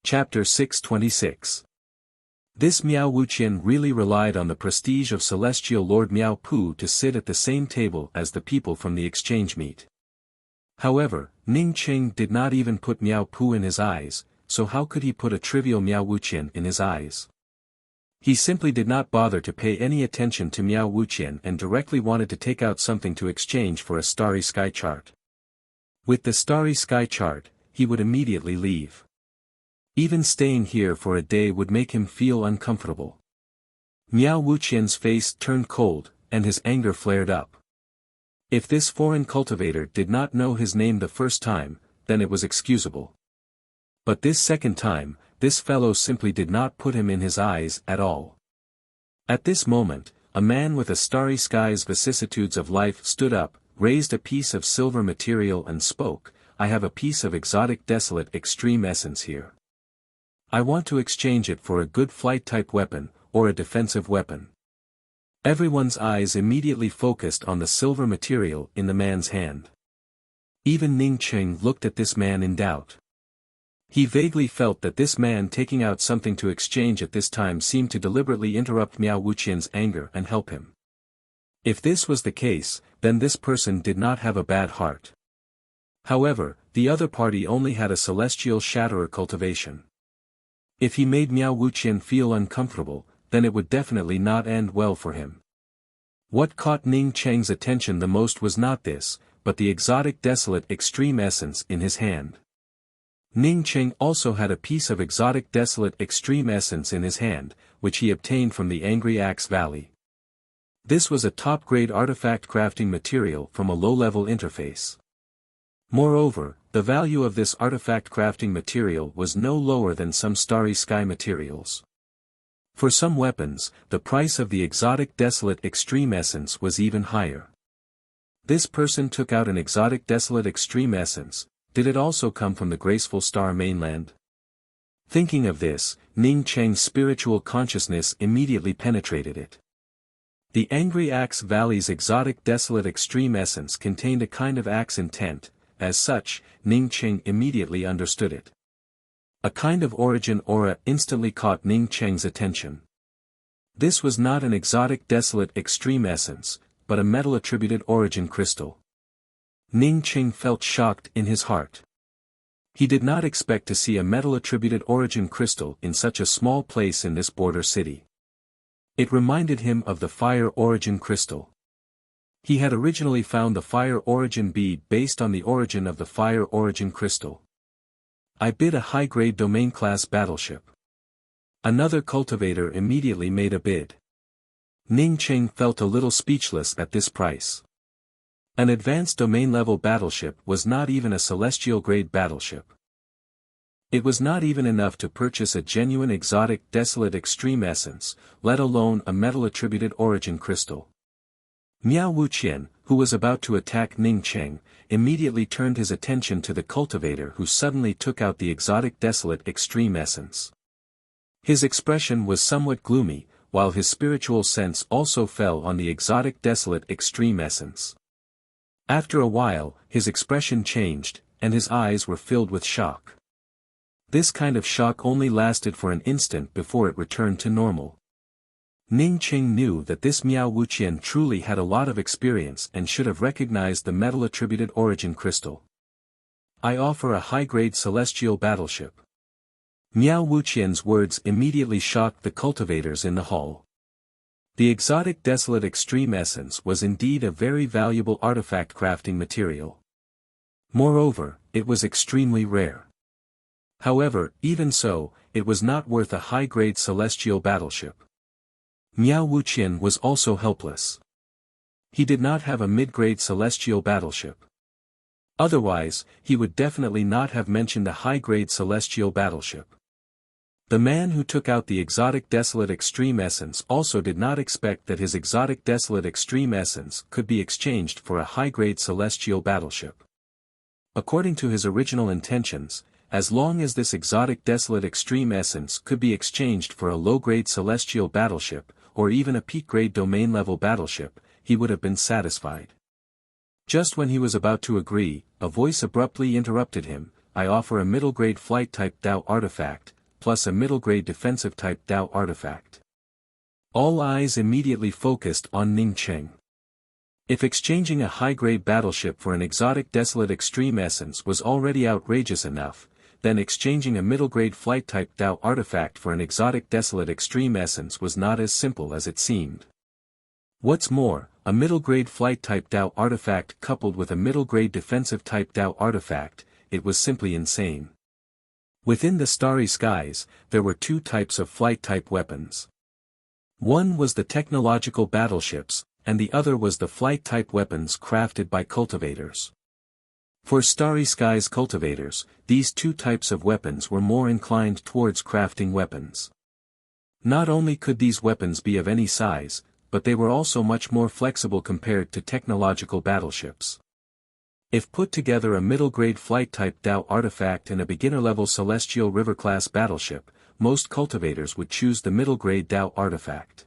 Chapter 626. This Miao Wuqian really relied on the prestige of celestial Lord Miao Pu to sit at the same table as the people from the exchange meet. However, Ning Qing did not even put Miao Pu in his eyes, so how could he put a trivial Miao Wuqian in his eyes? He simply did not bother to pay any attention to Miao Wuqian and directly wanted to take out something to exchange for a starry sky chart. With the starry sky chart, he would immediately leave. Even staying here for a day would make him feel uncomfortable. Miao Wuqian's face turned cold, and his anger flared up. If this foreign cultivator did not know his name the first time, then it was excusable. But this second time, this fellow simply did not put him in his eyes at all. At this moment, a man with a starry sky's vicissitudes of life stood up, raised a piece of silver material and spoke, "I have a piece of exotic desolate extreme essence here. I want to exchange it for a good flight-type weapon, or a defensive weapon." Everyone's eyes immediately focused on the silver material in the man's hand. Even Ning Qing looked at this man in doubt. He vaguely felt that this man taking out something to exchange at this time seemed to deliberately interrupt Miao Wuqian's anger and help him. If this was the case, then this person did not have a bad heart. However, the other party only had a celestial shatterer cultivation. If he made Miao Wuqian feel uncomfortable, then it would definitely not end well for him. What caught Ning Cheng's attention the most was not this, but the exotic desolate extreme essence in his hand. Ning Cheng also had a piece of exotic desolate extreme essence in his hand, which he obtained from the Angry Axe Valley. This was a top-grade artifact crafting material from a low-level interface. Moreover, the value of this artifact crafting material was no lower than some starry sky materials. For some weapons, the price of the exotic desolate extreme essence was even higher. This person took out an exotic desolate extreme essence. Did it also come from the graceful star mainland? Thinking of this, Ning Cheng's spiritual consciousness immediately penetrated it. The Angry Axe Valley's exotic desolate extreme essence contained a kind of axe intent. As such, Ning Cheng immediately understood it. A kind of origin aura instantly caught Ning Cheng's attention. This was not an exotic desolate extreme essence, but a metal-attributed origin crystal. Ning Cheng felt shocked in his heart. He did not expect to see a metal-attributed origin crystal in such a small place in this border city. It reminded him of the fire origin crystal. He had originally found the fire origin bead based on the origin of the fire origin crystal. I bid a high-grade domain-class battleship. Another cultivator immediately made a bid. Ning Cheng felt a little speechless at this price. An advanced domain-level battleship was not even a celestial-grade battleship. It was not even enough to purchase a genuine exotic desolate extreme essence, let alone a metal-attributed origin crystal. Miao Wuqian, who was about to attack Ning Cheng, immediately turned his attention to the cultivator who suddenly took out the exotic desolate extreme essence. His expression was somewhat gloomy, while his spiritual sense also fell on the exotic desolate extreme essence. After a while, his expression changed, and his eyes were filled with shock. This kind of shock only lasted for an instant before it returned to normal. Ning Cheng knew that this Miao Wuqian truly had a lot of experience and should have recognized the metal-attributed origin crystal. "I offer a high-grade celestial battleship." Miao Wuqian's words immediately shocked the cultivators in the hall. The exotic desolate extreme essence was indeed a very valuable artifact crafting material. Moreover, it was extremely rare. However, even so, it was not worth a high-grade celestial battleship. Miao Wuqian was also helpless. He did not have a mid-grade celestial battleship. Otherwise, he would definitely not have mentioned a high-grade celestial battleship. The man who took out the exotic desolate extreme essence also did not expect that his exotic desolate extreme essence could be exchanged for a high-grade celestial battleship. According to his original intentions, as long as this exotic desolate extreme essence could be exchanged for a low-grade celestial battleship, or even a peak-grade domain-level battleship, he would have been satisfied. Just when he was about to agree, a voice abruptly interrupted him, I offer a middle-grade flight-type Dao artifact, plus a middle-grade defensive-type Dao artifact. All eyes immediately focused on Ning Cheng. If exchanging a high-grade battleship for an exotic desolate extreme essence was already outrageous enough, then exchanging a middle-grade flight-type Dao artifact for an exotic desolate extreme essence was not as simple as it seemed. What's more, a middle-grade flight-type Dao artifact coupled with a middle-grade defensive-type Dao artifact, it was simply insane. Within the starry skies, there were two types of flight-type weapons. One was the technological battleships, and the other was the flight-type weapons crafted by cultivators. For Starry Skies cultivators, these two types of weapons were more inclined towards crafting weapons. Not only could these weapons be of any size, but they were also much more flexible compared to technological battleships. If put together a middle-grade flight-type Dao artifact and a beginner-level Celestial River-class battleship, most cultivators would choose the middle-grade Dao artifact.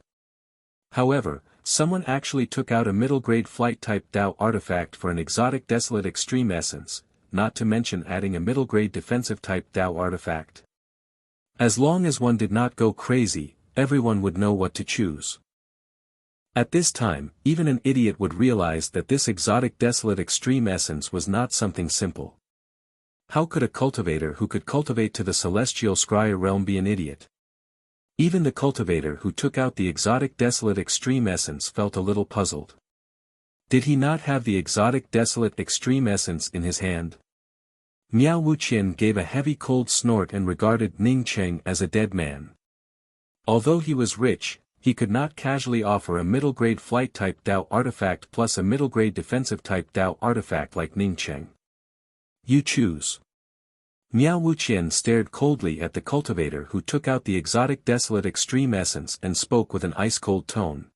However, someone actually took out a middle-grade flight-type Dao artifact for an exotic desolate extreme essence, not to mention adding a middle-grade defensive-type Dao artifact. As long as one did not go crazy, everyone would know what to choose. At this time, even an idiot would realize that this exotic desolate extreme essence was not something simple. How could a cultivator who could cultivate to the celestial scryer realm be an idiot? Even the cultivator who took out the exotic desolate extreme essence felt a little puzzled. Did he not have the exotic desolate extreme essence in his hand? Miao Wuqian gave a heavy cold snort and regarded Ning Cheng as a dead man. Although he was rich, he could not casually offer a middle-grade flight-type Dao artifact plus a middle-grade defensive-type Dao artifact like Ning Cheng. You choose. Miao Wuqian stared coldly at the cultivator who took out the exotic desolate extreme essence and spoke with an ice-cold tone.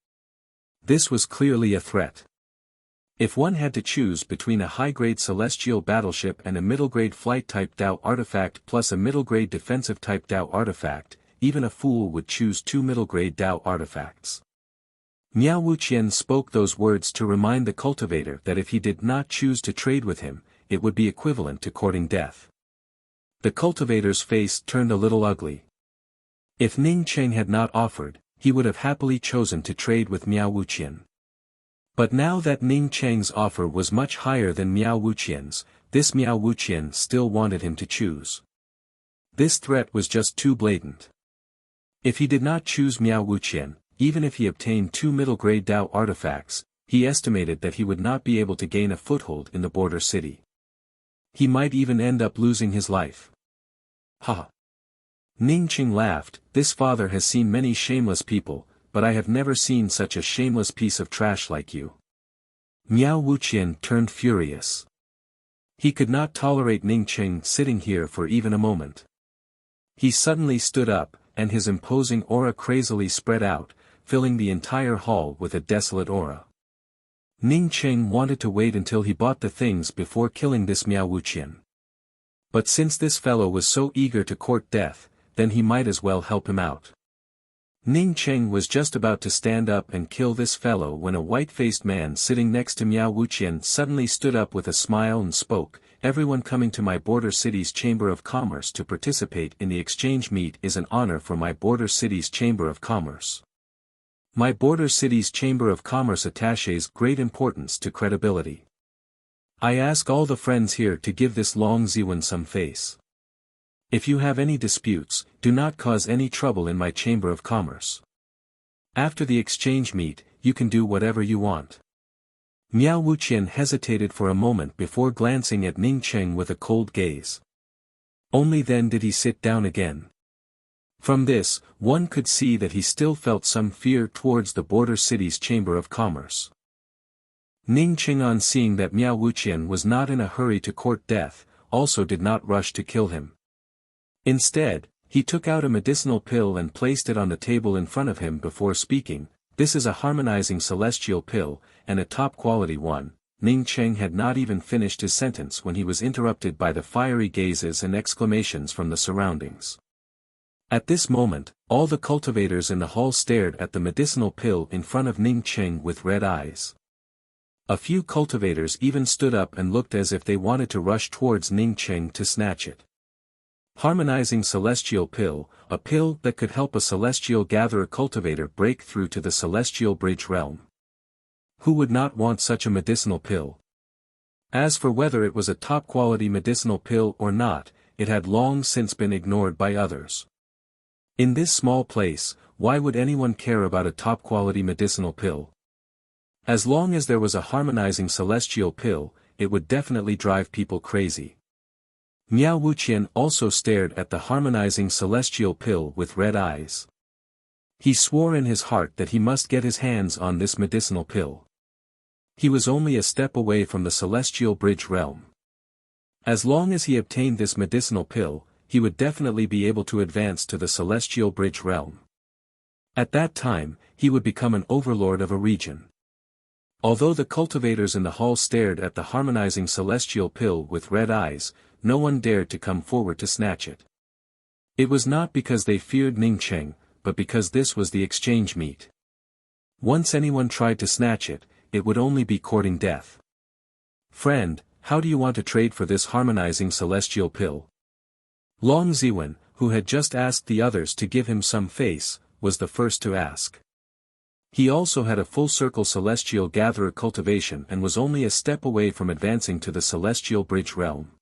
This was clearly a threat. If one had to choose between a high-grade celestial battleship and a middle-grade flight-type Dao artifact plus a middle-grade defensive-type Dao artifact, even a fool would choose two middle-grade Dao artifacts. Miao Wuqian spoke those words to remind the cultivator that if he did not choose to trade with him, it would be equivalent to courting death. The cultivator's face turned a little ugly. If Ning Cheng had not offered, he would have happily chosen to trade with Miao Wuqian. But now that Ning Cheng's offer was much higher than Miao Wuqian's, this Miao Wuqian still wanted him to choose. This threat was just too blatant. If he did not choose Miao Wuqian, even if he obtained two middle-grade Dao artifacts, he estimated that he would not be able to gain a foothold in the border city. He might even end up losing his life. Ha! Ning Cheng laughed. This father has seen many shameless people, but I have never seen such a shameless piece of trash like you. Miao Wuqian turned furious. He could not tolerate Ning Cheng sitting here for even a moment. He suddenly stood up, and his imposing aura crazily spread out, filling the entire hall with a desolate aura. Ning Cheng wanted to wait until he bought the things before killing this Miao Wuqian. But since this fellow was so eager to court death, then he might as well help him out. Ning Cheng was just about to stand up and kill this fellow when a white-faced man sitting next to Miao Wuqian suddenly stood up with a smile and spoke, "Everyone coming to my border city's Chamber of Commerce to participate in the exchange meet is an honor for my border city's Chamber of Commerce. My border city's Chamber of Commerce attaches great importance to credibility. I ask all the friends here to give this Long Ziwen some face. If you have any disputes, do not cause any trouble in my Chamber of Commerce. After the exchange meet, you can do whatever you want." Miao Wuqian hesitated for a moment before glancing at Ning Cheng with a cold gaze. Only then did he sit down again. From this, one could see that he still felt some fear towards the border city's Chamber of Commerce. Ning Cheng, on seeing that Miao Wuqian was not in a hurry to court death, also did not rush to kill him. Instead, he took out a medicinal pill and placed it on the table in front of him before speaking. "This is a harmonizing celestial pill, and a top-quality one." Ning Cheng had not even finished his sentence when he was interrupted by the fiery gazes and exclamations from the surroundings. At this moment, all the cultivators in the hall stared at the medicinal pill in front of Ning Cheng with red eyes. A few cultivators even stood up and looked as if they wanted to rush towards Ning Cheng to snatch it. Harmonizing Celestial Pill, a pill that could help a Celestial Gatherer cultivator break through to the Celestial Bridge realm. Who would not want such a medicinal pill? As for whether it was a top-quality medicinal pill or not, it had long since been ignored by others. In this small place, why would anyone care about a top-quality medicinal pill? As long as there was a harmonizing celestial pill, it would definitely drive people crazy. Miao Wuqian also stared at the harmonizing celestial pill with red eyes. He swore in his heart that he must get his hands on this medicinal pill. He was only a step away from the Celestial Bridge realm. As long as he obtained this medicinal pill, he would definitely be able to advance to the Celestial Bridge realm. At that time, he would become an overlord of a region. Although the cultivators in the hall stared at the harmonizing celestial pill with red eyes, no one dared to come forward to snatch it. It was not because they feared Ning Cheng, but because this was the exchange meet. Once anyone tried to snatch it, it would only be courting death. Friend, how do you want to trade for this harmonizing celestial pill? Long Ziwen, who had just asked the others to give him some face, was the first to ask. He also had a full-circle celestial gatherer cultivation and was only a step away from advancing to the Celestial Bridge realm.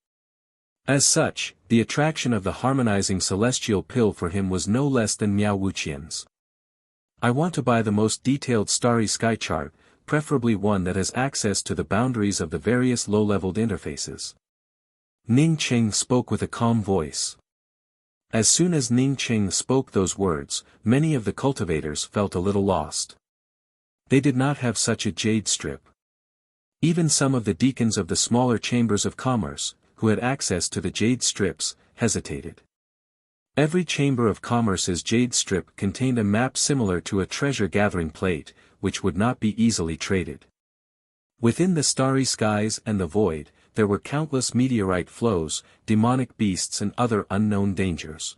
As such, the attraction of the harmonizing celestial pill for him was no less than Miao Wuqian's. I want to buy the most detailed starry sky chart, preferably one that has access to the boundaries of the various low-leveled interfaces. Ning Cheng spoke with a calm voice. As soon as Ning Cheng spoke those words, many of the cultivators felt a little lost. They did not have such a jade strip. Even some of the deacons of the smaller chambers of commerce, who had access to the jade strips, hesitated. Every chamber of commerce's jade strip contained a map similar to a treasure-gathering plate, which would not be easily traded. Within the starry skies and the void, there were countless meteorite flows, demonic beasts and other unknown dangers.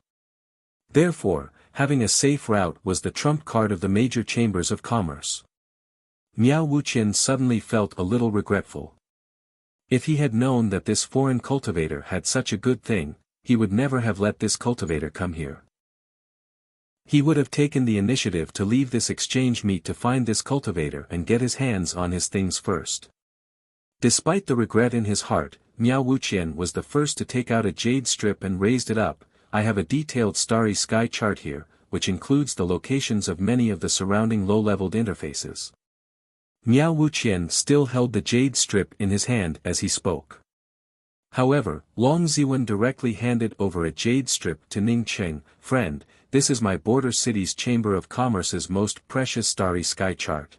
Therefore, having a safe route was the trump card of the major chambers of commerce. Miao Wuqian suddenly felt a little regretful. If he had known that this foreign cultivator had such a good thing, he would never have let this cultivator come here. He would have taken the initiative to leave this exchange meet to find this cultivator and get his hands on his things first. Despite the regret in his heart, Miao Wuqian was the first to take out a jade strip and raised it up. I have a detailed starry sky chart here, which includes the locations of many of the surrounding low-leveled interfaces. Miao Wuqian still held the jade strip in his hand as he spoke. However, Long Ziwen directly handed over a jade strip to Ning Cheng. Friend, this is my border city's Chamber of Commerce's most precious starry sky chart.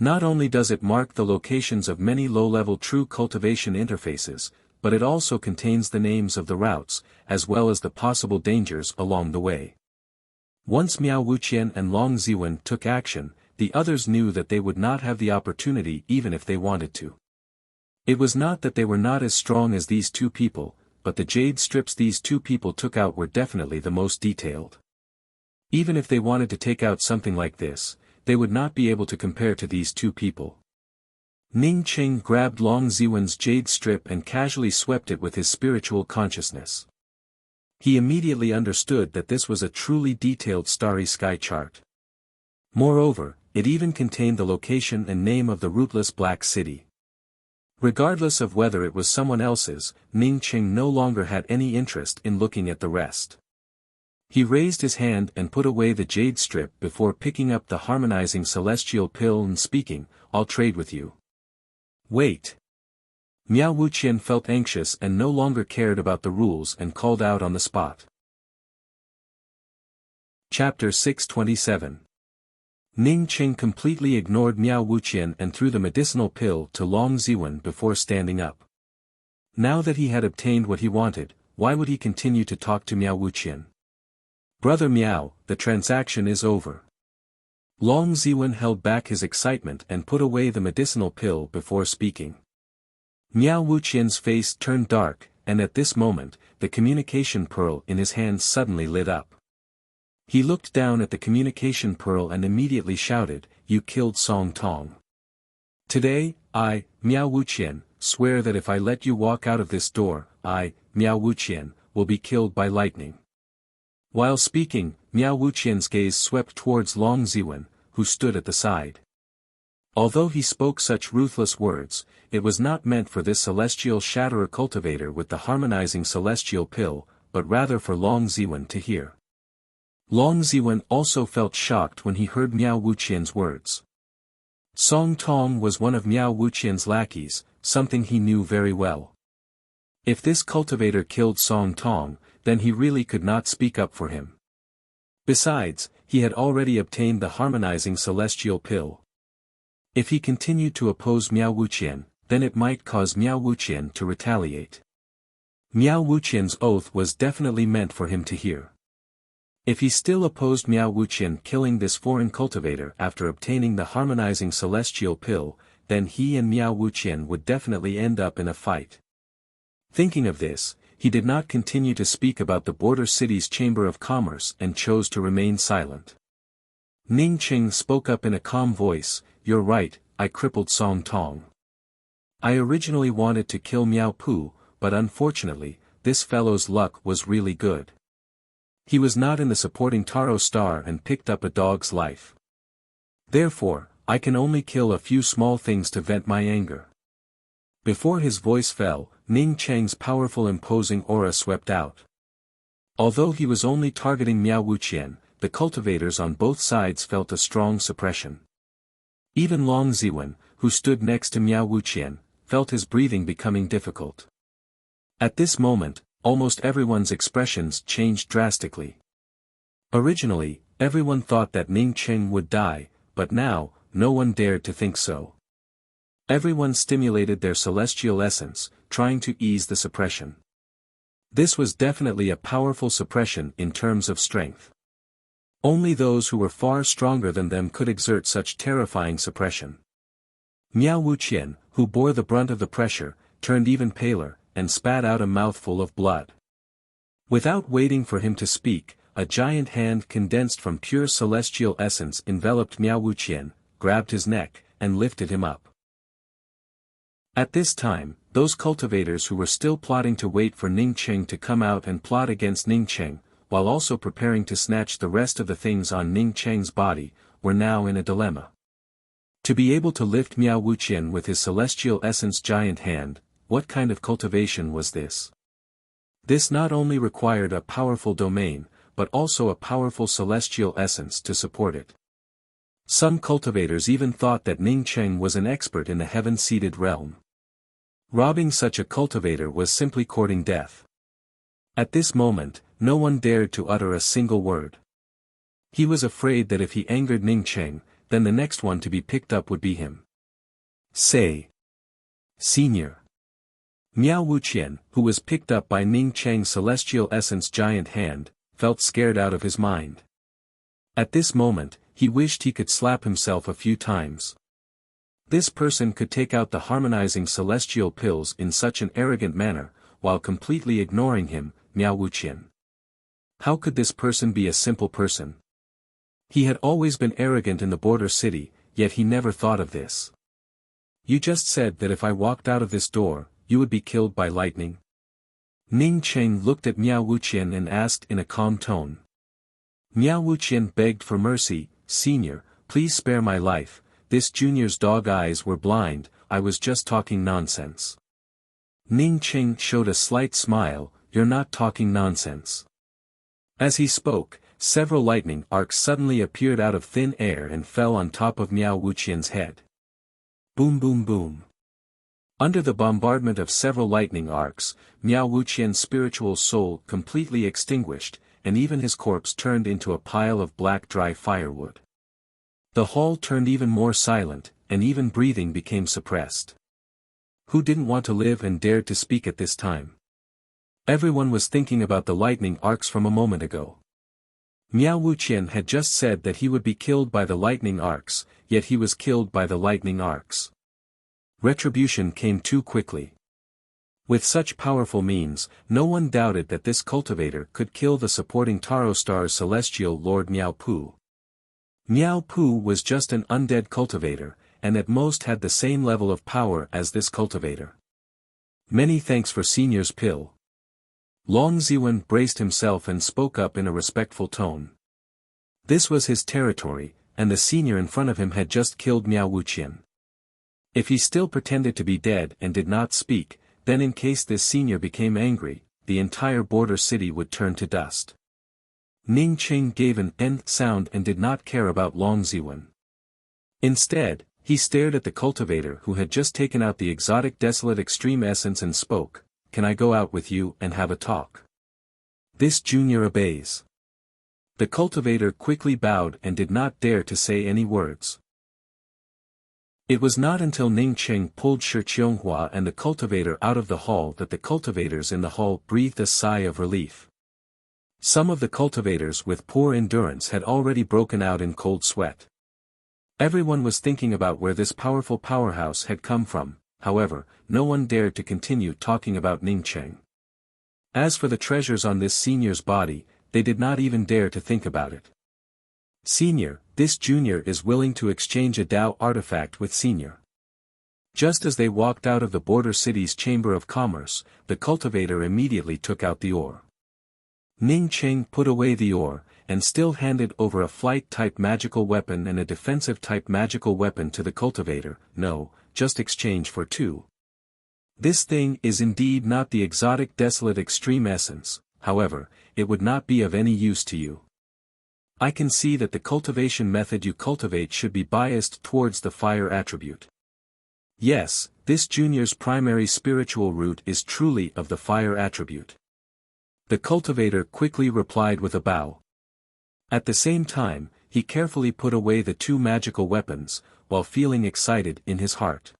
Not only does it mark the locations of many low-level true cultivation interfaces, but it also contains the names of the routes, as well as the possible dangers along the way. Once Miao Wuqian and Long Ziwen took action, the others knew that they would not have the opportunity even if they wanted to. It was not that they were not as strong as these two people, but the jade strips these two people took out were definitely the most detailed. Even if they wanted to take out something like this, they would not be able to compare to these two people. Ning Cheng grabbed Long Ziwen's jade strip and casually swept it with his spiritual consciousness. He immediately understood that this was a truly detailed starry sky chart. Moreover, it even contained the location and name of the rootless Black City. Regardless of whether it was someone else's, Ning Cheng no longer had any interest in looking at the rest. He raised his hand and put away the jade strip before picking up the harmonizing celestial pill and speaking, "I'll trade with you." Wait. Miao Wuqian felt anxious and no longer cared about the rules and called out on the spot. Chapter 627. Ning Cheng completely ignored Miao Wuqian and threw the medicinal pill to Long Ziwen before standing up. Now that he had obtained what he wanted, why would he continue to talk to Miao Wuqian? Brother Miao, the transaction is over. Long Ziwen held back his excitement and put away the medicinal pill before speaking. Miao Wuqian's face turned dark, and at this moment, the communication pearl in his hand suddenly lit up. He looked down at the communication pearl and immediately shouted, "You killed Song Tong." Today, I, Miao Wuqian, swear that if I let you walk out of this door, I, Miao Wuqian, will be killed by lightning. While speaking, Miao Wuqian's gaze swept towards Long Ziwen, who stood at the side. Although he spoke such ruthless words, it was not meant for this celestial shatterer cultivator with the harmonizing celestial pill, but rather for Long Ziwen to hear. Long Ziwen also felt shocked when he heard Miao Wuqian's words. Song Tong was one of Miao Wuqian's lackeys, something he knew very well. If this cultivator killed Song Tong, then he really could not speak up for him. Besides, he had already obtained the harmonizing celestial pill. If he continued to oppose Miao Wuqian, then it might cause Miao Wuqian to retaliate. Miao Wuqian's oath was definitely meant for him to hear. If he still opposed Miao Wuqian killing this foreign cultivator after obtaining the harmonizing celestial pill, then he and Miao Wuqian would definitely end up in a fight. Thinking of this, he did not continue to speak about the border city's Chamber of Commerce and chose to remain silent. Ning Qing spoke up in a calm voice, "You're right, I crippled Song Tong. I originally wanted to kill Miao Pu, but unfortunately, this fellow's luck was really good. He was not in the supporting Taro star and picked up a dog's life. Therefore, I can only kill a few small things to vent my anger." Before his voice fell, Ning Cheng's powerful imposing aura swept out. Although he was only targeting Miao Wuqian, the cultivators on both sides felt a strong suppression. Even Long Ziwen, who stood next to Miao Wuqian, felt his breathing becoming difficult. At this moment, almost everyone's expressions changed drastically. Originally, everyone thought that Ning Cheng would die, but now, no one dared to think so. Everyone stimulated their celestial essence, trying to ease the suppression. This was definitely a powerful suppression in terms of strength. Only those who were far stronger than them could exert such terrifying suppression. Miao Wuqian, who bore the brunt of the pressure, turned even paler, and spat out a mouthful of blood. Without waiting for him to speak, a giant hand condensed from pure celestial essence enveloped Miao Wuqian, grabbed his neck, and lifted him up. At this time, those cultivators who were still plotting to wait for Ning Cheng to come out and plot against Ning Cheng, while also preparing to snatch the rest of the things on Ning Cheng's body, were now in a dilemma. To be able to lift Miao Wuqian with his celestial essence giant hand, what kind of cultivation was this? This not only required a powerful domain, but also a powerful celestial essence to support it. Some cultivators even thought that Ning Cheng was an expert in the heaven-seated realm. Robbing such a cultivator was simply courting death. At this moment, no one dared to utter a single word. He was afraid that if he angered Ning Cheng, then the next one to be picked up would be him. Say. Senior. Miao Wuqian, who was picked up by Ning Cheng's celestial essence giant hand, felt scared out of his mind. At this moment, he wished he could slap himself a few times. This person could take out the harmonizing celestial pills in such an arrogant manner, while completely ignoring him, Miao Wuqian. How could this person be a simple person? He had always been arrogant in the border city, yet he never thought of this. You just said that if I walked out of this door, you would be killed by lightning? Ning Cheng looked at Miao Wuqian and asked in a calm tone. Miao Wuqian begged for mercy, "Senior, please spare my life, this junior's dog eyes were blind, I was just talking nonsense." Ning Cheng showed a slight smile, "You're not talking nonsense." As he spoke, several lightning arcs suddenly appeared out of thin air and fell on top of Miao Wuqian's head. Boom boom boom. Under the bombardment of several lightning arcs, Miao Wuqian's spiritual soul completely extinguished, and even his corpse turned into a pile of black dry firewood. The hall turned even more silent, and even breathing became suppressed. Who didn't want to live and dared to speak at this time? Everyone was thinking about the lightning arcs from a moment ago. Miao Wuqian had just said that he would be killed by the lightning arcs, yet he was killed by the lightning arcs. Retribution came too quickly. With such powerful means, no one doubted that this cultivator could kill the supporting Taro Star's celestial lord Miao Pu. Miao Pu was just an undead cultivator, and at most had the same level of power as this cultivator. Many thanks for Senior's pill. Long Ziwen braced himself and spoke up in a respectful tone. This was his territory, and the senior in front of him had just killed Miao Wuqian. If he still pretended to be dead and did not speak, then in case this senior became angry, the entire border city would turn to dust. Ning Qing gave an "n" sound and did not care about Long Ziwen. Instead, he stared at the cultivator who had just taken out the exotic desolate extreme essence and spoke, "Can I go out with you and have a talk?" This junior obeys. The cultivator quickly bowed and did not dare to say any words. It was not until Ning Qing pulled Shi Qianghua and the cultivator out of the hall that the cultivators in the hall breathed a sigh of relief. Some of the cultivators with poor endurance had already broken out in cold sweat. Everyone was thinking about where this powerful powerhouse had come from, however, no one dared to continue talking about Ning Qing. As for the treasures on this senior's body, they did not even dare to think about it. Senior, this junior is willing to exchange a Dao artifact with senior. Just as they walked out of the border city's chamber of commerce, the cultivator immediately took out the ore. Ning Qing put away the ore, and still handed over a flight-type magical weapon and a defensive-type magical weapon to the cultivator. "No, just exchange for two. This thing is indeed not the exotic desolate extreme essence, however, it would not be of any use to you. I can see that the cultivation method you cultivate should be biased towards the fire attribute. Yes, this junior's primary spiritual root is truly of the fire attribute." The cultivator quickly replied with a bow. At the same time, he carefully put away the two magical weapons, while feeling excited in his heart.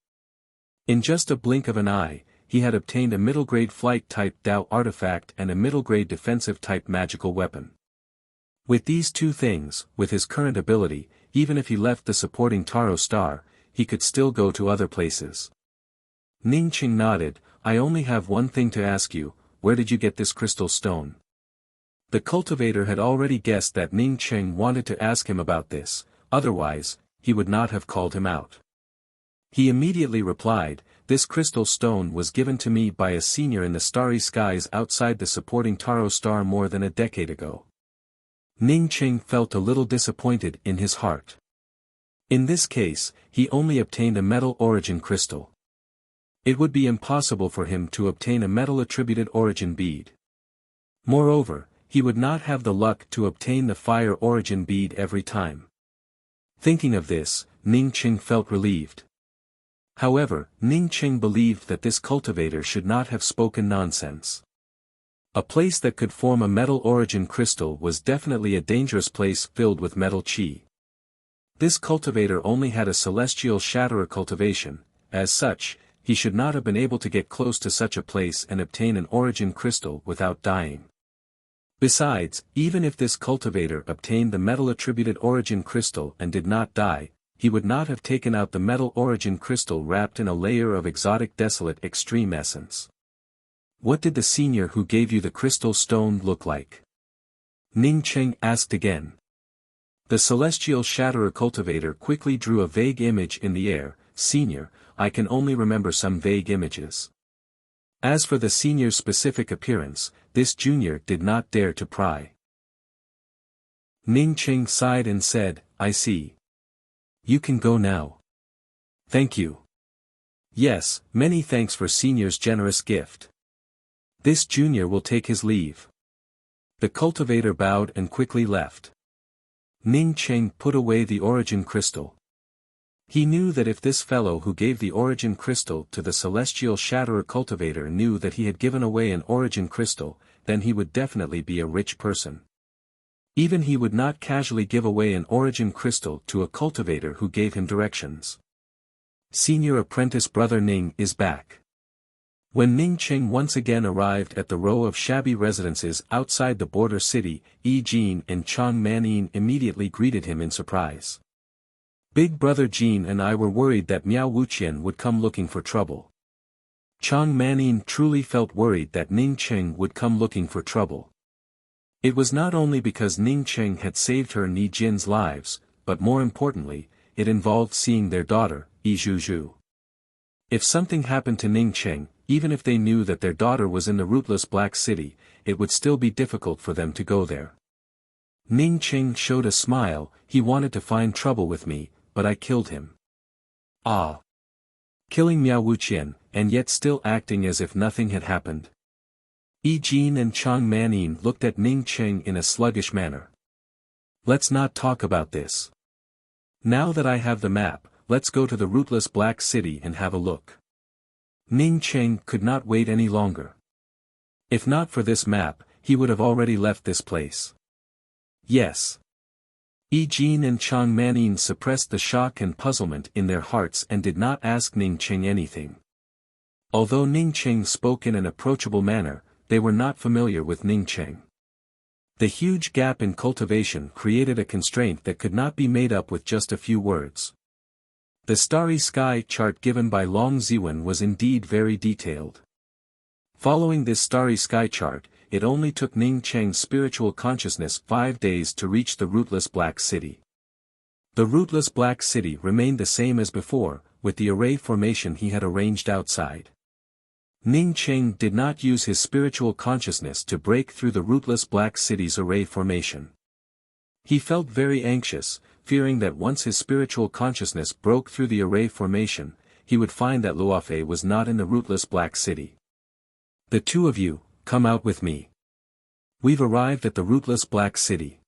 In just a blink of an eye, he had obtained a middle-grade flight-type Dao artifact and a middle-grade defensive-type magical weapon. With these two things, with his current ability, even if he left the supporting Taro star, he could still go to other places. Ning Qing nodded. "I only have one thing to ask you, where did you get this crystal stone?" The cultivator had already guessed that Ning Qing wanted to ask him about this, otherwise, he would not have called him out. He immediately replied, "This crystal stone was given to me by a senior in the starry skies outside the supporting Taro star more than a decade ago." Ning Qing felt a little disappointed in his heart. In this case, he only obtained a metal origin crystal. It would be impossible for him to obtain a metal-attributed origin bead. Moreover, he would not have the luck to obtain the fire origin bead every time. Thinking of this, Ning Qing felt relieved. However, Ning Qing believed that this cultivator should not have spoken nonsense. A place that could form a metal origin crystal was definitely a dangerous place filled with metal qi. This cultivator only had a celestial shatterer cultivation, as such, he should not have been able to get close to such a place and obtain an origin crystal without dying. Besides, even if this cultivator obtained the metal-attributed origin crystal and did not die, he would not have taken out the metal origin crystal wrapped in a layer of exotic desolate extreme essence. "What did the senior who gave you the crystal stone look like?" Ning Qing asked again. The celestial shatterer cultivator quickly drew a vague image in the air. "Senior, I can only remember some vague images." As for the senior's specific appearance, this junior did not dare to pry. Ning Qing sighed and said, "I see. You can go now." "Thank you." "Yes, many thanks for senior's generous gift. This junior will take his leave." The cultivator bowed and quickly left. Ning Qing put away the origin crystal. He knew that if this fellow who gave the origin crystal to the celestial shatterer cultivator knew that he had given away an origin crystal, then he would definitely be a rich person. Even he would not casually give away an origin crystal to a cultivator who gave him directions. Senior apprentice brother Ning is back. When Ning Qing once again arrived at the row of shabby residences outside the border city, Yi Jin and Chang Manin immediately greeted him in surprise. "Big brother Jin and I were worried that Miao Wuqian would come looking for trouble." Chang Manin truly felt worried that Ning Qing would come looking for trouble. It was not only because Ning Qing had saved her and Ni Jin's lives, but more importantly, it involved seeing their daughter, Yi Zhuzhu. If something happened to Ningcheng, even if they knew that their daughter was in the rootless Black City, it would still be difficult for them to go there. Ningcheng showed a smile. He wanted to find trouble with me, but I killed him. Ah! Killing Miao Wuqian, and yet still acting as if nothing had happened. Yi Jin and Chang Manin looked at Ningcheng in a sluggish manner. Let's not talk about this. Now that I have the map, let's go to the rootless Black City and have a look. Ningcheng could not wait any longer. If not for this map, he would have already left this place. Yes. Yi Jin and Chang Manin suppressed the shock and puzzlement in their hearts and did not ask Ningcheng anything. Although Ningcheng spoke in an approachable manner, they were not familiar with Ningcheng. The huge gap in cultivation created a constraint that could not be made up with just a few words. The starry sky chart given by Long Ziwen was indeed very detailed. Following this starry sky chart, it only took Ningcheng's spiritual consciousness 5 days to reach the rootless Black City. The rootless Black City remained the same as before, with the array formation he had arranged outside. Ningcheng did not use his spiritual consciousness to break through the rootless Black City's array formation. He felt very anxious, fearing that once his spiritual consciousness broke through the array formation, he would find that Luofei was not in the rootless Black City. The two of you, come out with me. We've arrived at the rootless Black City.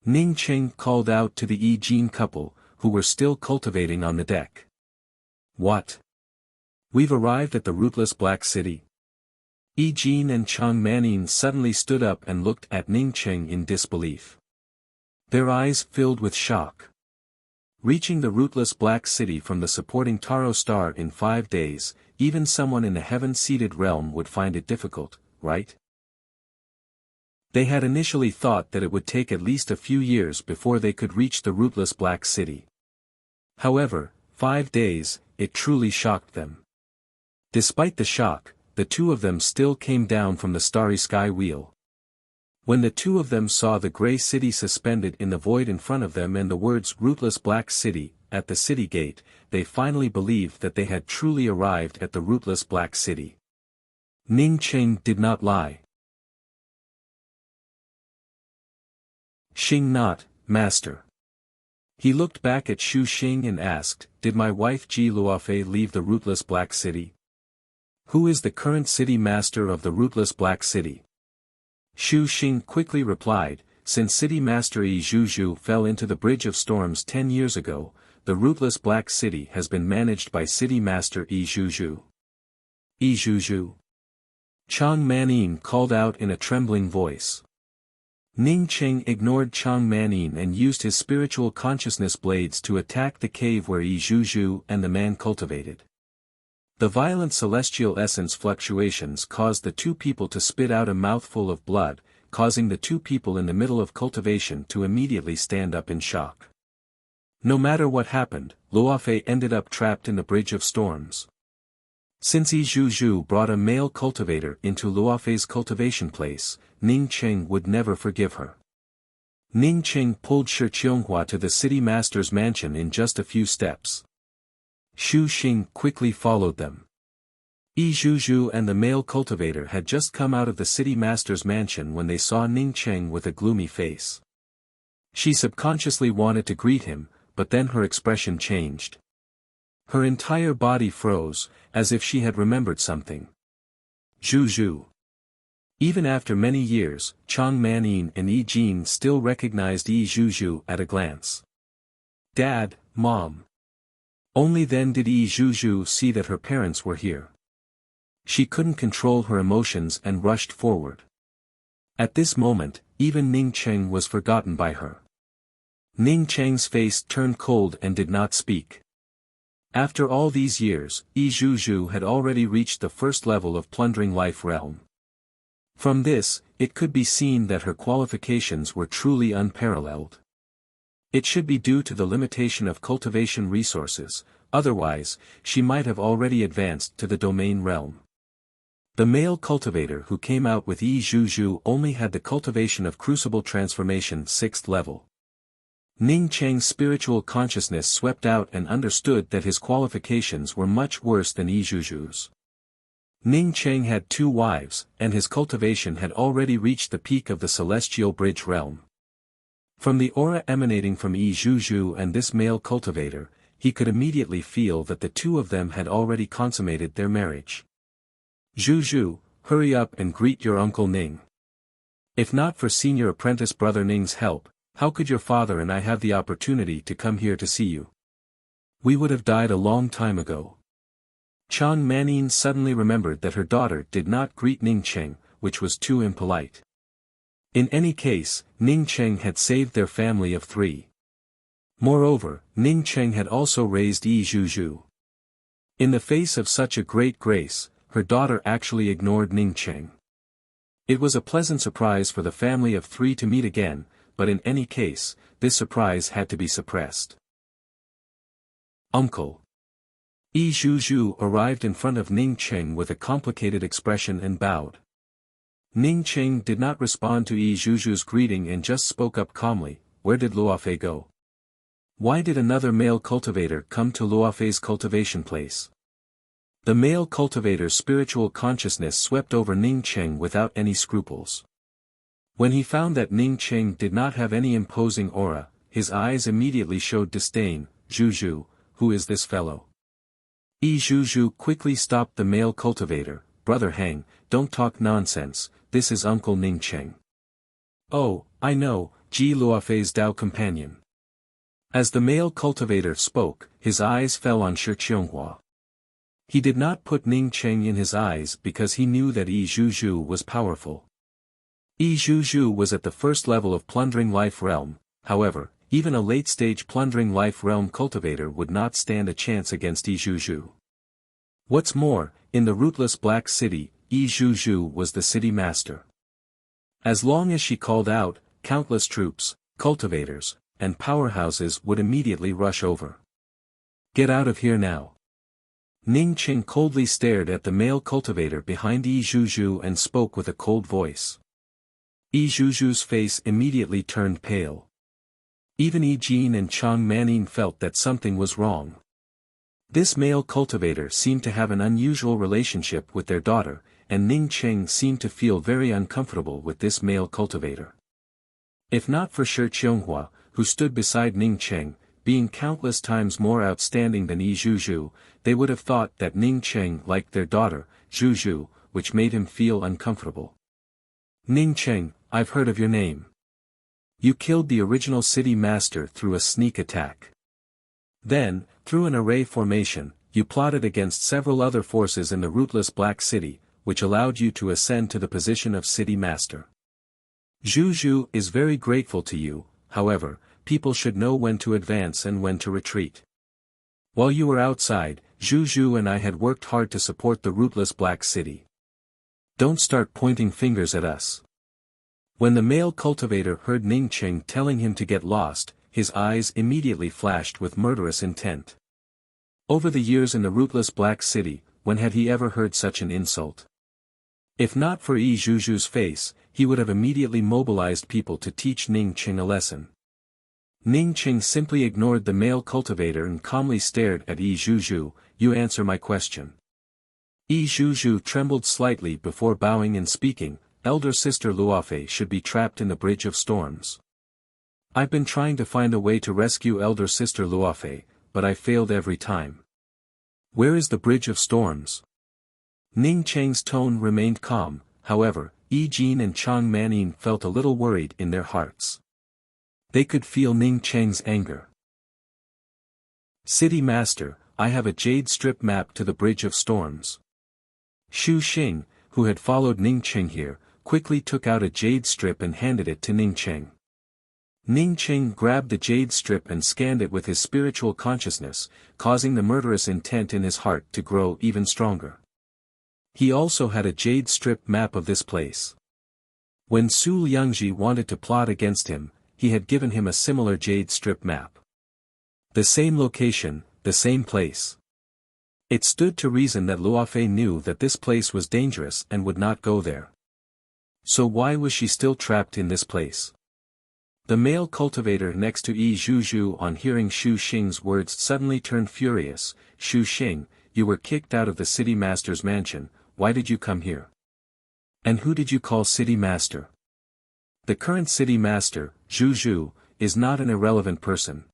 Ningcheng called out to the Yi Jin couple, who were still cultivating on the deck. What? We've arrived at the rootless Black City? Yi Jin and Chang Manin suddenly stood up and looked at Ningcheng in disbelief. Their eyes filled with shock. Reaching the rootless Black City from the supporting Taro star in 5 days, even someone in the heaven-seated realm would find it difficult, right? They had initially thought that it would take at least a few years before they could reach the rootless Black City. However, 5 days, it truly shocked them. Despite the shock, the two of them still came down from the starry sky wheel. When the two of them saw the grey city suspended in the void in front of them and the words Rootless Black City at the city gate, they finally believed that they had truly arrived at the Rootless Black City. Ningcheng did not lie. Xing not, master. He looked back at Xu Xing and asked, did my wife Ji Luofei leave the Rootless Black City? Who is the current city master of the Rootless Black City? Xu Xing quickly replied, since city master Yi Zhuzhu fell into the Bridge of Storms 10 years ago, the Rootless Black City has been managed by city master Yi Zhuzhu. Yi Zhuzhu? Chang Manin called out in a trembling voice. Ningcheng ignored Chang Manin and used his spiritual consciousness blades to attack the cave where Yi Zhuzhu and the man cultivated. The violent celestial essence fluctuations caused the two people to spit out a mouthful of blood, causing the two people in the middle of cultivation to immediately stand up in shock. No matter what happened, Luofei ended up trapped in the Bridge of Storms. Since Yi Zhuzhu brought a male cultivator into Luofei's cultivation place, Ningcheng would never forgive her. Ningcheng pulled Shi Qianghua to the city master's mansion in just a few steps. Xu Xing quickly followed them. Yi Zhuzhu and the male cultivator had just come out of the city master's mansion when they saw Ningcheng with a gloomy face. She subconsciously wanted to greet him, but then her expression changed. Her entire body froze, as if she had remembered something. Zhuzhu. Even after many years, Chang Manin and Yi Jin still recognized Yi Zhuzhu at a glance. Dad, Mom. Only then did Yi Zhuzhu see that her parents were here. She couldn't control her emotions and rushed forward. At this moment, even Ningcheng was forgotten by her. Ningcheng's face turned cold and did not speak. After all these years, Yi Zhuzhu had already reached the first level of plundering life realm. From this, it could be seen that her qualifications were truly unparalleled. It should be due to the limitation of cultivation resources, otherwise, she might have already advanced to the domain realm. The male cultivator who came out with Yi Zhuzhu only had the cultivation of crucible transformation 6th level. Ning Cheng's spiritual consciousness swept out and understood that his qualifications were much worse than Yi Zhuju's. Ning Cheng had 2 wives, and his cultivation had already reached the peak of the celestial bridge realm. From the aura emanating from Yi Zhuju and this male cultivator, he could immediately feel that the 2 of them had already consummated their marriage. Zhuju, hurry up and greet your uncle Ning. If not for senior apprentice brother Ning's help, how could your father and I have the opportunity to come here to see you? We would have died a long time ago. Chang Manin suddenly remembered that her daughter did not greet Ning Cheng, which was too impolite. In any case, Ning Cheng had saved their family of 3. Moreover, Ning Cheng had also raised Yi Zhuju. In the face of such a great grace, her daughter actually ignored Ning Cheng. It was a pleasant surprise for the family of 3 to meet again, but in any case, this surprise had to be suppressed. Uncle. Yi Zhuju arrived in front of Ning Cheng with a complicated expression and bowed. Ning Cheng did not respond to Yi Zhuju's greeting and just spoke up calmly, "Where did Luofei go? Why did another male cultivator come to Luofei's cultivation place?" The male cultivator's spiritual consciousness swept over Ning Cheng without any scruples. When he found that Ning Cheng did not have any imposing aura, his eyes immediately showed disdain. "Zhuju, who is this fellow?" Yi Zhuju quickly stopped the male cultivator. "Brother Heng, don't talk nonsense, this is Uncle Ning Cheng." "Oh, I know, Ji Luofei's Dao companion." As the male cultivator spoke, his eyes fell on Shi Qianghua. He did not put Ning Cheng in his eyes because he knew that Yi Zhuju was powerful. Yi Zhuju was at the first level of plundering life realm, however, even a late-stage plundering life realm cultivator would not stand a chance against Yi Zhuju. What's more, in the rootless Black City, Yi Zhuju was the city master. As long as she called out, countless troops, cultivators, and powerhouses would immediately rush over. "Get out of here now." Ning Cheng coldly stared at the male cultivator behind Yi Zhuju and spoke with a cold voice. Yi Zhuju's face immediately turned pale. Even Yi Jin and Chang Manin felt that something was wrong. This male cultivator seemed to have an unusual relationship with their daughter, and Ning Cheng seemed to feel very uncomfortable with this male cultivator. If not for Shi Qianghua, who stood beside Ning Cheng, being countless times more outstanding than Yi Zhuju, they would have thought that Ning Cheng liked their daughter, Zhuju, which made him feel uncomfortable. "Ning Cheng, I've heard of your name. You killed the original city master through a sneak attack. Then, through an array formation, you plotted against several other forces in the rootless Black City, which allowed you to ascend to the position of city master. Zhuju is very grateful to you, however, people should know when to advance and when to retreat. While you were outside, Zhuju and I had worked hard to support the rootless Black City. Don't start pointing fingers at us." When the male cultivator heard Ning Cheng telling him to get lost, his eyes immediately flashed with murderous intent. Over the years in the rootless Black City, when had he ever heard such an insult? If not for Yi Zhuju's face, he would have immediately mobilized people to teach Ning Cheng a lesson. Ning Cheng simply ignored the male cultivator and calmly stared at Yi Zhuju. "You answer my question." Yi Zhuju trembled slightly before bowing and speaking. "Elder sister Luofei should be trapped in the Bridge of Storms. I've been trying to find a way to rescue elder sister Luofei, but I failed every time." "Where is the Bridge of Storms?" Ning Cheng's tone remained calm, however, Yi Jin and Chang Manin felt a little worried in their hearts. They could feel Ning Cheng's anger. "City Master, I have a jade strip map to the Bridge of Storms." Xu Xing, who had followed Ning Cheng here, quickly took out a jade strip and handed it to Ning Cheng. Ning Cheng grabbed the jade strip and scanned it with his spiritual consciousness, causing the murderous intent in his heart to grow even stronger. He also had a jade strip map of this place. When Su Liangji wanted to plot against him, he had given him a similar jade strip map. The same location, the same place. It stood to reason that Luofei knew that this place was dangerous and would not go there. So why was she still trapped in this place? The male cultivator next to Yi Zhuzhu on hearing Xu Xing's words suddenly turned furious. Xu Xing, you were kicked out of the city master's mansion, why did you come here? And who did you call city master? The current city master, Zhuzhu, is not an irrelevant person.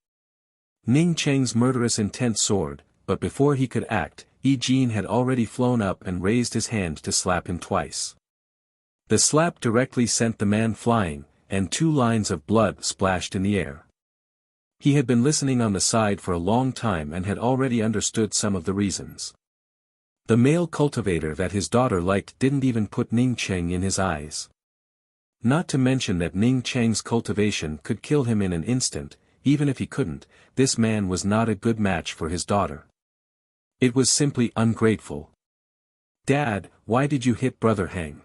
Ning Cheng's murderous intent soared, but before he could act, Yi Jin had already flown up and raised his hand to slap him twice. The slap directly sent the man flying, and 2 lines of blood splashed in the air. He had been listening on the side for a long time and had already understood some of the reasons. The male cultivator that his daughter liked didn't even put Ning Cheng in his eyes. Not to mention that Ning Cheng's cultivation could kill him in an instant, even if he couldn't, this man was not a good match for his daughter. It was simply ungrateful. Dad, why did you hit Brother Heng?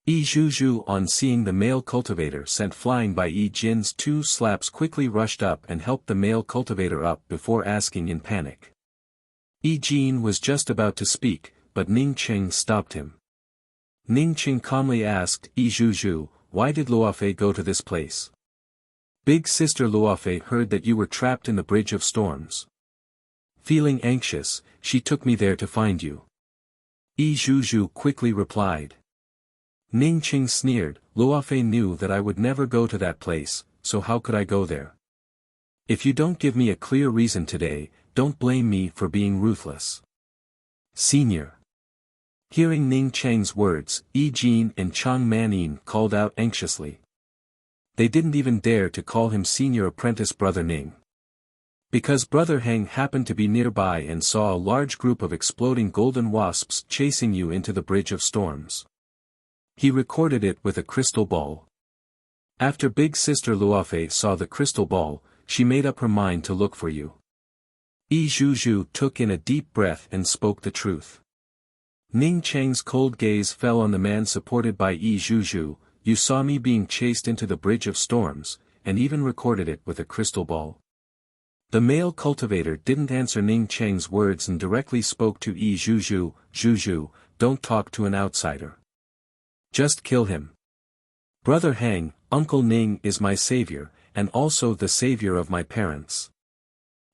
Yi Zhuzhu on seeing the male cultivator sent flying by Yi Jin's 2 slaps quickly rushed up and helped the male cultivator up before asking in panic. Yi Jin was just about to speak, but Ning Cheng stopped him. Ning Cheng calmly asked Yi Zhuzhu, why did Luofei go to this place? Big sister Luofei heard that you were trapped in the Bridge of Storms. Feeling anxious, she took me there to find you. Yi Zhuzhu quickly replied. Ning Cheng sneered, Luofei knew that I would never go to that place, so how could I go there? If you don't give me a clear reason today, don't blame me for being ruthless. Senior. Hearing Ning Cheng's words, Yi Jin and Chang Manin called out anxiously. They didn't even dare to call him senior apprentice Brother Ning. Because Brother Heng happened to be nearby and saw a large group of exploding golden wasps chasing you into the Bridge of Storms. He recorded it with a crystal ball. After big sister Luofei saw the crystal ball, she made up her mind to look for you. Yi Zhuzhu took in a deep breath and spoke the truth. Ning Cheng's cold gaze fell on the man supported by Yi Zhuzhu. You saw me being chased into the Bridge of Storms, and even recorded it with a crystal ball. The male cultivator didn't answer Ning Cheng's words and directly spoke to Yi Zhuzhu. Zhuzhu, don't talk to an outsider. Just kill him. Brother Heng, Uncle Ning is my savior, and also the savior of my parents.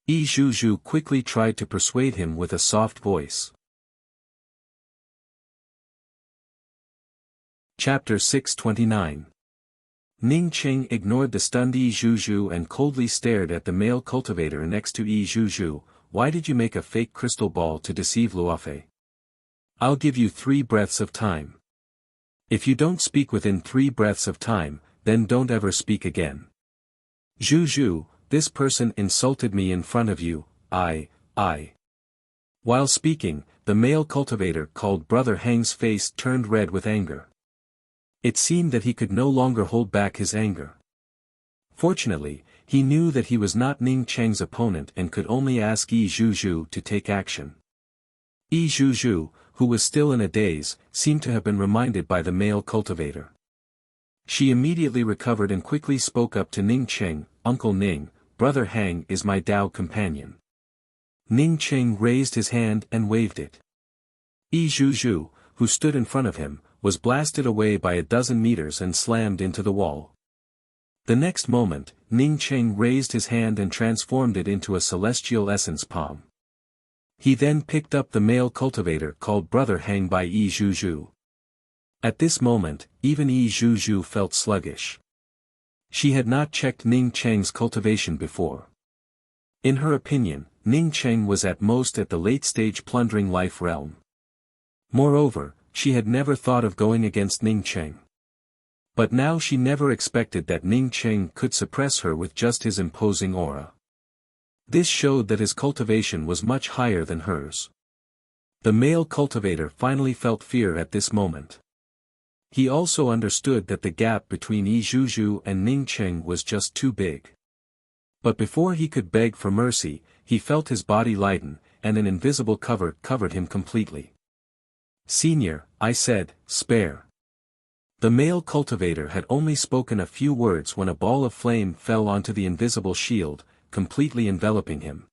Yi Zhuzhu quickly tried to persuade him with a soft voice. Chapter 629. Ning Cheng ignored the stunned Yi Zhuzhu and coldly stared at the male cultivator next to Yi Zhuzhu. Why did you make a fake crystal ball to deceive Luofei? I'll give you 3 breaths of time. If you don't speak within 3 breaths of time, then don't ever speak again. Zhuzhu, this person insulted me in front of you, I. While speaking, the male cultivator called Brother Heng's face turned red with anger. It seemed that he could no longer hold back his anger. Fortunately, he knew that he was not Ning Cheng's opponent and could only ask Yi Zhuzhu to take action. Yi Zhuzhu, who was still in a daze, seemed to have been reminded by the male cultivator. She immediately recovered and quickly spoke up to Ning Cheng, Uncle Ning, Brother Heng is my Tao companion. Ning Cheng raised his hand and waved it. Yi Zhuzhu, who stood in front of him, was blasted away by 12 meters and slammed into the wall. The next moment, Ning Cheng raised his hand and transformed it into a celestial essence palm. He then picked up the male cultivator called Brother Heng by Yi Zhuzhu. At this moment, even Yi Zhuzhu felt sluggish. She had not checked Ning Cheng's cultivation before. In her opinion, Ning Cheng was at most at the late-stage plundering life realm. Moreover, she had never thought of going against Ning Cheng. But now she never expected that Ning Cheng could suppress her with just his imposing aura. This showed that his cultivation was much higher than hers. The male cultivator finally felt fear at this moment. He also understood that the gap between Yi Zhuzhu and Ning Cheng was just too big. But before he could beg for mercy, he felt his body lighten, and an invisible cover covered him completely. Senior, I said, spare. The male cultivator had only spoken a few words when a ball of flame fell onto the invisible shield, completely enveloping him.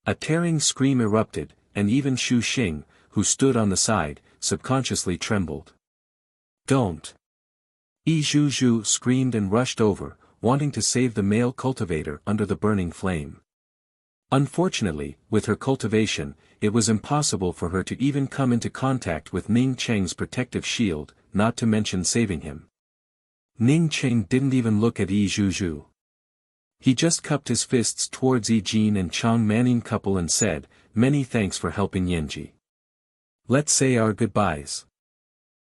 A tearing scream erupted, and even Xu Xing, who stood on the side, subconsciously trembled. Don't! Yi Zhuzhu screamed and rushed over, wanting to save the male cultivator under the burning flame. Unfortunately, with her cultivation, it was impossible for her to even come into contact with Ning Cheng's protective shield, not to mention saving him. Ning Cheng didn't even look at Yi Zhuzhu. He just cupped his fists towards Yi Jin and Chang Manning couple and said, "Many thanks for helping Yanji. Let's say our goodbyes."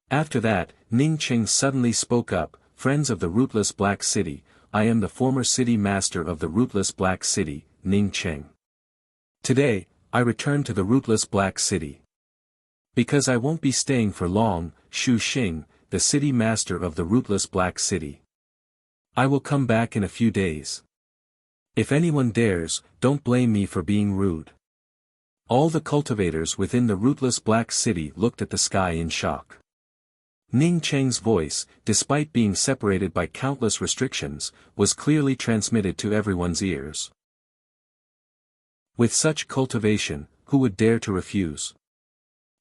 After that, Ning Cheng suddenly spoke up, "Friends of the Rootless Black City, I am the former city master of the Rootless Black City, Ning Cheng. Today, I return to the Rootless Black City. Because I won't be staying for long, Shu Xing, the city master of the Rootless Black City. I will come back in a few days. If anyone dares, don't blame me for being rude." All the cultivators within the Rootless Black City looked at the sky in shock. Ning Cheng's voice, despite being separated by countless restrictions, was clearly transmitted to everyone's ears. With such cultivation, who would dare to refuse?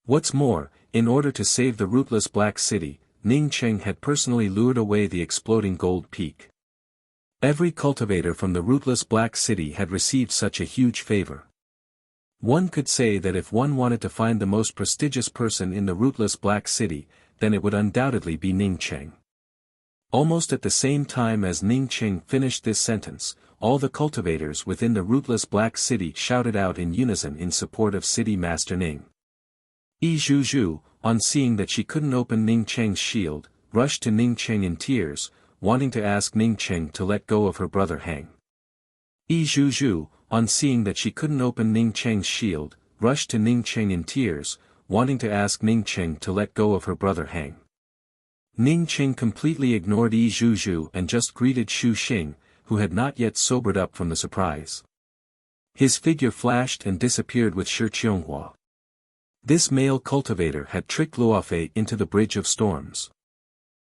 What's more, in order to save the Rootless Black City, Ning Cheng had personally lured away the exploding gold peak. Every cultivator from the Rootless Black City had received such a huge favor. One could say that if one wanted to find the most prestigious person in the Rootless Black City, then it would undoubtedly be Ning Cheng. Almost at the same time as Ning Cheng finished this sentence, all the cultivators within the Rootless Black City shouted out in unison in support of City Master Ning. Yi Zhuzhu, on seeing that she couldn't open Ning Cheng's shield, rushed to Ning Cheng in tears, wanting to ask Ning Cheng to let go of her brother Hang. Yi Zhuzhu, on seeing that she couldn't open Ning Cheng's shield, rushed to Ning Cheng in tears, wanting to ask Ning Cheng to let go of her brother Hang. Ning Cheng completely ignored Yi Zhuzhu and just greeted Shu Xing, who had not yet sobered up from the surprise. His figure flashed and disappeared with Shi Qianghua. This male cultivator had tricked Luofei into the Bridge of Storms.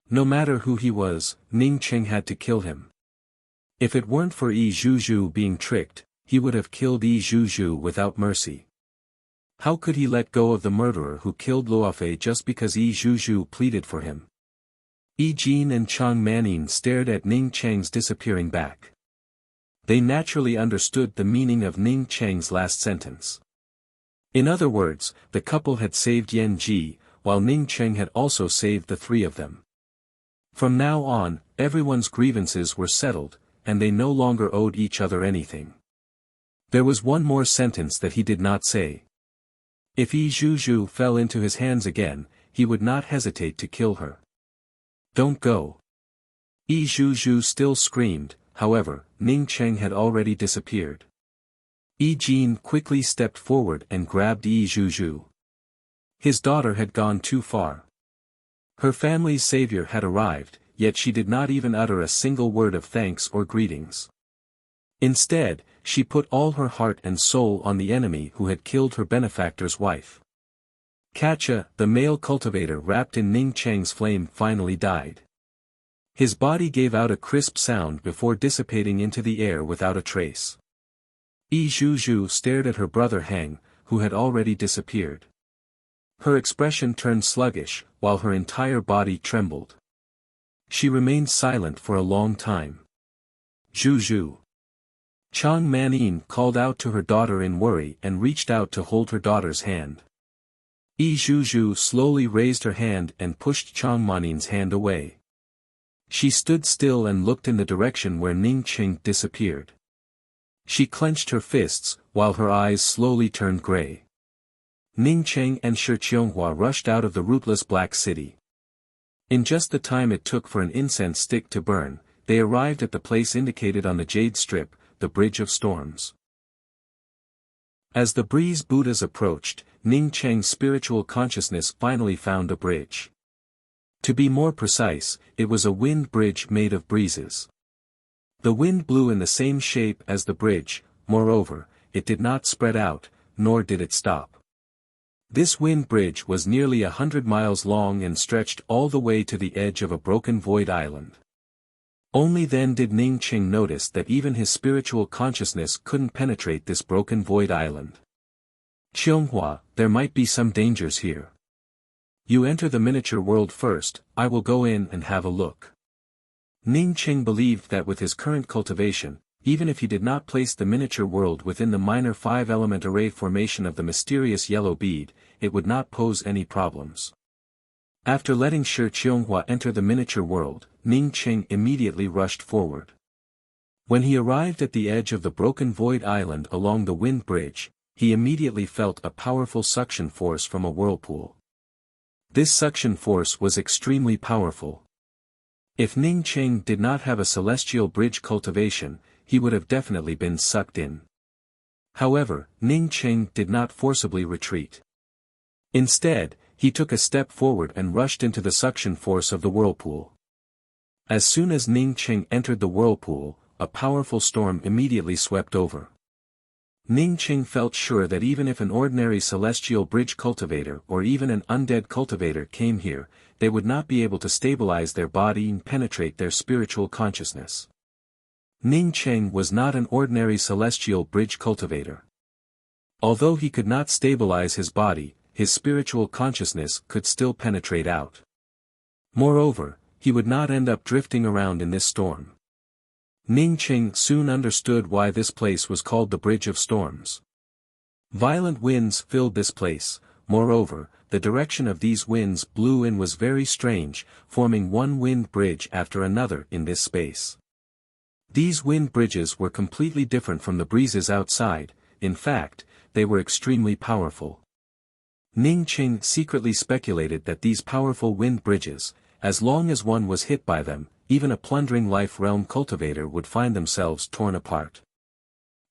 No matter who he was, Ning Cheng had to kill him. If it weren't for Yi Zhuzhu being tricked, he would have killed Yi Zhuzhu without mercy. How could he let go of the murderer who killed Luofei just because Yi Zhuzhu pleaded for him? Yi Jin and Chang Manning stared at Ning Cheng's disappearing back. They naturally understood the meaning of Ning Cheng's last sentence. In other words, the couple had saved Yan Ji, while Ning Cheng had also saved the three of them. From now on, everyone's grievances were settled, and they no longer owed each other anything. There was one more sentence that he did not say. If Yi Zhuzhu fell into his hands again, he would not hesitate to kill her. "Don't go." Yi Zhuzhu still screamed, however, Ning Cheng had already disappeared. Yi Jin quickly stepped forward and grabbed Yi Zhuzhu. His daughter had gone too far. Her family's savior had arrived, yet she did not even utter a single word of thanks or greetings. Instead, she put all her heart and soul on the enemy who had killed her benefactor's wife. Kacha, the male cultivator wrapped in Ning Cheng's flame, finally died. His body gave out a crisp sound before dissipating into the air without a trace. Yi Zhuzhu stared at her brother Hang, who had already disappeared. Her expression turned sluggish, while her entire body trembled. She remained silent for a long time. "Zhuzhu." Chang Manning called out to her daughter in worry and reached out to hold her daughter's hand. Yi Zhuzhu slowly raised her hand and pushed Chang Manning's hand away. She stood still and looked in the direction where Ning Cheng disappeared. She clenched her fists, while her eyes slowly turned gray. Ning Cheng and Shi Qianghua rushed out of the Rootless Black City. In just the time it took for an incense stick to burn, they arrived at the place indicated on the jade strip, the Bridge of Storms. As the breeze Buddhas approached, Ning Cheng's spiritual consciousness finally found a bridge. To be more precise, it was a wind bridge made of breezes. The wind blew in the same shape as the bridge, moreover, it did not spread out, nor did it stop. This wind bridge was nearly 100 miles long and stretched all the way to the edge of a broken void island. Only then did Ning Cheng notice that even his spiritual consciousness couldn't penetrate this broken void island. "Qianghua, there might be some dangers here. You enter the miniature world first, I will go in and have a look." Ning Qing believed that with his current cultivation, even if he did not place the miniature world within the minor 5-element array formation of the mysterious yellow bead, it would not pose any problems. After letting Shi Qianghua enter the miniature world, Ning Qing immediately rushed forward. When he arrived at the edge of the broken void island along the wind bridge, he immediately felt a powerful suction force from a whirlpool. This suction force was extremely powerful. If Ning Qing did not have a celestial bridge cultivation, he would have definitely been sucked in. However, Ning Qing did not forcibly retreat. Instead, he took a step forward and rushed into the suction force of the whirlpool. As soon as Ning Qing entered the whirlpool, a powerful storm immediately swept over. Ning Qing felt sure that even if an ordinary celestial bridge cultivator or even an undead cultivator came here, they would not be able to stabilize their body and penetrate their spiritual consciousness. Ning Qing was not an ordinary celestial bridge cultivator. Although he could not stabilize his body, his spiritual consciousness could still penetrate out. Moreover, he would not end up drifting around in this storm. Ning Qing soon understood why this place was called the Bridge of Storms. Violent winds filled this place. Moreover, the direction of these winds blew in was very strange, forming one wind bridge after another in this space. These wind bridges were completely different from the breezes outside. In fact, they were extremely powerful. Ning Qing secretly speculated that these powerful wind bridges, as long as one was hit by them, even a plundering life realm cultivator would find themselves torn apart.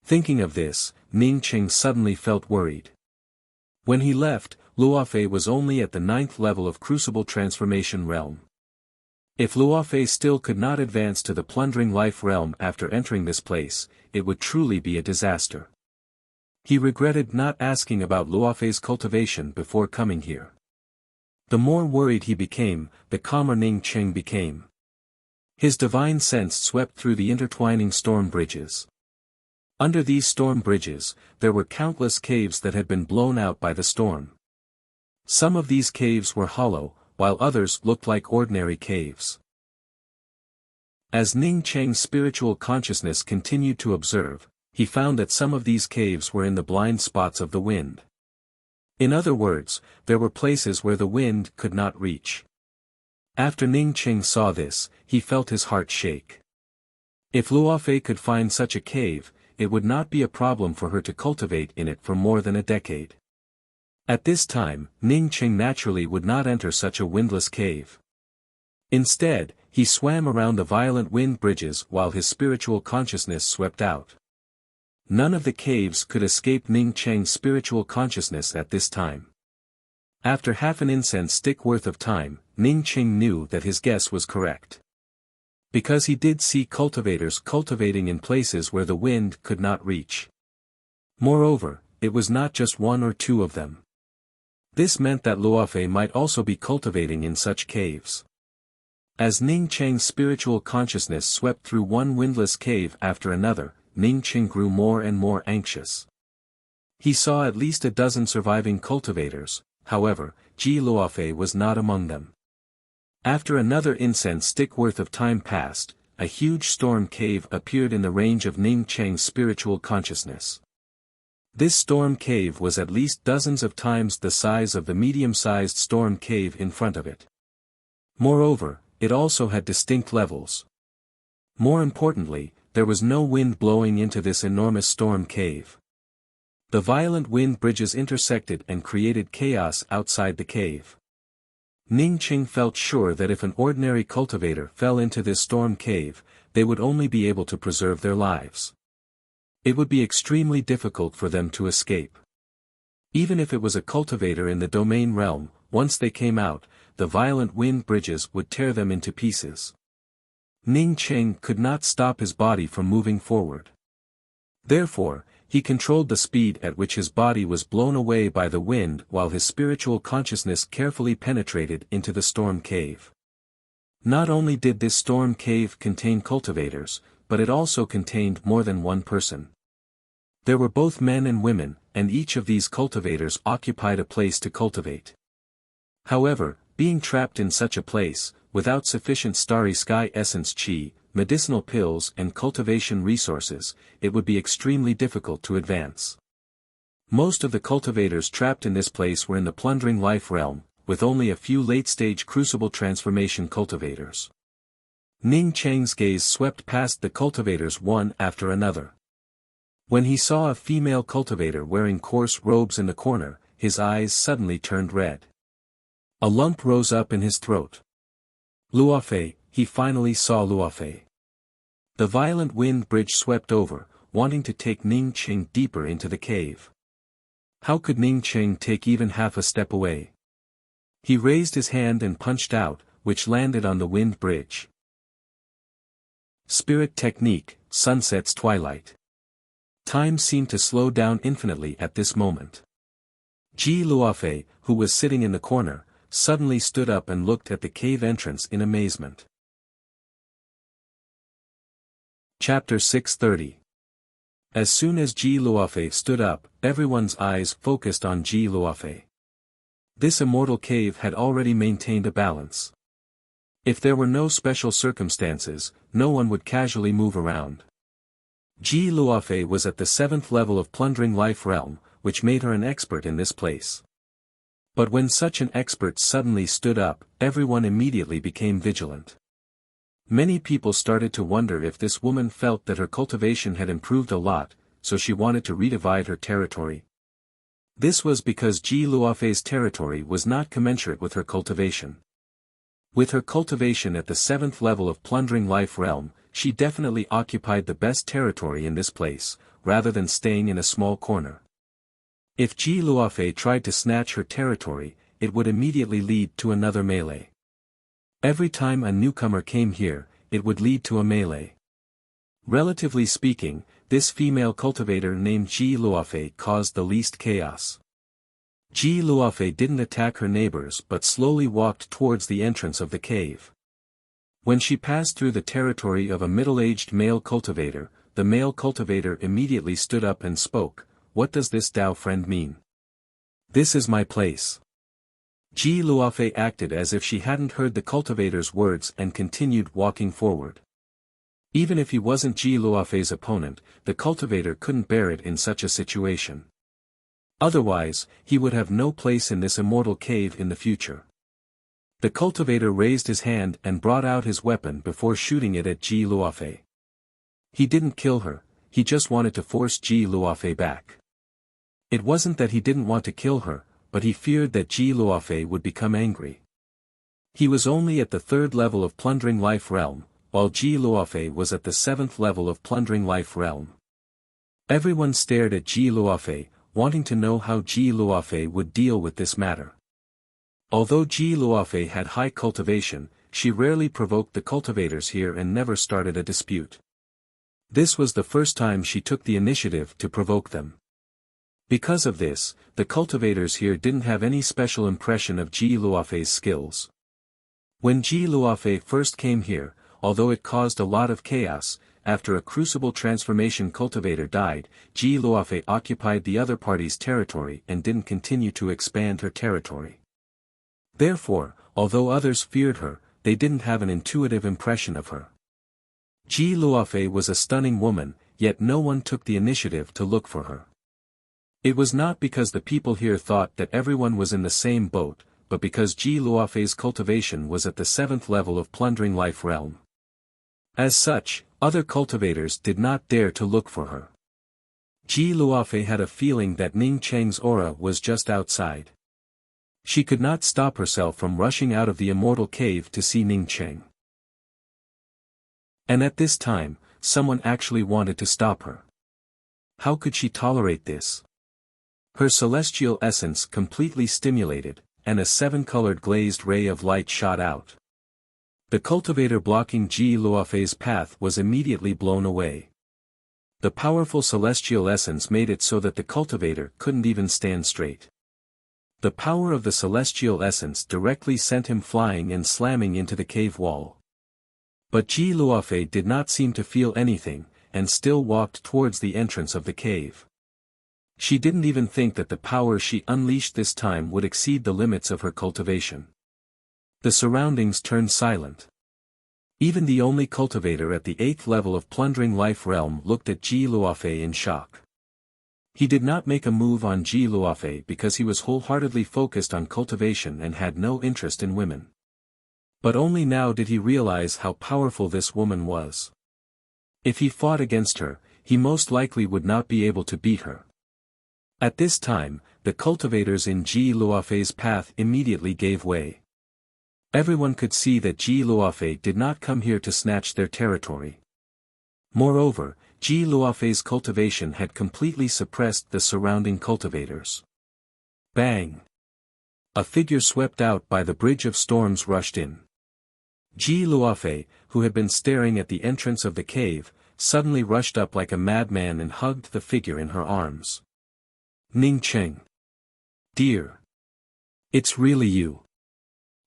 Thinking of this, Ning Qing suddenly felt worried. When he left, Luofei was only at the 9th level of Crucible Transformation Realm. If Luofei still could not advance to the plundering life realm after entering this place, it would truly be a disaster. He regretted not asking about Luofei's cultivation before coming here. The more worried he became, the calmer Ning Qing became. His divine sense swept through the intertwining storm bridges. Under these storm bridges, there were countless caves that had been blown out by the storm. Some of these caves were hollow, while others looked like ordinary caves. As Ning Qing's spiritual consciousness continued to observe, he found that some of these caves were in the blind spots of the wind. In other words, there were places where the wind could not reach. After Ning Qing saw this, he felt his heart shake. If Luofei could find such a cave, it would not be a problem for her to cultivate in it for more than a decade. At this time, Ning Qing naturally would not enter such a windless cave. Instead, he swam around the violent wind bridges while his spiritual consciousness swept out. None of the caves could escape Ning Qing's spiritual consciousness at this time. After half an incense stick worth of time, Ning Qing knew that his guess was correct. Because he did see cultivators cultivating in places where the wind could not reach. Moreover, it was not just one or two of them. This meant that Luofei might also be cultivating in such caves. As Ning Qing's spiritual consciousness swept through one windless cave after another, Ning Qing grew more and more anxious. He saw at least a dozen surviving cultivators. However, Ji Luofei was not among them. After another incense stick worth of time passed, a huge storm cave appeared in the range of Ning Qing's spiritual consciousness. This storm cave was at least dozens of times the size of the medium-sized storm cave in front of it. Moreover, it also had distinct levels. More importantly, there was no wind blowing into this enormous storm cave. The violent wind bridges intersected and created chaos outside the cave. Ning Qing felt sure that if an ordinary cultivator fell into this storm cave, they would only be able to preserve their lives. It would be extremely difficult for them to escape. Even if it was a cultivator in the domain realm, once they came out, the violent wind bridges would tear them into pieces. Ning Qing could not stop his body from moving forward. Therefore, he controlled the speed at which his body was blown away by the wind while his spiritual consciousness carefully penetrated into the storm cave. Not only did this storm cave contain cultivators, but it also contained more than one person. There were both men and women, and each of these cultivators occupied a place to cultivate. However, being trapped in such a place, without sufficient starry sky essence chi, medicinal pills and cultivation resources, it would be extremely difficult to advance. Most of the cultivators trapped in this place were in the plundering life realm, with only a few late-stage crucible transformation cultivators. Ning Cheng's gaze swept past the cultivators one after another. When he saw a female cultivator wearing coarse robes in the corner, his eyes suddenly turned red. A lump rose up in his throat. Luofei, he finally saw Luofei. The violent wind bridge swept over, wanting to take Ning Cheng deeper into the cave. How could Ning Cheng take even half a step away? He raised his hand and punched out, which landed on the wind bridge. Spirit technique, sunset's twilight. Time seemed to slow down infinitely at this moment. Ji Luofei, who was sitting in the corner, suddenly stood up and looked at the cave entrance in amazement. Chapter 630. As soon as Ji Luofei stood up, everyone's eyes focused on Ji Luofei. This immortal cave had already maintained a balance. If there were no special circumstances, no one would casually move around. Ji Luofei was at the 7th level of plundering life realm, which made her an expert in this place. But when such an expert suddenly stood up, everyone immediately became vigilant. Many people started to wonder if this woman felt that her cultivation had improved a lot, so she wanted to redivide her territory. This was because Ji Luofei's territory was not commensurate with her cultivation. With her cultivation at the 7th level of plundering life realm, she definitely occupied the best territory in this place, rather than staying in a small corner. If Ji Luofei tried to snatch her territory, it would immediately lead to another melee. Every time a newcomer came here, it would lead to a melee. Relatively speaking, this female cultivator named Ji Luofei caused the least chaos. Ji Luofei didn't attack her neighbors but slowly walked towards the entrance of the cave. When she passed through the territory of a middle-aged male cultivator, the male cultivator immediately stood up and spoke, "What does this Dao friend mean? This is my place." Ji Luofei acted as if she hadn't heard the cultivator's words and continued walking forward. Even if he wasn't Ji Luofei's opponent, the cultivator couldn't bear it in such a situation. Otherwise, he would have no place in this immortal cave in the future. The cultivator raised his hand and brought out his weapon before shooting it at Ji Luofei. He didn't kill her, he just wanted to force Ji Luofei back. It wasn't that he didn't want to kill her, but he feared that Ji Luofei would become angry. He was only at the 3rd level of plundering life realm, while Ji Luofei was at the 7th level of plundering life realm. Everyone stared at Ji Luofei, wanting to know how Ji Luofei would deal with this matter. Although Ji Luofei had high cultivation, she rarely provoked the cultivators here and never started a dispute. This was the first time she took the initiative to provoke them. Because of this, the cultivators here didn't have any special impression of Ji Luofei's skills. When Ji Luofei first came here, although it caused a lot of chaos, after a crucible transformation cultivator died, Ji Luofei occupied the other party's territory and didn't continue to expand her territory. Therefore, although others feared her, they didn't have an intuitive impression of her. Ji Luofei was a stunning woman, yet no one took the initiative to look for her. It was not because the people here thought that everyone was in the same boat, but because Ji Luofei's cultivation was at the 7th level of plundering life realm. As such, other cultivators did not dare to look for her. Ji Luofei had a feeling that Ning Cheng's aura was just outside. She could not stop herself from rushing out of the immortal cave to see Ning Cheng. And at this time, someone actually wanted to stop her. How could she tolerate this? Her celestial essence completely stimulated, and a 7-colored glazed ray of light shot out. The cultivator blocking Ji Luofei's path was immediately blown away. The powerful celestial essence made it so that the cultivator couldn't even stand straight. The power of the celestial essence directly sent him flying and slamming into the cave wall. But Ji Luofei did not seem to feel anything, and still walked towards the entrance of the cave. She didn't even think that the power she unleashed this time would exceed the limits of her cultivation. The surroundings turned silent. Even the only cultivator at the 8th level of Plundering Life Realm looked at Ji Luofei in shock. He did not make a move on Ji Luofei because he was wholeheartedly focused on cultivation and had no interest in women. But only now did he realize how powerful this woman was. If he fought against her, he most likely would not be able to beat her. At this time, the cultivators in Ji Luofei's path immediately gave way. Everyone could see that Ji Luofei did not come here to snatch their territory. Moreover, Ji Luofei's cultivation had completely suppressed the surrounding cultivators. Bang! A figure swept out by the Bridge of Storms rushed in. Ji Luofei, who had been staring at the entrance of the cave, suddenly rushed up like a madman and hugged the figure in her arms. Ning Cheng. Dear. It's really you.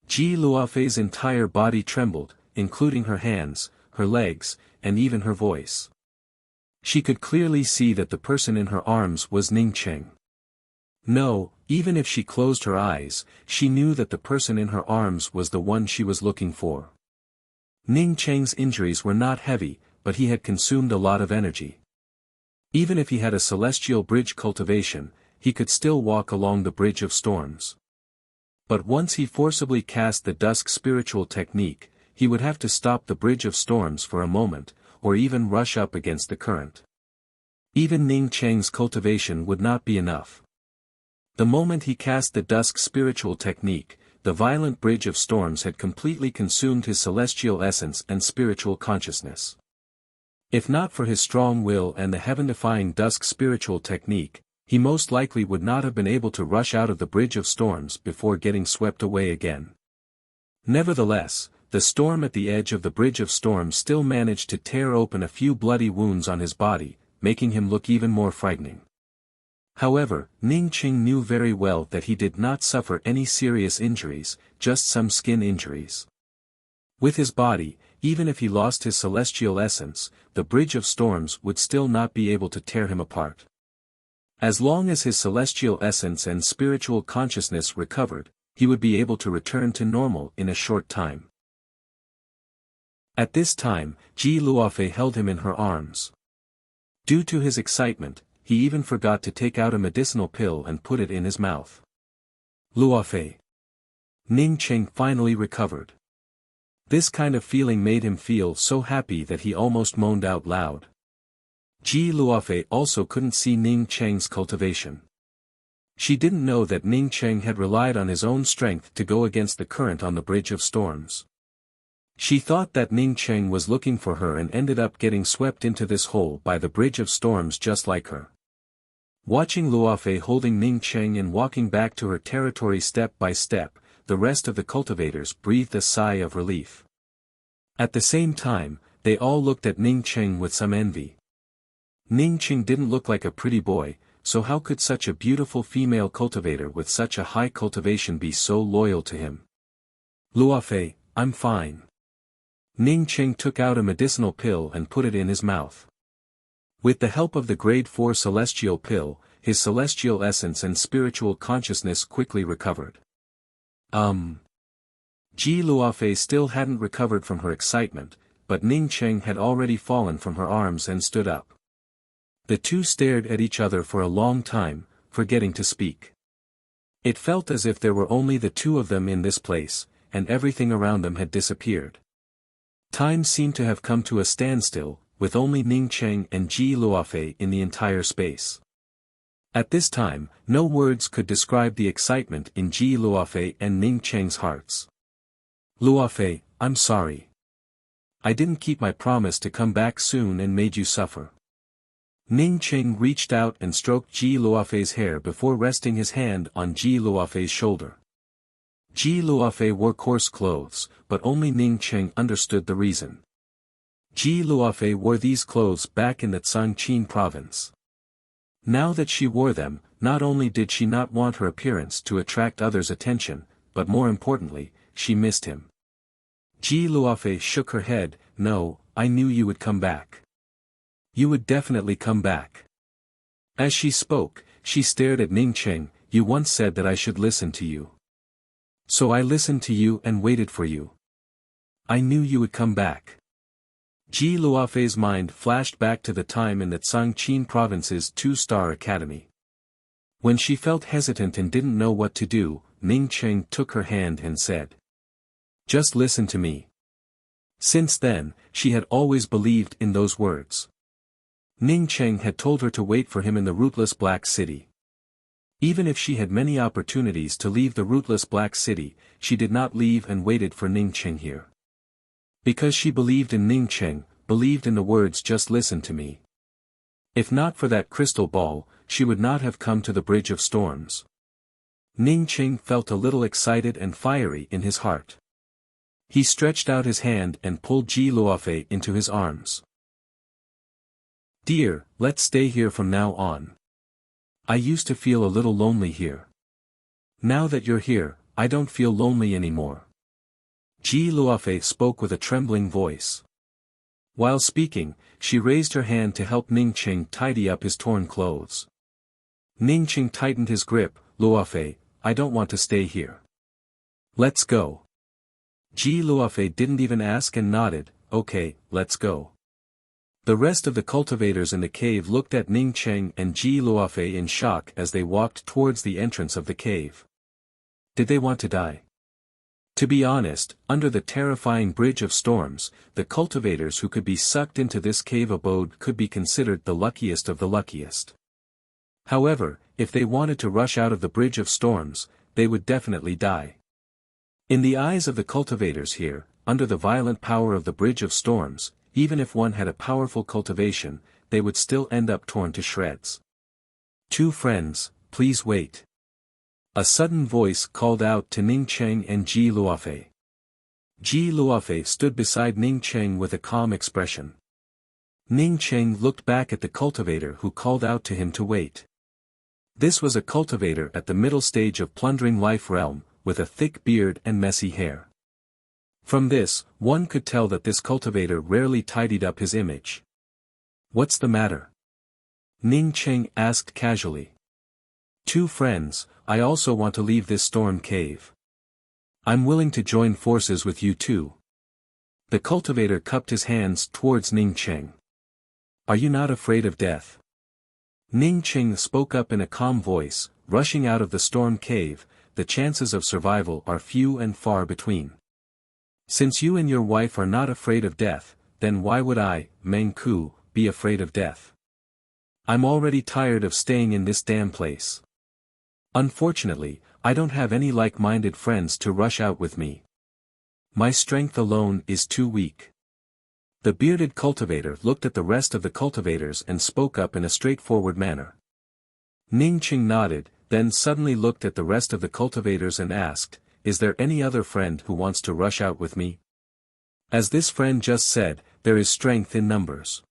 Ji Luofei's entire body trembled, including her hands, her legs, and even her voice. She could clearly see that the person in her arms was Ning Cheng. No, even if she closed her eyes, she knew that the person in her arms was the one she was looking for. Ning Cheng's injuries were not heavy, but he had consumed a lot of energy. Even if he had a celestial bridge cultivation, he could still walk along the Bridge of Storms. But once he forcibly cast the Dusk spiritual technique, he would have to stop the Bridge of Storms for a moment, or even rush up against the current. Even Ning Cheng's cultivation would not be enough. The moment he cast the Dusk spiritual technique, the violent Bridge of Storms had completely consumed his celestial essence and spiritual consciousness. If not for his strong will and the heaven-defying Dusk spiritual technique, he most likely would not have been able to rush out of the Bridge of Storms before getting swept away again. Nevertheless, the storm at the edge of the Bridge of Storms still managed to tear open a few bloody wounds on his body, making him look even more frightening. However, Ning Cheng knew very well that he did not suffer any serious injuries, just some skin injuries. With his body, even if he lost his celestial essence, the Bridge of Storms would still not be able to tear him apart. As long as his celestial essence and spiritual consciousness recovered, he would be able to return to normal in a short time. At this time, Ji Luofei held him in her arms. Due to his excitement, he even forgot to take out a medicinal pill and put it in his mouth. Luofei. Ning Cheng finally recovered. This kind of feeling made him feel so happy that he almost moaned out loud. Ji Luofei also couldn't see Ning Cheng's cultivation. She didn't know that Ning Cheng had relied on his own strength to go against the current on the Bridge of Storms. She thought that Ning Cheng was looking for her and ended up getting swept into this hole by the Bridge of Storms just like her. Watching Luofei holding Ning Cheng and walking back to her territory step by step, the rest of the cultivators breathed a sigh of relief. At the same time, they all looked at Ning Cheng with some envy. Ning Cheng didn't look like a pretty boy, so how could such a beautiful female cultivator with such a high cultivation be so loyal to him? Luofei, I'm fine. Ning Cheng took out a medicinal pill and put it in his mouth. With the help of the Grade 4 celestial pill, his celestial essence and spiritual consciousness quickly recovered. Ji Luofei still hadn't recovered from her excitement, but Ning Cheng had already fallen from her arms and stood up. The two stared at each other for a long time, forgetting to speak. It felt as if there were only the two of them in this place, and everything around them had disappeared. Time seemed to have come to a standstill, with only Ning Cheng and Ji Luofei in the entire space. At this time, no words could describe the excitement in Ji Luofei and Ning Cheng's hearts. Luofei, I'm sorry. I didn't keep my promise to come back soon and made you suffer. Ning Cheng reached out and stroked Ji Luofei's hair before resting his hand on Ji Luofei's shoulder. Ji Luofei wore coarse clothes, but only Ning Cheng understood the reason. Ji Luofei wore these clothes back in the Changqing province. Now that she wore them, not only did she not want her appearance to attract others' attention, but more importantly, she missed him. Ji Luofei shook her head, No, I knew you would come back. You would definitely come back. As she spoke, she stared at Ning Cheng, You once said that I should listen to you. So I listened to you and waited for you. I knew you would come back. Ji Luofei's mind flashed back to the time in the Changqing province's two-star academy. When she felt hesitant and didn't know what to do, Ning Cheng took her hand and said, "Just listen to me." Since then, she had always believed in those words. Ning Cheng had told her to wait for him in the rootless Black City. Even if she had many opportunities to leave the rootless Black City, she did not leave and waited for Ning Cheng here. Because she believed in Ning Cheng, believed in the words "just listen to me." If not for that crystal ball, she would not have come to the Bridge of Storms. Ning Cheng felt a little excited and fiery in his heart. He stretched out his hand and pulled Ji Luofei into his arms. "Dear, let's stay here from now on. I used to feel a little lonely here. Now that you're here, I don't feel lonely anymore." Ji Luofei spoke with a trembling voice. While speaking, she raised her hand to help Ning Cheng tidy up his torn clothes. Ning Cheng tightened his grip. "Luofei, I don't want to stay here. Let's go." Ji Luofei didn't even ask and nodded. "Okay, let's go." The rest of the cultivators in the cave looked at Ning Cheng and Ji Luofei in shock as they walked towards the entrance of the cave. Did they want to die? To be honest, under the terrifying Bridge of Storms, the cultivators who could be sucked into this cave abode could be considered the luckiest of the luckiest. However, if they wanted to rush out of the Bridge of Storms, they would definitely die. In the eyes of the cultivators here, under the violent power of the Bridge of Storms, even if one had a powerful cultivation, they would still end up torn to shreds. "Two friends, please wait." A sudden voice called out to Ning Cheng and Ji Luofei. Ji Luofei stood beside Ning Cheng with a calm expression. Ning Cheng looked back at the cultivator who called out to him to wait. This was a cultivator at the middle stage of plundering life realm, with a thick beard and messy hair. From this, one could tell that this cultivator rarely tidied up his image. "What's the matter?" Ning Cheng asked casually. "Two friends, I also want to leave this storm cave. I'm willing to join forces with you too." The cultivator cupped his hands towards Ning Cheng. "Are you not afraid of death?" Ning Cheng spoke up in a calm voice. "Rushing out of the storm cave, the chances of survival are few and far between. Since you and your wife are not afraid of death, then why would I, Meng Ku, be afraid of death? I'm already tired of staying in this damn place. Unfortunately, I don't have any like-minded friends to rush out with me. My strength alone is too weak." The bearded cultivator looked at the rest of the cultivators and spoke up in a straightforward manner. Ning Cheng nodded, then suddenly looked at the rest of the cultivators and asked, "Is there any other friend who wants to rush out with me?" As this friend just said, there is strength in numbers.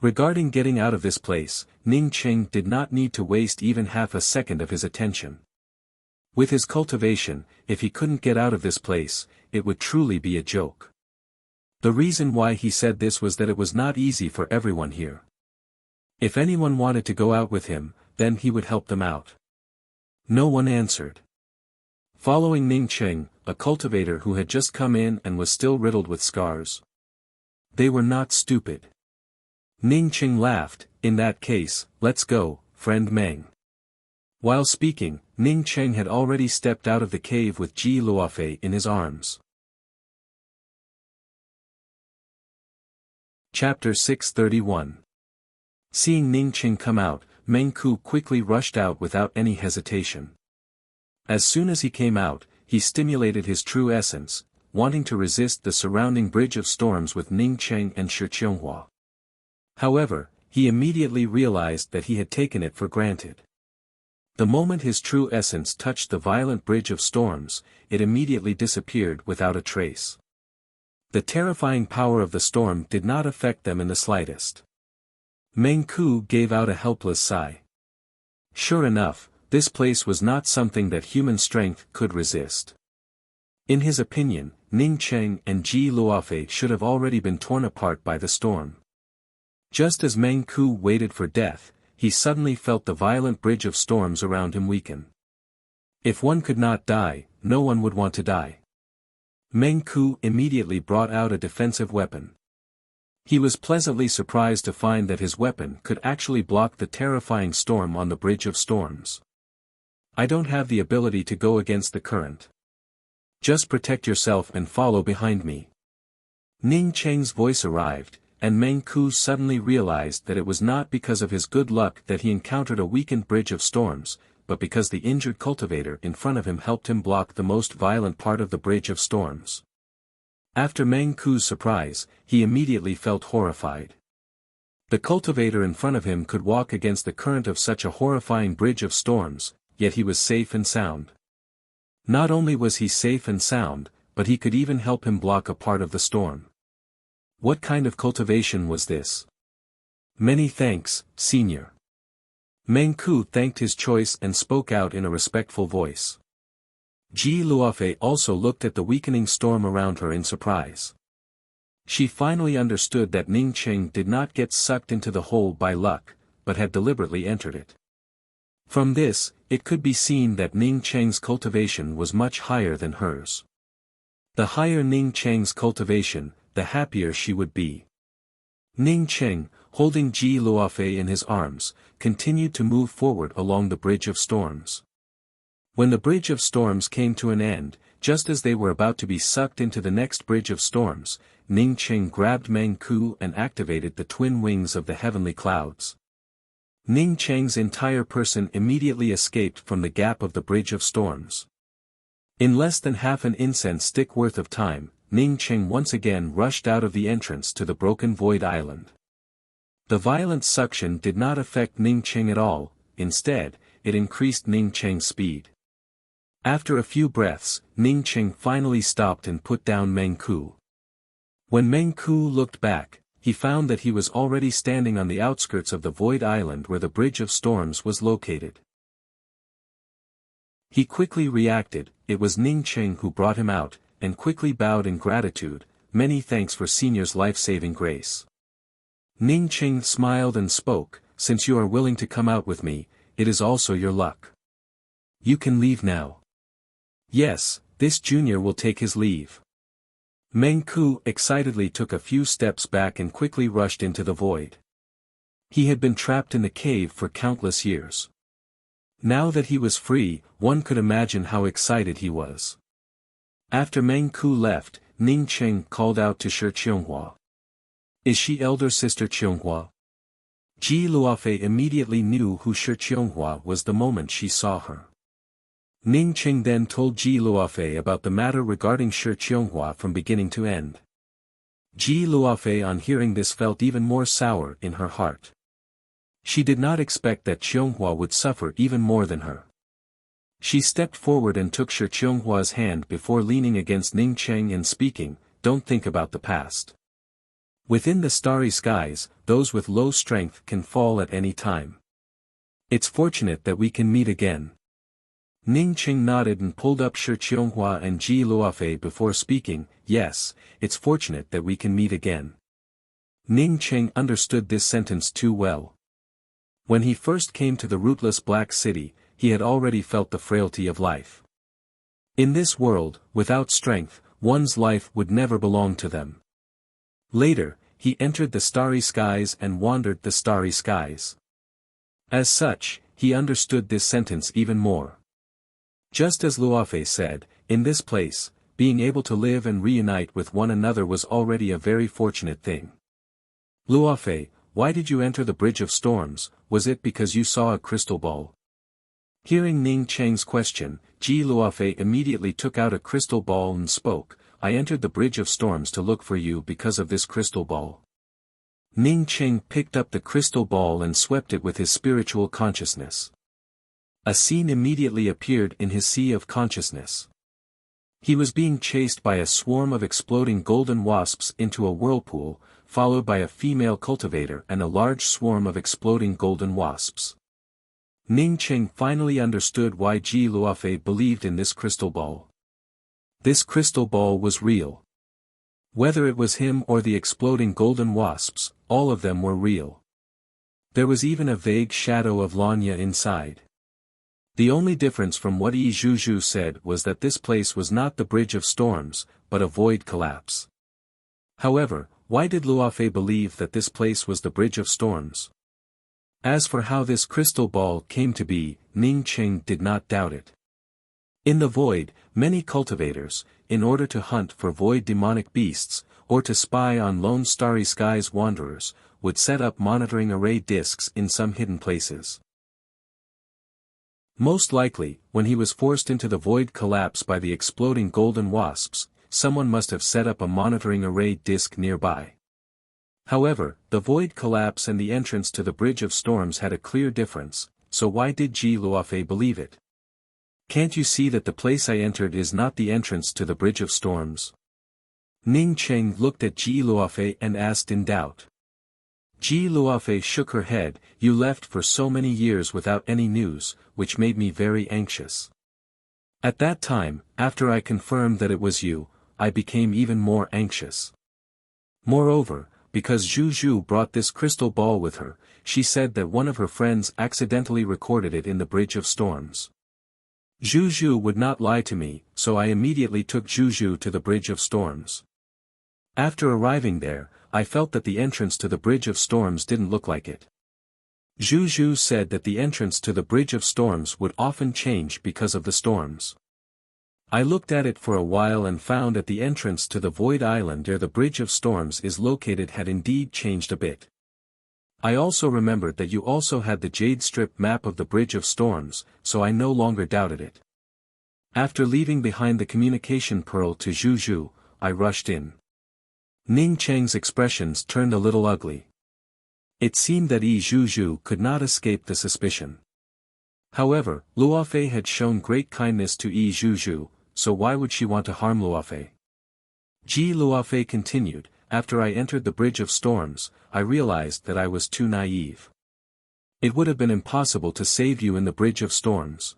Regarding getting out of this place, Ning Cheng did not need to waste even half a second of his attention. With his cultivation, if he couldn't get out of this place, it would truly be a joke. The reason why he said this was that it was not easy for everyone here. If anyone wanted to go out with him, then he would help them out. No one answered. Following Ning Cheng, a cultivator who had just come in and was still riddled with scars. They were not stupid. Ning Cheng laughed. "In that case, let's go, friend Meng." While speaking, Ning Cheng had already stepped out of the cave with Ji Luofei in his arms. Chapter 631. Seeing Ning Cheng come out, Meng Ku quickly rushed out without any hesitation. As soon as he came out, he stimulated his true essence, wanting to resist the surrounding Bridge of Storms with Ning Cheng and Shi Qianghua. However, he immediately realized that he had taken it for granted. The moment his true essence touched the violent Bridge of Storms, it immediately disappeared without a trace. The terrifying power of the storm did not affect them in the slightest. Meng Ku gave out a helpless sigh. Sure enough, this place was not something that human strength could resist. In his opinion, Ning Cheng and Ji Luofei should have already been torn apart by the storm. Just as Meng Ku waited for death, he suddenly felt the violent Bridge of Storms around him weaken. If one could not die, no one would want to die. Meng Ku immediately brought out a defensive weapon. He was pleasantly surprised to find that his weapon could actually block the terrifying storm on the Bridge of Storms. I don't have the ability to go against the current. Just protect yourself and follow behind me. Ning Cheng's voice arrived, and Meng Ku suddenly realized that it was not because of his good luck that he encountered a weakened Bridge of Storms, but because the injured cultivator in front of him helped him block the most violent part of the Bridge of Storms. After Meng Ku's surprise, he immediately felt horrified. The cultivator in front of him could walk against the current of such a horrifying Bridge of Storms, yet he was safe and sound. Not only was he safe and sound, but he could even help him block a part of the storm. What kind of cultivation was this? Many thanks, Senior. Meng Ku thanked his choice and spoke out in a respectful voice. Ji Luofei also looked at the weakening storm around her in surprise. She finally understood that Ning Cheng did not get sucked into the hole by luck, but had deliberately entered it. From this, it could be seen that Ning Cheng's cultivation was much higher than hers. The higher Ning Cheng's cultivation, the happier she would be. Ning Cheng, holding Ji Luofei in his arms, continued to move forward along the Bridge of Storms. When the Bridge of Storms came to an end, just as they were about to be sucked into the next Bridge of Storms, Ning Cheng grabbed Meng Ku and activated the twin wings of the heavenly clouds. Ning Cheng's entire person immediately escaped from the gap of the Bridge of Storms. In less than half an incense stick worth of time, Ning Cheng once again rushed out of the entrance to the broken Void Island. The violent suction did not affect Ning Cheng at all, instead, it increased Ning Cheng's speed. After a few breaths, Ning Cheng finally stopped and put down Meng Ku. When Meng Ku looked back, he found that he was already standing on the outskirts of the Void Island where the Bridge of Storms was located. He quickly reacted, it was Ning Cheng who brought him out, and quickly bowed in gratitude, many thanks for Senior's life-saving grace. Ning Cheng smiled and spoke, since you are willing to come out with me, it is also your luck. You can leave now. Yes, this junior will take his leave. Meng Ku excitedly took a few steps back and quickly rushed into the void. He had been trapped in the cave for countless years. Now that he was free, one could imagine how excited he was. After Meng Ku left, Ning Cheng called out to Shi Qianghua. Is she elder sister Qianghua? Ji Luofei immediately knew who Shi Qianghua was the moment she saw her. Ning Cheng then told Ji Luofei about the matter regarding Shi Qianghua from beginning to end. Ji Luofei on hearing this felt even more sour in her heart. She did not expect that Qianghua would suffer even more than her. She stepped forward and took Shi Qianghua's hand before leaning against Ning Cheng and speaking, don't think about the past. Within the starry skies, those with low strength can fall at any time. It's fortunate that we can meet again. Ning Cheng nodded and pulled up Shi Qianghua and Ji Luofei before speaking, yes, it's fortunate that we can meet again. Ning Cheng understood this sentence too well. When he first came to the rootless Black City, he had already felt the frailty of life. In this world, without strength, one's life would never belong to them. Later, he entered the starry skies and wandered the starry skies. As such, he understood this sentence even more. Just as Luofei said, in this place, being able to live and reunite with one another was already a very fortunate thing. Luofei, why did you enter the Bridge of Storms? Was it because you saw a crystal ball? Hearing Ning Cheng's question, Ji Luofei immediately took out a crystal ball and spoke, I entered the Bridge of Storms to look for you because of this crystal ball. Ning Cheng picked up the crystal ball and swept it with his spiritual consciousness. A scene immediately appeared in his sea of consciousness. He was being chased by a swarm of exploding golden wasps into a whirlpool, followed by a female cultivator and a large swarm of exploding golden wasps. Ning Cheng finally understood why Ji Luofei believed in this crystal ball. This crystal ball was real. Whether it was him or the exploding golden wasps, all of them were real. There was even a vague shadow of Lanya inside. The only difference from what Yi Zhuzhu said was that this place was not the Bridge of Storms, but a void collapse. However, why did Luofei believe that this place was the Bridge of Storms? As for how this crystal ball came to be, Ning Qing did not doubt it. In the void, many cultivators, in order to hunt for void demonic beasts, or to spy on lone starry skies wanderers, would set up monitoring array discs in some hidden places. Most likely, when he was forced into the void collapse by the exploding golden wasps, someone must have set up a monitoring array disc nearby. However, the void collapse and the entrance to the Bridge of Storms had a clear difference, so why did Ji Luofei believe it? Can't you see that the place I entered is not the entrance to the Bridge of Storms? Ning Qing looked at Ji Luofei and asked in doubt. Ji Luofei shook her head. You left for so many years without any news, which made me very anxious. At that time, after I confirmed that it was you, I became even more anxious. Moreover, because Zhu Zhu brought this crystal ball with her, she said that one of her friends accidentally recorded it in the Bridge of Storms. Zhu Zhu would not lie to me, so I immediately took Zhu Zhu to the Bridge of Storms. After arriving there, I felt that the entrance to the Bridge of Storms didn't look like it. Zhu Zhu said that the entrance to the Bridge of Storms would often change because of the storms. I looked at it for a while and found that the entrance to the Void Island where the Bridge of Storms is located had indeed changed a bit. I also remembered that you also had the Jade Strip map of the Bridge of Storms, so I no longer doubted it. After leaving behind the communication pearl to Zhu Zhu, I rushed in. Ning Cheng's expressions turned a little ugly. It seemed that Yi Zhuzhu could not escape the suspicion. However, Luofei had shown great kindness to Yi Zhuzhu, so why would she want to harm Luofei? Ji Luofei continued, after I entered the Bridge of Storms, I realized that I was too naive. It would have been impossible to save you in the Bridge of Storms.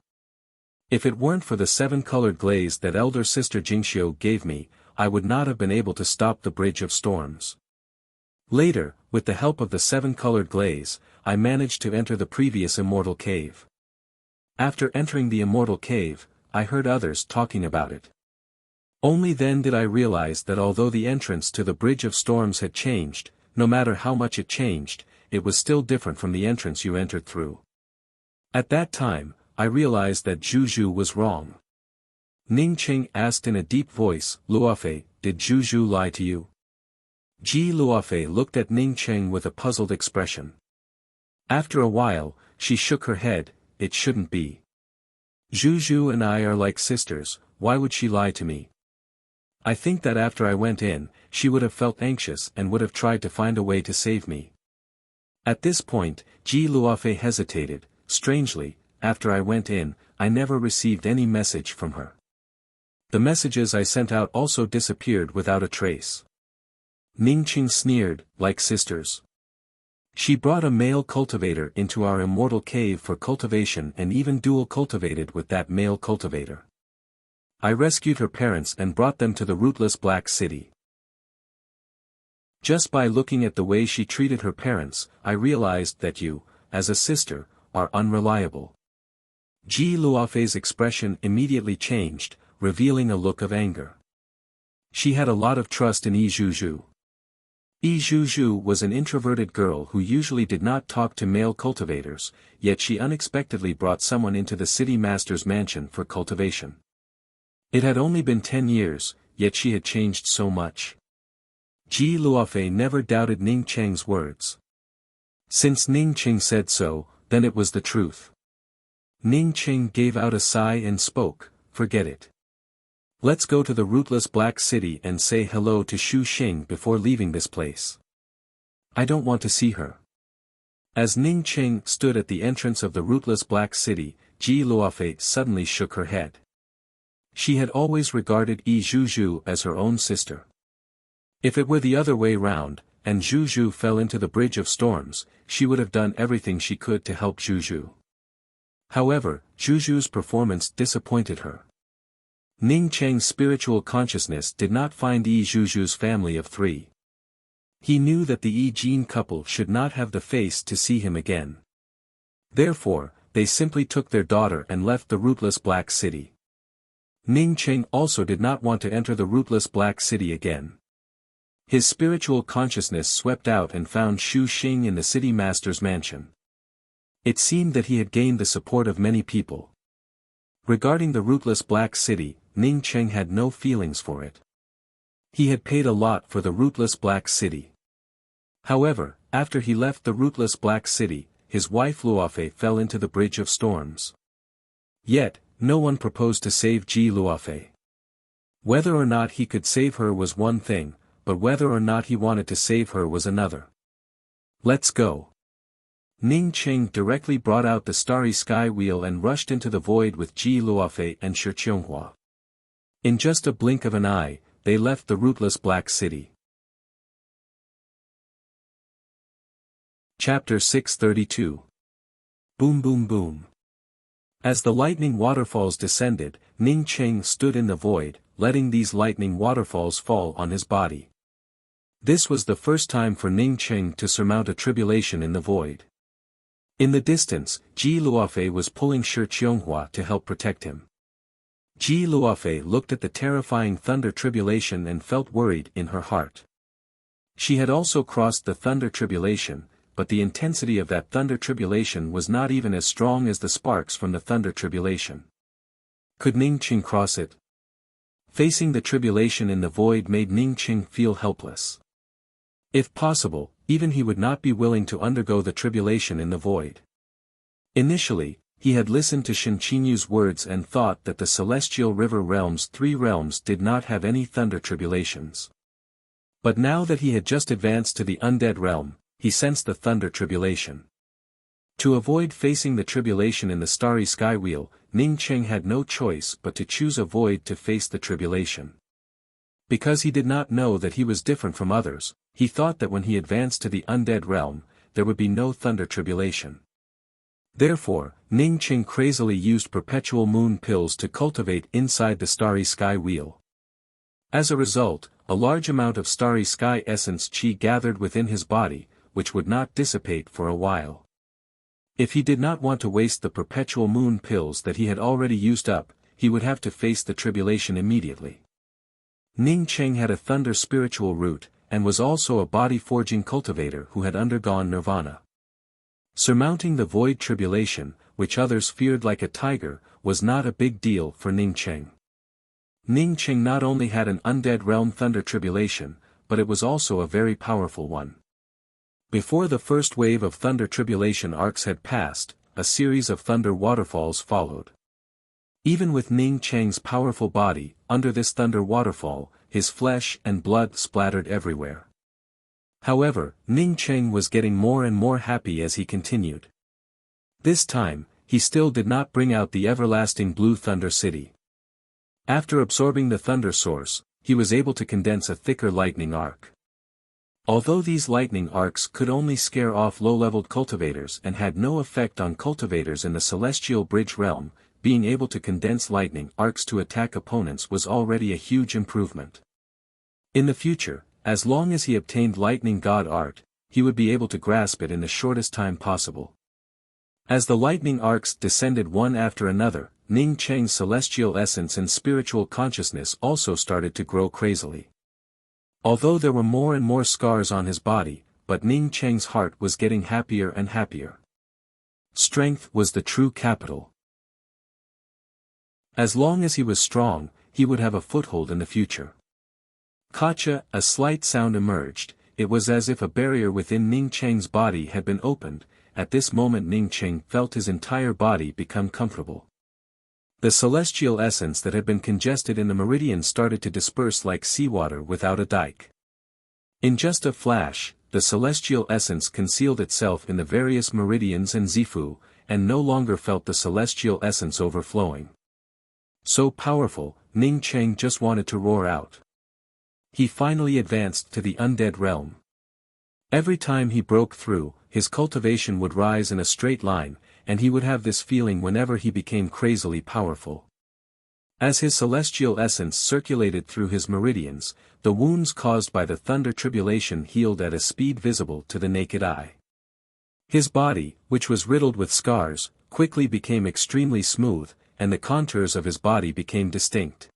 If it weren't for the 7-colored glaze that elder sister Jingxiu gave me, I would not have been able to stop the Bridge of Storms. Later, with the help of the 7-colored glaze, I managed to enter the previous immortal cave. After entering the immortal cave, I heard others talking about it. Only then did I realize that although the entrance to the Bridge of Storms had changed, no matter how much it changed, it was still different from the entrance you entered through. At that time, I realized that Zhu Zhu was wrong. Ning Qing asked in a deep voice, Luofei, did Zhu Zhu lie to you? Ji Luofei looked at Ning Qing with a puzzled expression. After a while, she shook her head. It shouldn't be. Zhu Zhu and I are like sisters, why would she lie to me? I think that after I went in, she would have felt anxious and would have tried to find a way to save me. At this point, Ji Luofei hesitated. Strangely, after I went in, I never received any message from her. The messages I sent out also disappeared without a trace. Ning Qing sneered, like sisters. She brought a male cultivator into our immortal cave for cultivation and even dual cultivated with that male cultivator. I rescued her parents and brought them to the rootless Black City. Just by looking at the way she treated her parents, I realized that you, as a sister, are unreliable. Ji Luofei's expression immediately changed, revealing a look of anger. She had a lot of trust in Yi Zhuzhu. Yi Zhuzhu was an introverted girl who usually did not talk to male cultivators, yet she unexpectedly brought someone into the city master's mansion for cultivation. It had only been 10 years, yet she had changed so much. Ji Luofei never doubted Ning Cheng's words. Since Ning Cheng said so, then it was the truth. Ning Cheng gave out a sigh and spoke, forget it. Let's go to the rootless Black City and say hello to Xu Xing before leaving this place. I don't want to see her. As Ning Cheng stood at the entrance of the rootless Black City, Ji Luofei suddenly shook her head. She had always regarded Yi Zhuzhu as her own sister. If it were the other way round, and Zhu Zhu fell into the Bridge of Storms, she would have done everything she could to help Zhu Zhu. However, Zhu Zhu's performance disappointed her. Ning Cheng's spiritual consciousness did not find Yi Zhuzhu's family of 3. He knew that the Yi Jin couple should not have the face to see him again. Therefore, they simply took their daughter and left the rootless Black City. Ning Cheng also did not want to enter the rootless Black City again. His spiritual consciousness swept out and found Xu Xing in the city master's mansion. It seemed that he had gained the support of many people. Regarding the rootless Black City, Ning Cheng had no feelings for it. He had paid a lot for the rootless Black City. However, after he left the rootless Black City, his wife Luofei fell into the Bridge of Storms. Yet, no one proposed to save Ji Luofei. Whether or not he could save her was one thing, but whether or not he wanted to save her was another. Let's go. Ning Cheng directly brought out the starry sky wheel and rushed into the void with Ji Luofei and Shi Qianghua. In just a blink of an eye, they left the rootless Black City. Chapter 632. Boom boom boom. As the lightning waterfalls descended, Ning Cheng stood in the void, letting these lightning waterfalls fall on his body. This was the first time for Ning Cheng to surmount a tribulation in the void. In the distance, Ji Luofei was pulling Shi Qianghua to help protect him. Ji Luofei looked at the terrifying thunder tribulation and felt worried in her heart. She had also crossed the thunder tribulation, but the intensity of that thunder tribulation was not even as strong as the sparks from the thunder tribulation. Could Ning Cheng cross it? Facing the tribulation in the void made Ning Cheng feel helpless. If possible, even he would not be willing to undergo the tribulation in the void. Initially, he had listened to Shen Qinyu's words and thought that the celestial river realm's 3 realms did not have any thunder tribulations. But now that he had just advanced to the undead realm, he sensed the thunder tribulation. To avoid facing the tribulation in the starry sky wheel, Ning Cheng had no choice but to choose a void to face the tribulation. Because he did not know that he was different from others, he thought that when he advanced to the undead realm, there would be no thunder tribulation. Therefore, Ning Cheng crazily used perpetual moon pills to cultivate inside the starry sky wheel. As a result, a large amount of starry sky essence qi gathered within his body, which would not dissipate for a while. If he did not want to waste the perpetual moon pills that he had already used up, he would have to face the tribulation immediately. Ning Cheng had a thunder spiritual root, and was also a body-forging cultivator who had undergone nirvana. Surmounting the void tribulation, which others feared like a tiger, was not a big deal for Ning Cheng. Ning Cheng not only had an undead realm thunder tribulation, but it was also a very powerful one. Before the first wave of thunder tribulation arcs had passed, a series of thunder waterfalls followed. Even with Ning Cheng's powerful body, under this thunder waterfall, his flesh and blood splattered everywhere. However, Ning Cheng was getting more and more happy as he continued. This time, he still did not bring out the everlasting blue thunder city. After absorbing the thunder source, he was able to condense a thicker lightning arc. Although these lightning arcs could only scare off low-leveled cultivators and had no effect on cultivators in the celestial bridge realm, being able to condense lightning arcs to attack opponents was already a huge improvement. In the future, as long as he obtained lightning god art, he would be able to grasp it in the shortest time possible. As the lightning arcs descended one after another, Ning Cheng's celestial essence and spiritual consciousness also started to grow crazily. Although there were more and more scars on his body, but Ning Cheng's heart was getting happier and happier. Strength was the true capital. As long as he was strong, he would have a foothold in the future. Kacha, a slight sound emerged. It was as if a barrier within Ning Cheng's body had been opened. At this moment Ning Cheng felt his entire body become comfortable. The celestial essence that had been congested in the meridian started to disperse like seawater without a dike. In just a flash, the celestial essence concealed itself in the various meridians and zifu, and no longer felt the celestial essence overflowing. So powerful, Ning Cheng just wanted to roar out. He finally advanced to the undead realm. Every time he broke through, his cultivation would rise in a straight line, and he would have this feeling whenever he became crazily powerful. As his celestial essence circulated through his meridians, the wounds caused by the thunder tribulation healed at a speed visible to the naked eye. His body, which was riddled with scars, quickly became extremely smooth, and the contours of his body became distinct.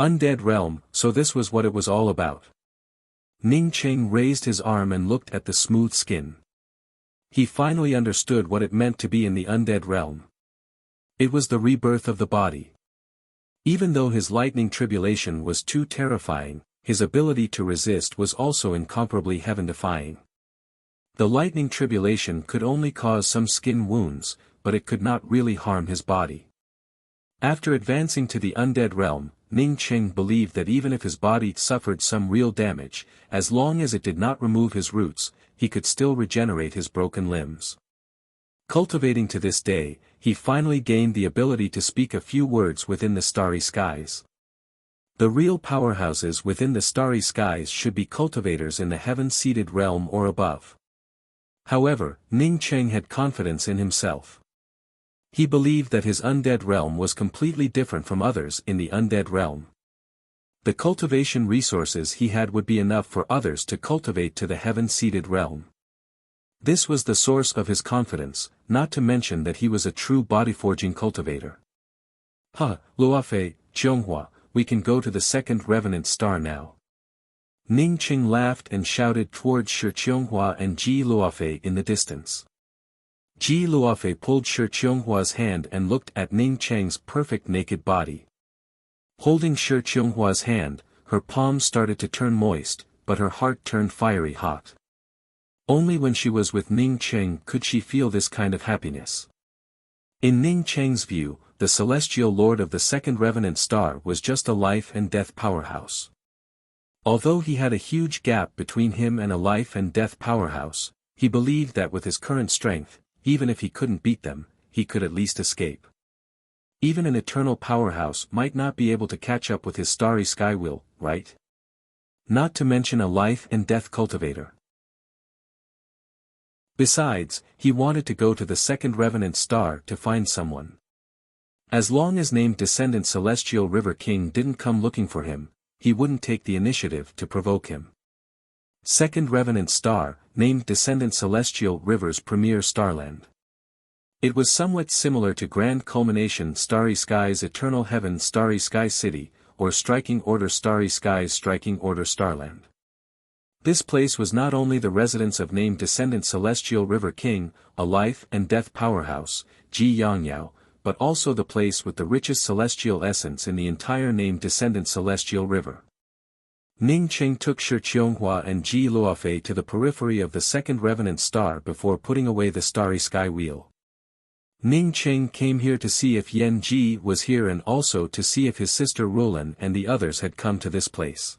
Undead realm, so this was what it was all about. Ning Cheng raised his arm and looked at the smooth skin. He finally understood what it meant to be in the undead realm. It was the rebirth of the body. Even though his lightning tribulation was too terrifying, his ability to resist was also incomparably heaven-defying. The lightning tribulation could only cause some skin wounds, but it could not really harm his body. After advancing to the undead realm, Ning Cheng believed that even if his body suffered some real damage, as long as it did not remove his roots, he could still regenerate his broken limbs. Cultivating to this day, he finally gained the ability to speak a few words within the starry skies. The real powerhouses within the starry skies should be cultivators in the heaven-seated realm or above. However, Ning Cheng had confidence in himself. He believed that his undead realm was completely different from others in the undead realm. The cultivation resources he had would be enough for others to cultivate to the heaven-seated realm. This was the source of his confidence, not to mention that he was a true body-forging cultivator. Luofei, Zhonghua, we can go to the second revenant star now. Ning Cheng laughed and shouted towards Shi Qianghua and Ji Luofei in the distance. Ji Luofei pulled Shi Qianghua's hand and looked at Ning Cheng's perfect naked body. Holding Shi Qianghua's hand, her palms started to turn moist, but her heart turned fiery hot. Only when she was with Ning Cheng could she feel this kind of happiness. In Ning Cheng's view, the celestial lord of the second revenant star was just a life and death powerhouse. Although he had a huge gap between him and a life and death powerhouse, he believed that with his current strength, even if he couldn't beat them, he could at least escape. Even an eternal powerhouse might not be able to catch up with his starry sky will, right? Not to mention a life and death cultivator. Besides, he wanted to go to the second revenant star to find someone. As long as named descendant Celestial River King didn't come looking for him, he wouldn't take the initiative to provoke him. Second revenant star, named descendant Celestial River's premier starland. It was somewhat similar to Grand Culmination Starry Skies Eternal Heaven Starry Sky City, or Striking Order Starry Skies Striking Order Starland. This place was not only the residence of named descendant Celestial River King, a life and death powerhouse, Ji Yangyao, but also the place with the richest celestial essence in the entire named descendant Celestial River. Ning Cheng took Shi Qianghua and Ji Luofei to the periphery of the second revenant star before putting away the starry sky wheel. Ning Cheng came here to see if Yan Ji was here and also to see if his sister Rulan and the others had come to this place.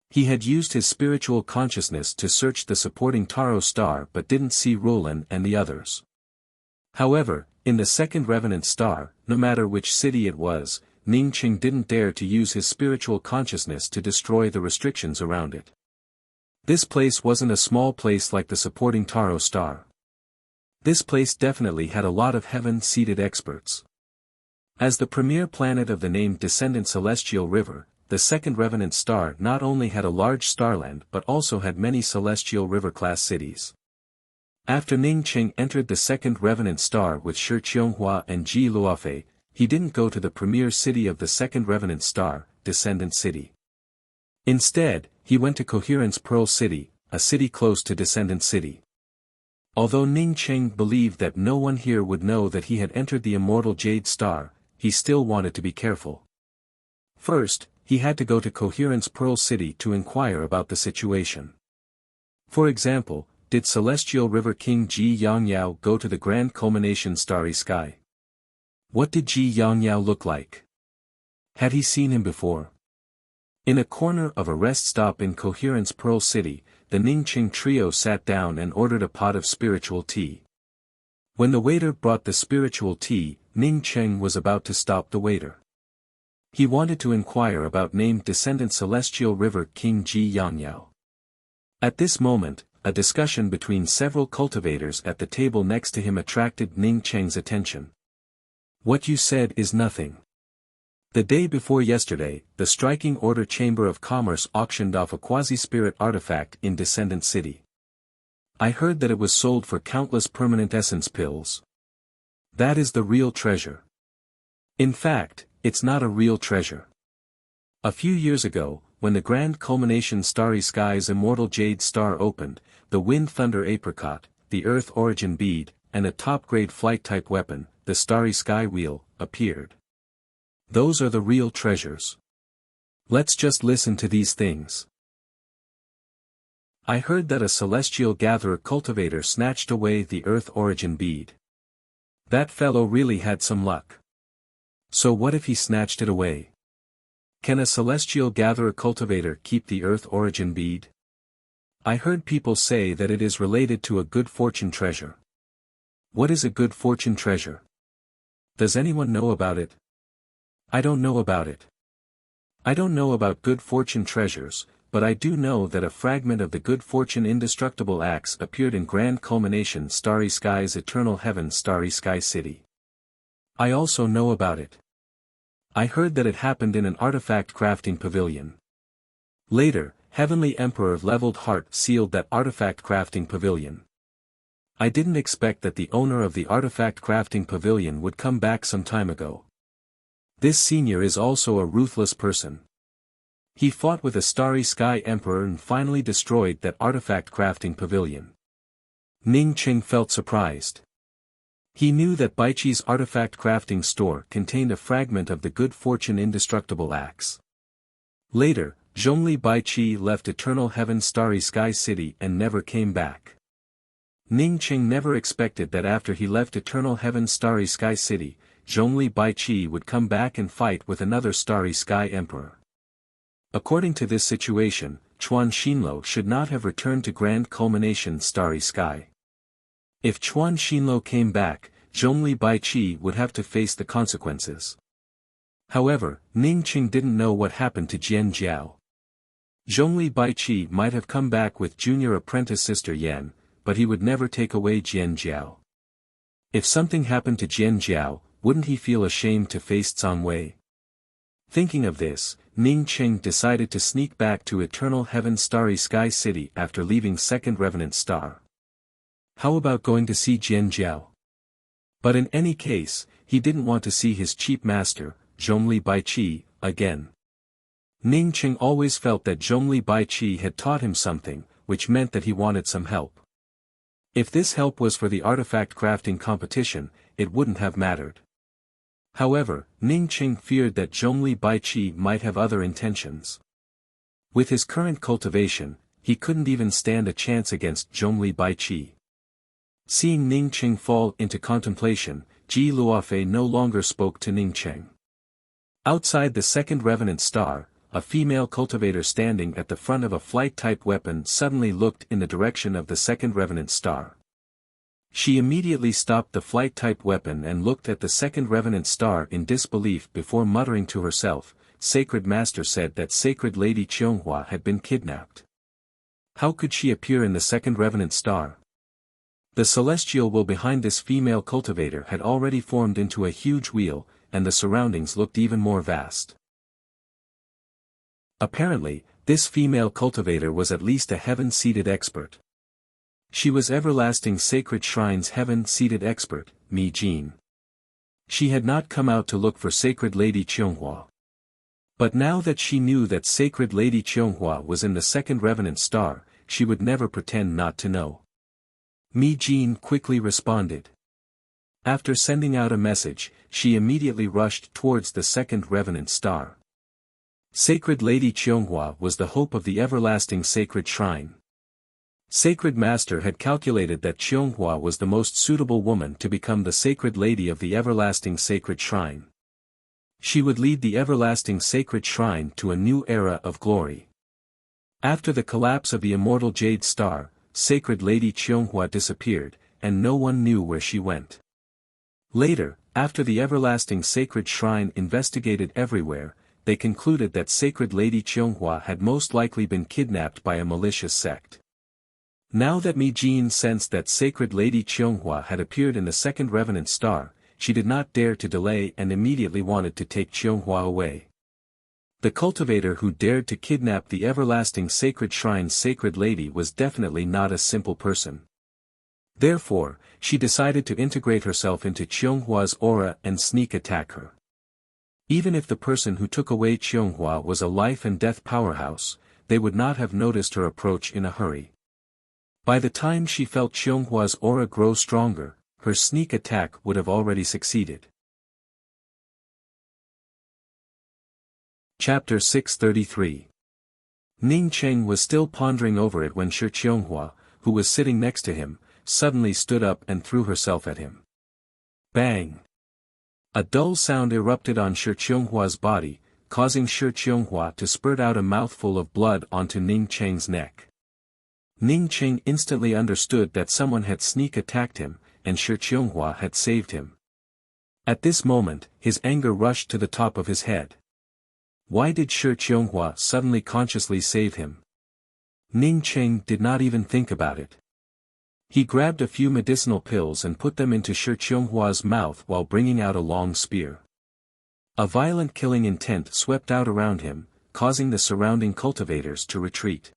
He had used his spiritual consciousness to search the supporting Taro star but didn't see Rulan and the others. However, in the second revenant star, no matter which city it was, Ning Cheng didn't dare to use his spiritual consciousness to destroy the restrictions around it. This place wasn't a small place like the supporting Taro star. This place definitely had a lot of heaven-seated experts. As the premier planet of the named descendant Celestial River, the second revenant star not only had a large starland but also had many Celestial River-class cities. After Ning Cheng entered the second revenant star with Shi Qianghua and Ji Luofei, he didn't go to the premier city of the second revenant star, Descendant City. Instead, he went to Coherence Pearl City, a city close to Descendant City. Although Ning Cheng believed that no one here would know that he had entered the immortal Jade Star, he still wanted to be careful. First, he had to go to Coherence Pearl City to inquire about the situation. For example, did Celestial River King Ji Yangyao go to the Grand Culmination Starry Sky? What did Ji Yangyao look like? Had he seen him before? In a corner of a rest stop in Coherence Pearl City, the Ning Cheng trio sat down and ordered a pot of spiritual tea. When the waiter brought the spiritual tea, Ning Cheng was about to stop the waiter. He wanted to inquire about named descendant Celestial River King Ji Yangyao. At this moment, a discussion between several cultivators at the table next to him attracted Ning Cheng's attention. What you said is nothing. The day before yesterday, the Striking Order Chamber of Commerce auctioned off a quasi-spirit artifact in Descendant City. I heard that it was sold for countless permanent essence pills. That is the real treasure. In fact, it's not a real treasure. A few years ago, when the grand culmination Starry Sky's immortal jade star opened, the Wind Thunder Apricot, the Earth Origin Bead, and a top-grade flight-type weapon, the Starry Sky Wheel, appeared. Those are the real treasures. Let's just listen to these things. I heard that a celestial gatherer cultivator snatched away the Earth Origin Bead. That fellow really had some luck. So what if he snatched it away? Can a celestial gatherer cultivator keep the Earth Origin Bead? I heard people say that it is related to a good fortune treasure. What is a good fortune treasure? Does anyone know about it? I don't know about it. I don't know about good fortune treasures, but I do know that a fragment of the good fortune indestructible axe appeared in Grand Culmination Starry Sky's Eternal Heaven Starry Sky City. I also know about it. I heard that it happened in an artifact crafting pavilion. Later, Heavenly Emperor Leveled Heart sealed that artifact crafting pavilion. I didn't expect that the owner of the artifact crafting pavilion would come back some time ago. This senior is also a ruthless person. He fought with a Starry Sky Emperor and finally destroyed that artifact crafting pavilion. Ning Qing felt surprised. He knew that Baiqi's artifact crafting store contained a fragment of the good fortune indestructible axe. Later, Zhongli Baiqi left Eternal Heaven Starry Sky City and never came back. Ning Qing never expected that after he left Eternal Heaven Starry Sky City, Zhongli Baiqi would come back and fight with another Starry Sky Emperor. According to this situation, Chuan Xinluo should not have returned to Grand Culmination Starry Sky. If Chuan Xinluo came back, Zhongli Baiqi would have to face the consequences. However, Ning Qing didn't know what happened to Jian Jiao. Zhongli Baiqi might have come back with junior apprentice sister Yan, but he would never take away Jian Jiao. If something happened to Jian Jiao, wouldn't he feel ashamed to face Zhang Wei? Thinking of this, Ning Qing decided to sneak back to Eternal Heaven Starry Sky City after leaving Second Revenant Star. How about going to see Jian Jiao? But in any case, he didn't want to see his cheap master, Zhongli Baiqi, again. Ning Qing always felt that Zhongli Baiqi had taught him something, which meant that he wanted some help. If this help was for the artifact crafting competition, it wouldn't have mattered. However, Ning Qing feared that Zhongli Baiqi might have other intentions. With his current cultivation, he couldn't even stand a chance against Zhongli Baiqi. Seeing Ning Qing fall into contemplation, Ji Luofei no longer spoke to Ning Qing. Outside the Second Revenant Star, a female cultivator standing at the front of a flight-type weapon suddenly looked in the direction of the Second Revenant Star. She immediately stopped the flight-type weapon and looked at the Second Revenant Star in disbelief before muttering to herself, Sacred Master said that Sacred Lady Qianghua had been kidnapped. How could she appear in the Second Revenant Star? The celestial will behind this female cultivator had already formed into a huge wheel, and the surroundings looked even more vast. Apparently, this female cultivator was at least a heaven-seated expert. She was Everlasting Sacred Shrine's heaven-seated expert, Mi Jin. She had not come out to look for Sacred Lady Qianghua. But now that she knew that Sacred Lady Qianghua was in the Second Revenant Star, she would never pretend not to know. Mi Jin quickly responded. After sending out a message, she immediately rushed towards the Second Revenant Star. Sacred Lady Qianghua was the hope of the Everlasting Sacred Shrine. Sacred Master had calculated that Qianghua was the most suitable woman to become the Sacred Lady of the Everlasting Sacred Shrine. She would lead the Everlasting Sacred Shrine to a new era of glory. After the collapse of the immortal Jade Star, Sacred Lady Qianghua disappeared, and no one knew where she went. Later, after the Everlasting Sacred Shrine investigated everywhere, they concluded that Sacred Lady Qianghua had most likely been kidnapped by a malicious sect. Now that Mi Jin sensed that Sacred Lady Qianghua had appeared in the Second Revenant Star, she did not dare to delay and immediately wanted to take Qianghua away. The cultivator who dared to kidnap the Everlasting Sacred Shrine's Sacred Lady was definitely not a simple person. Therefore, she decided to integrate herself into Qionghua's aura and sneak attack her. Even if the person who took away Qionghua was a life and death powerhouse, they would not have noticed her approach in a hurry. By the time she felt Qionghua's aura grow stronger, her sneak attack would have already succeeded. Chapter 633. Ning Cheng was still pondering over it when Shi Qionghua, who was sitting next to him, suddenly stood up and threw herself at him. Bang! A dull sound erupted on Shi Qionghua's body, causing Shi Qionghua to spurt out a mouthful of blood onto Ning Cheng's neck. Ning Cheng instantly understood that someone had sneak attacked him, and Shi Qionghua had saved him. At this moment, his anger rushed to the top of his head. Why did Shi Qionghua suddenly consciously save him? Ning Cheng did not even think about it. He grabbed a few medicinal pills and put them into Shi Qionghua's mouth while bringing out a long spear. A violent killing intent swept out around him, causing the surrounding cultivators to retreat.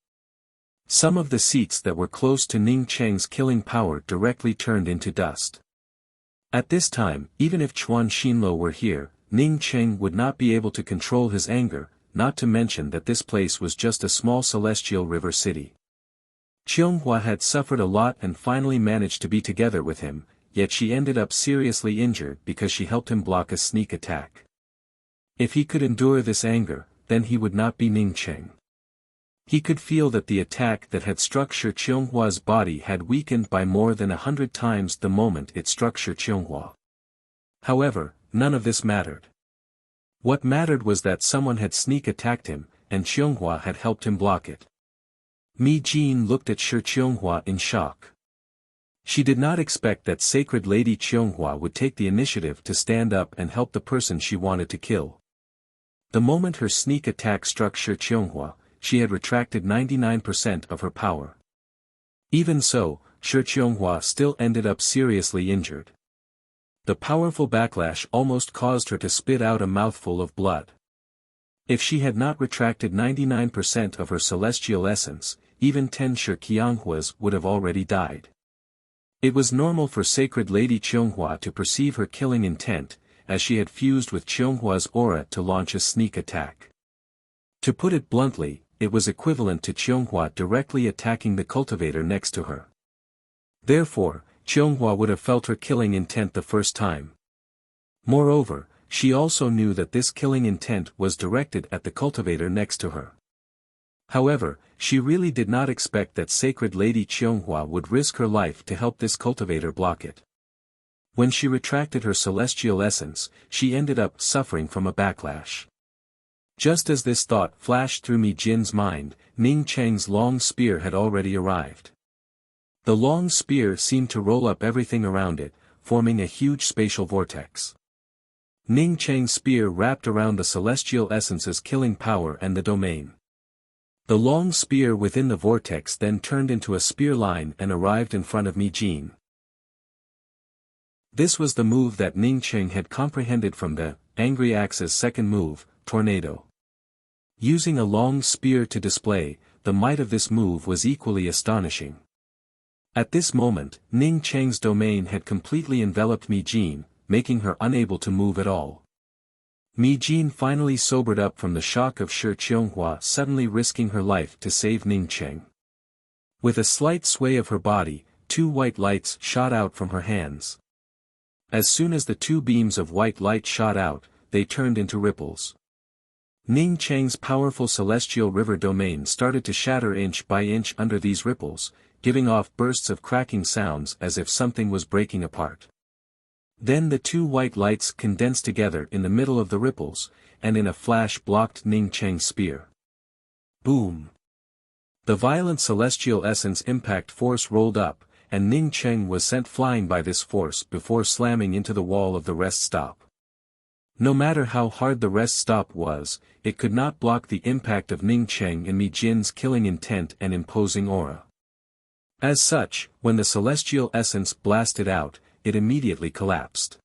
Some of the seats that were close to Ning Cheng's killing power directly turned into dust. At this time, even if Chuan Xinluo were here, Ning Cheng would not be able to control his anger, not to mention that this place was just a small celestial river city. Qionghua had suffered a lot and finally managed to be together with him, yet she ended up seriously injured because she helped him block a sneak attack. If he could endure this anger, then he would not be Ning Cheng. He could feel that the attack that had struck Shi Qionghua's body had weakened by more than 100 times the moment it struck Shi Qionghuа. However, none of this mattered. What mattered was that someone had sneak attacked him, and Qionghua had helped him block it. Mi Jin looked at Shi Qionghua in shock. She did not expect that Sacred Lady Qionghua would take the initiative to stand up and help the person she wanted to kill. The moment her sneak attack struck Shi Qionghua, she had retracted 99% of her power. Even so, Shi Qionghua still ended up seriously injured. The powerful backlash almost caused her to spit out a mouthful of blood. If she had not retracted 99% of her celestial essence, even 10 Shi Qionghuas would have already died. It was normal for Sacred Lady Qionghuа to perceive her killing intent, as she had fused with Qionghua's aura to launch a sneak attack. To put it bluntly, it was equivalent to Qionghua directly attacking the cultivator next to her. Therefore, Qionghua would have felt her killing intent the first time. Moreover, she also knew that this killing intent was directed at the cultivator next to her. However, she really did not expect that Sacred Lady Qionghua would risk her life to help this cultivator block it. When she retracted her celestial essence, she ended up suffering from a backlash. Just as this thought flashed through Mi Jin's mind, Ning Cheng's long spear had already arrived. The long spear seemed to roll up everything around it, forming a huge spatial vortex. Ning Cheng's spear wrapped around the celestial essence's killing power and the domain. The long spear within the vortex then turned into a spear line and arrived in front of Mi Jin. This was the move that Ning Cheng had comprehended from the Angry Axe's second move, Tornado. Using a long spear to display, the might of this move was equally astonishing. At this moment, Ning Cheng's domain had completely enveloped Mi Jin, making her unable to move at all. Mi Jin finally sobered up from the shock of Shi Qionghua suddenly risking her life to save Ning Cheng. With a slight sway of her body, 2 white lights shot out from her hands. As soon as the 2 beams of white light shot out, they turned into ripples. Ning Cheng's powerful celestial river domain started to shatter inch by inch under these ripples, giving off bursts of cracking sounds as if something was breaking apart. Then the 2 white lights condensed together in the middle of the ripples, and in a flash blocked Ning Cheng's spear. Boom! The violent celestial essence impact force rolled up, and Ning Cheng was sent flying by this force before slamming into the wall of the rest stop. No matter how hard the rest stop was, it could not block the impact of Ning Cheng and Mi Jin's killing intent and imposing aura. As such, when the celestial essence blasted out, it immediately collapsed.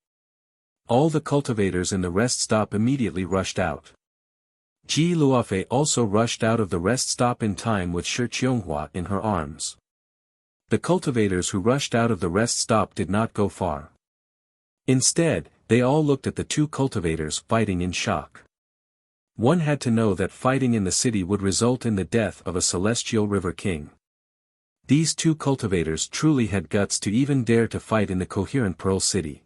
All the cultivators in the rest stop immediately rushed out. Ji Luofei also rushed out of the rest stop in time with Shi Qionghua in her arms. The cultivators who rushed out of the rest stop did not go far. Instead, they all looked at the two cultivators fighting in shock. One had to know that fighting in the city would result in the death of a celestial river king. These two cultivators truly had guts to even dare to fight in the coherent Pearl City.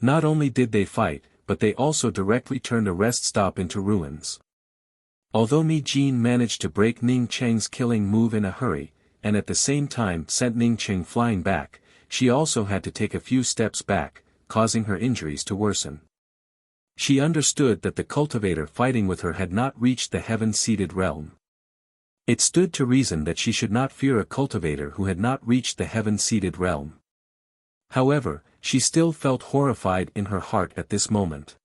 Not only did they fight, but they also directly turned a rest stop into ruins. Although Mi Jin managed to break Ning Cheng's killing move in a hurry, and at the same time sent Ning Cheng flying back, she also had to take a few steps back, causing her injuries to worsen. She understood that the cultivator fighting with her had not reached the heaven-seated realm. It stood to reason that she should not fear a cultivator who had not reached the heaven-seated realm. However, she still felt horrified in her heart at this moment.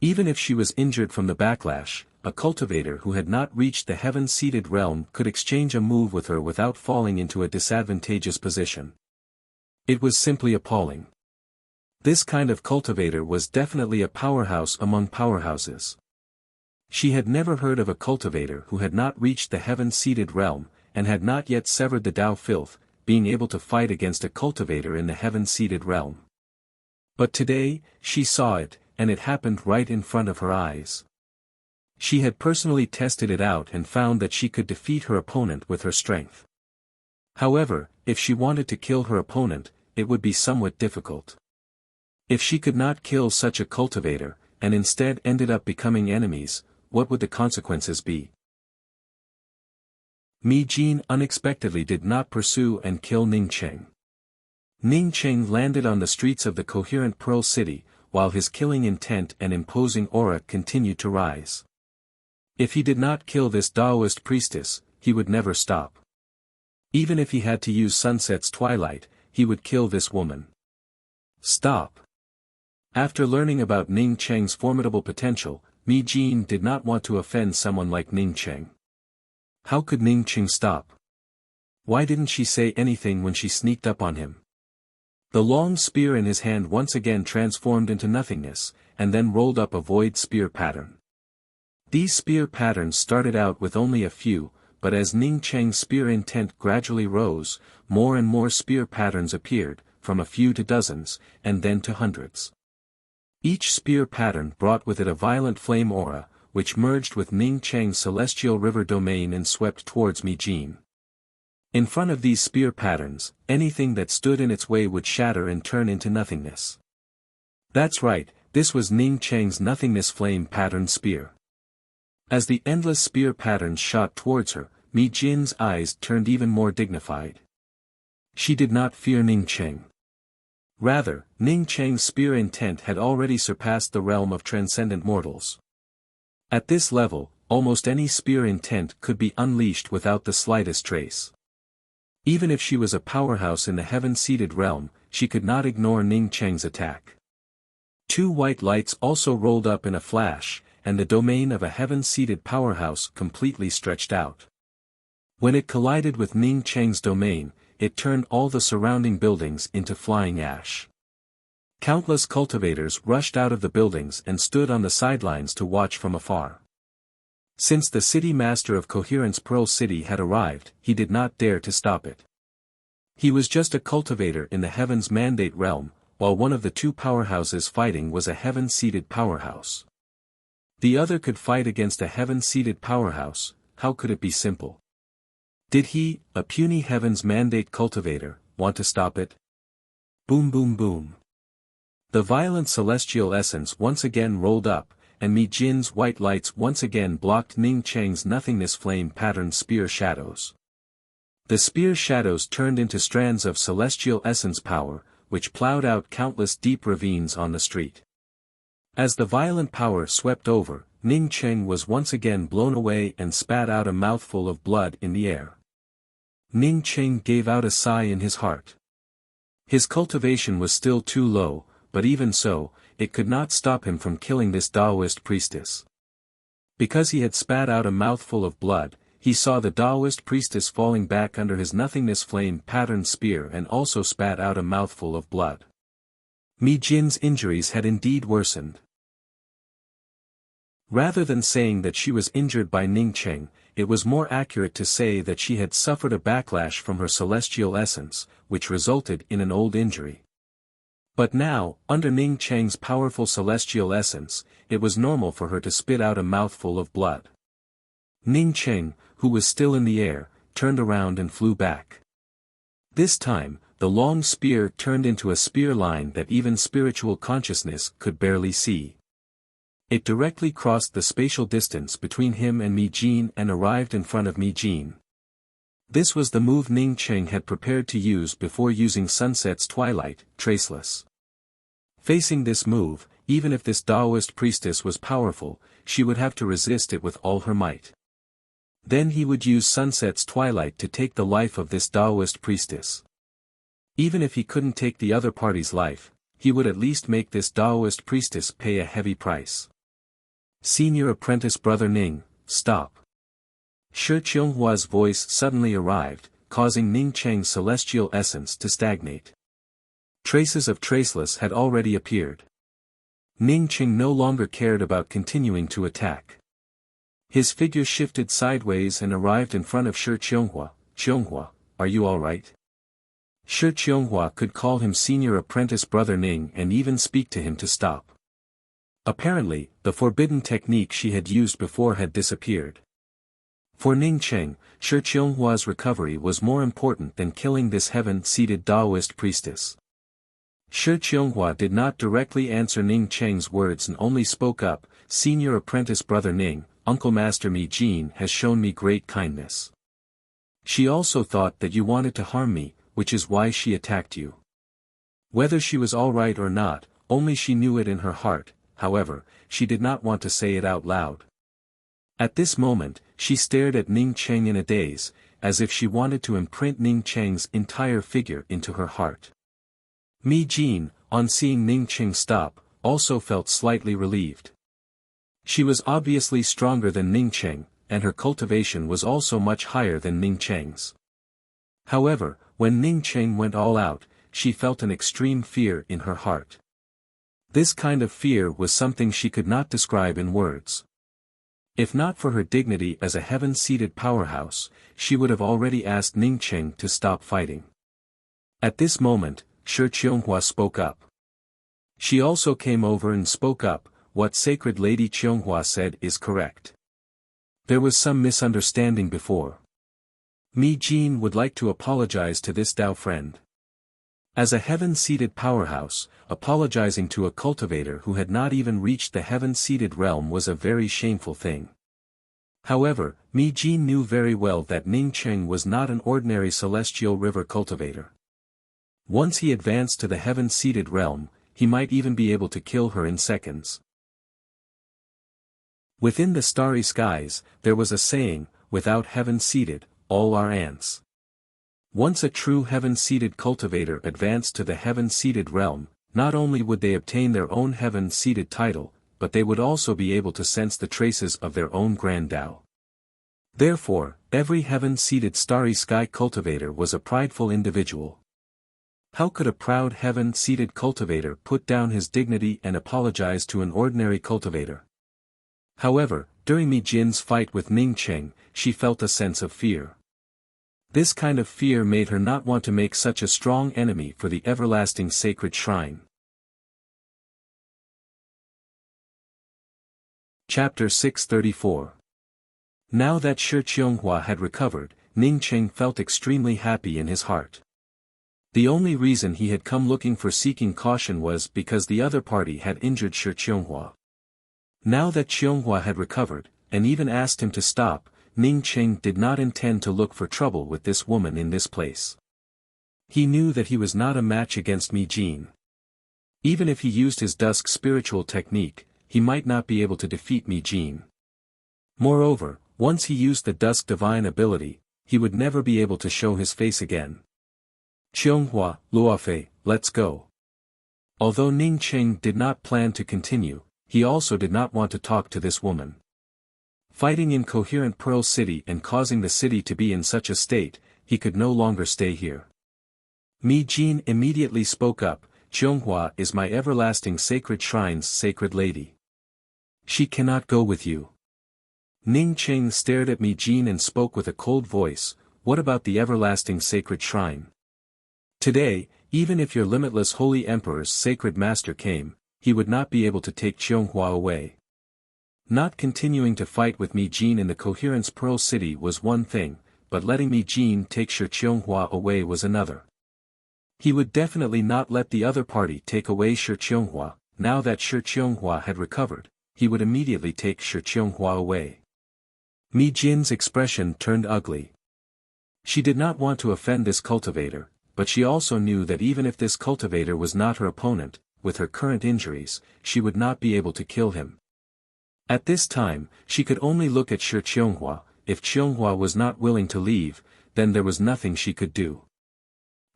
Even if she was injured from the backlash, a cultivator who had not reached the heaven-seated realm could exchange a move with her without falling into a disadvantageous position. It was simply appalling. This kind of cultivator was definitely a powerhouse among powerhouses. She had never heard of a cultivator who had not reached the heaven-seated realm, and had not yet severed the Tao filth, being able to fight against a cultivator in the heaven-seated realm. But today, she saw it, and it happened right in front of her eyes. She had personally tested it out and found that she could defeat her opponent with her strength. However, if she wanted to kill her opponent, it would be somewhat difficult. If she could not kill such a cultivator, and instead ended up becoming enemies, what would the consequences be? Mi Jin unexpectedly did not pursue and kill Ning Cheng. Ning Cheng landed on the streets of the coherent Pearl City, while his killing intent and imposing aura continued to rise. If he did not kill this Taoist priestess, he would never stop. Even if he had to use sunset's twilight, he would kill this woman. Stop. After learning about Ning Cheng's formidable potential, Mi Jin did not want to offend someone like Ning Cheng. How could Ning Cheng stop? Why didn't she say anything when she sneaked up on him? The long spear in his hand once again transformed into nothingness, and then rolled up a void spear pattern. These spear patterns started out with only a few, but as Ning Cheng's spear intent gradually rose, more and more spear patterns appeared, from a few to dozens, and then to hundreds. Each spear pattern brought with it a violent flame aura, which merged with Ning Cheng's celestial river domain and swept towards Mi Jin. In front of these spear patterns, anything that stood in its way would shatter and turn into nothingness. That's right, this was Ning Cheng's nothingness flame pattern spear. As the endless spear patterns shot towards her, Mi Jin's eyes turned even more dignified. She did not fear Ning Cheng. Rather, Ning Cheng's spear intent had already surpassed the realm of transcendent mortals. At this level, almost any spear intent could be unleashed without the slightest trace. Even if she was a powerhouse in the heaven-seated realm, she could not ignore Ning Cheng's attack. Two white lights also rolled up in a flash, and the domain of a heaven-seated powerhouse completely stretched out. When it collided with Ning Cheng's domain, it turned all the surrounding buildings into flying ash. Countless cultivators rushed out of the buildings and stood on the sidelines to watch from afar. Since the city master of Coherence Pearl City had arrived, he did not dare to stop it. He was just a cultivator in the Heaven's Mandate realm, while one of the two powerhouses fighting was a heaven-seated powerhouse. The other could fight against a heaven-seated powerhouse. How could it be simple? Did he, a puny Heaven's Mandate cultivator, want to stop it? Boom boom boom. The violent celestial essence once again rolled up, and Mi Jin's white lights once again blocked Ning Cheng's nothingness flame patterned spear shadows. The spear shadows turned into strands of celestial essence power, which plowed out countless deep ravines on the street. As the violent power swept over, Ning Cheng was once again blown away and spat out a mouthful of blood in the air. Ning Cheng gave out a sigh in his heart. His cultivation was still too low, but even so, it could not stop him from killing this Taoist priestess. Because he had spat out a mouthful of blood, he saw the Taoist priestess falling back under his nothingness flame patterned spear and also spat out a mouthful of blood. Mi Jin's injuries had indeed worsened. Rather than saying that she was injured by Ning Cheng, it was more accurate to say that she had suffered a backlash from her celestial essence, which resulted in an old injury. But now, under Ning Cheng's powerful celestial essence, it was normal for her to spit out a mouthful of blood. Ning Cheng, who was still in the air, turned around and flew back. This time, the long spear turned into a spear line that even spiritual consciousness could barely see. It directly crossed the spatial distance between him and Mi Jin and arrived in front of Mi Jin. This was the move Ning Cheng had prepared to use before using Sunset's Twilight, Traceless. Facing this move, even if this Taoist priestess was powerful, she would have to resist it with all her might. Then he would use Sunset's Twilight to take the life of this Taoist priestess. Even if he couldn't take the other party's life, he would at least make this Taoist priestess pay a heavy price. Senior apprentice brother Ning, stop. Shi Qionghua's voice suddenly arrived, causing Ning Cheng's celestial essence to stagnate. Traces of Traceless had already appeared. Ning Cheng no longer cared about continuing to attack. His figure shifted sideways and arrived in front of Shi Qionghua. Qionghua, are you alright? Shi Qionghua could call him senior apprentice brother Ning and even speak to him to stop. Apparently, the forbidden technique she had used before had disappeared. For Ning Cheng, Shi Qionghua's recovery was more important than killing this heaven-seated Taoist priestess. Shi Qionghua did not directly answer Ning Cheng's words and only spoke up, senior apprentice brother Ning, Uncle Master Mi Jin has shown me great kindness. She also thought that you wanted to harm me, which is why she attacked you. Whether she was alright or not, only she knew it in her heart, however, she did not want to say it out loud. At this moment, she stared at Ning Cheng in a daze, as if she wanted to imprint Ning Cheng's entire figure into her heart. Mi Jin, on seeing Ning Cheng stop, also felt slightly relieved. She was obviously stronger than Ning Cheng, and her cultivation was also much higher than Ning Cheng's. However, when Ning Cheng went all out, she felt an extreme fear in her heart. This kind of fear was something she could not describe in words. If not for her dignity as a heaven-seated powerhouse, she would have already asked Ning Cheng to stop fighting. At this moment, Shi Qionghua spoke up. She also came over and spoke up, what Sacred Lady Qionghua said is correct. There was some misunderstanding before. Mi Jin would like to apologize to this Dao friend. As a heaven-seated powerhouse, apologizing to a cultivator who had not even reached the heaven-seated realm was a very shameful thing. However, Mi Jin knew very well that Ning Cheng was not an ordinary celestial river cultivator. Once he advanced to the heaven-seated realm, he might even be able to kill her in seconds. Within the starry skies, there was a saying, without heaven-seated, all are ants. Once a true heaven-seated cultivator advanced to the heaven-seated realm, not only would they obtain their own heaven-seated title, but they would also be able to sense the traces of their own grand Tao. Therefore, every heaven-seated starry sky cultivator was a prideful individual. How could a proud heaven-seated cultivator put down his dignity and apologize to an ordinary cultivator? However, during Mi Jin's fight with Ning Cheng, she felt a sense of fear. This kind of fear made her not want to make such a strong enemy for the everlasting sacred shrine. Chapter 634. Now that Shi Qionghua had recovered, Ning Cheng felt extremely happy in his heart. The only reason he had come looking for seeking caution was because the other party had injured Shi Qionghua. Now that Qionghua had recovered, and even asked him to stop, Ning Cheng did not intend to look for trouble with this woman in this place. He knew that he was not a match against Mi Jin. Even if he used his dusk spiritual technique, he might not be able to defeat Mi Jin. Moreover, once he used the dusk divine ability, he would never be able to show his face again. Qionghua, Luofei, let's go. Although Ning Cheng did not plan to continue, he also did not want to talk to this woman. Fighting in coherent Pearl City and causing the city to be in such a state, he could no longer stay here. Mi Jin immediately spoke up, Qionghua is my everlasting sacred shrine's sacred lady. She cannot go with you. Ning Cheng stared at Mi Jin and spoke with a cold voice, "What about the everlasting sacred shrine? Today, even if your limitless holy emperor's sacred master came, he would not be able to take Qianghua away." Not continuing to fight with Mi Jin in the Coherence Pearl City was one thing, but letting Mi Jin take Shi Qianghua away was another. He would definitely not let the other party take away Shi Qianghua. Now that Shi Qianghua had recovered, he would immediately take Shi Qianghua away. Mi Jin's expression turned ugly. She did not want to offend this cultivator, but she also knew that even if this cultivator was not her opponent, with her current injuries, she would not be able to kill him. At this time, she could only look at Shi Qianghua. If Qianghua was not willing to leave, then there was nothing she could do.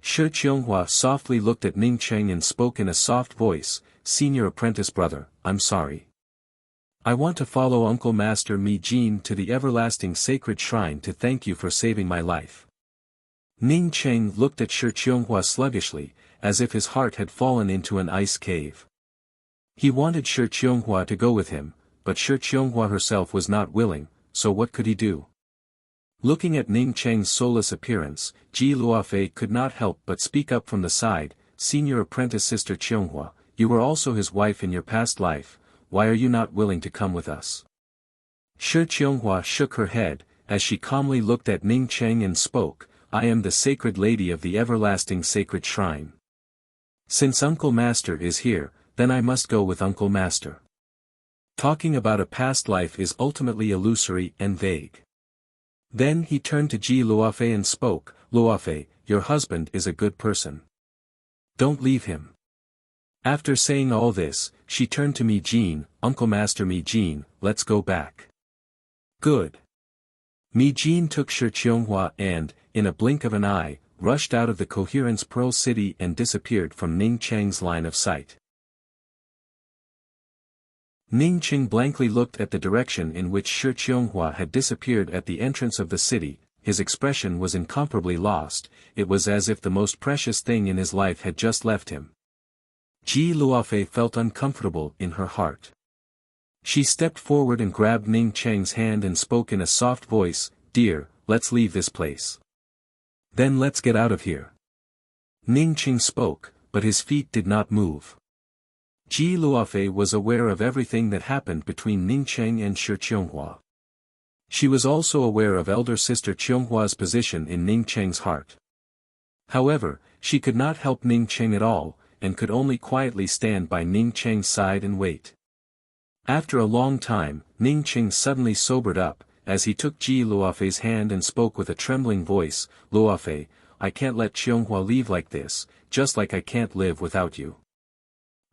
Shi Qianghua softly looked at Ning Cheng and spoke in a soft voice, "Senior apprentice brother, I'm sorry. I want to follow Uncle Master Mi Jin to the everlasting sacred shrine to thank you for saving my life." Ning Cheng looked at Shi Qianghua sluggishly, as if his heart had fallen into an ice cave. He wanted Shi Qianghua to go with him, but Shi Qianghua herself was not willing, so what could he do? Looking at Ning Cheng's soulless appearance, Ji Luofei could not help but speak up from the side, "Senior apprentice sister Qianghua, you were also his wife in your past life, why are you not willing to come with us?" Shi Qianghua shook her head, as she calmly looked at Ning Cheng and spoke, "I am the sacred lady of the everlasting sacred shrine. Since Uncle Master is here, then I must go with Uncle Master. Talking about a past life is ultimately illusory and vague." Then he turned to Ji Luofei and spoke, "Luofei, your husband is a good person. Don't leave him." After saying all this, she turned to Mi Jin, "Uncle Master Mi Jin, let's go back." "Good." Mi Jin took Shi Qianghua and, in a blink of an eye, rushed out of the Coherence Pearl City and disappeared from Ning Cheng's line of sight. Ning Cheng blankly looked at the direction in which Shi Qianghua had disappeared at the entrance of the city. His expression was incomparably lost. It was as if the most precious thing in his life had just left him. Ji Luofei felt uncomfortable in her heart. She stepped forward and grabbed Ning Cheng's hand and spoke in a soft voice, "Dear, let's leave this place. Then let's get out of here." Ning Cheng spoke, but his feet did not move. Ji Luofei was aware of everything that happened between Ning Cheng and Shi Qianghua. She was also aware of elder sister Qianghua's position in Ning Cheng's heart. However, she could not help Ning Cheng at all, and could only quietly stand by Ning Cheng's side and wait. After a long time, Ning Cheng suddenly sobered up, as he took Ji Luofei's hand and spoke with a trembling voice, "Luofei, I can't let Qianghua leave like this, just like I can't live without you.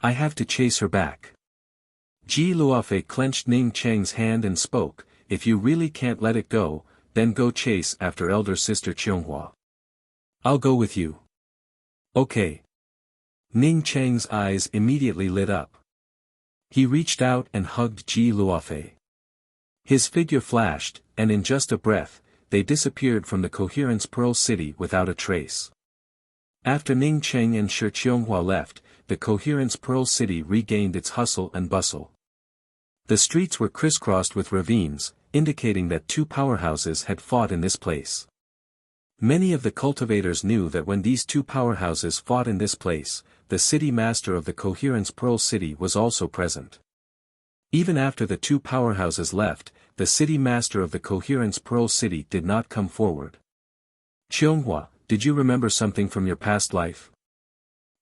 I have to chase her back." Ji Luofei clenched Ning Cheng's hand and spoke, "If you really can't let it go, then go chase after elder sister Qianghua. I'll go with you." "Okay." Ning Cheng's eyes immediately lit up. He reached out and hugged Ji Luofei. His figure flashed, and in just a breath, they disappeared from the Coherence Pearl City without a trace. After Ning Cheng and Shi Qianghua left, the Coherence Pearl City regained its hustle and bustle. The streets were crisscrossed with ravines, indicating that two powerhouses had fought in this place. Many of the cultivators knew that when these two powerhouses fought in this place, the city master of the Coherence Pearl City was also present. Even after the two powerhouses left, the city master of the Coherence Pearl City did not come forward. "Qianghua, did you remember something from your past life?"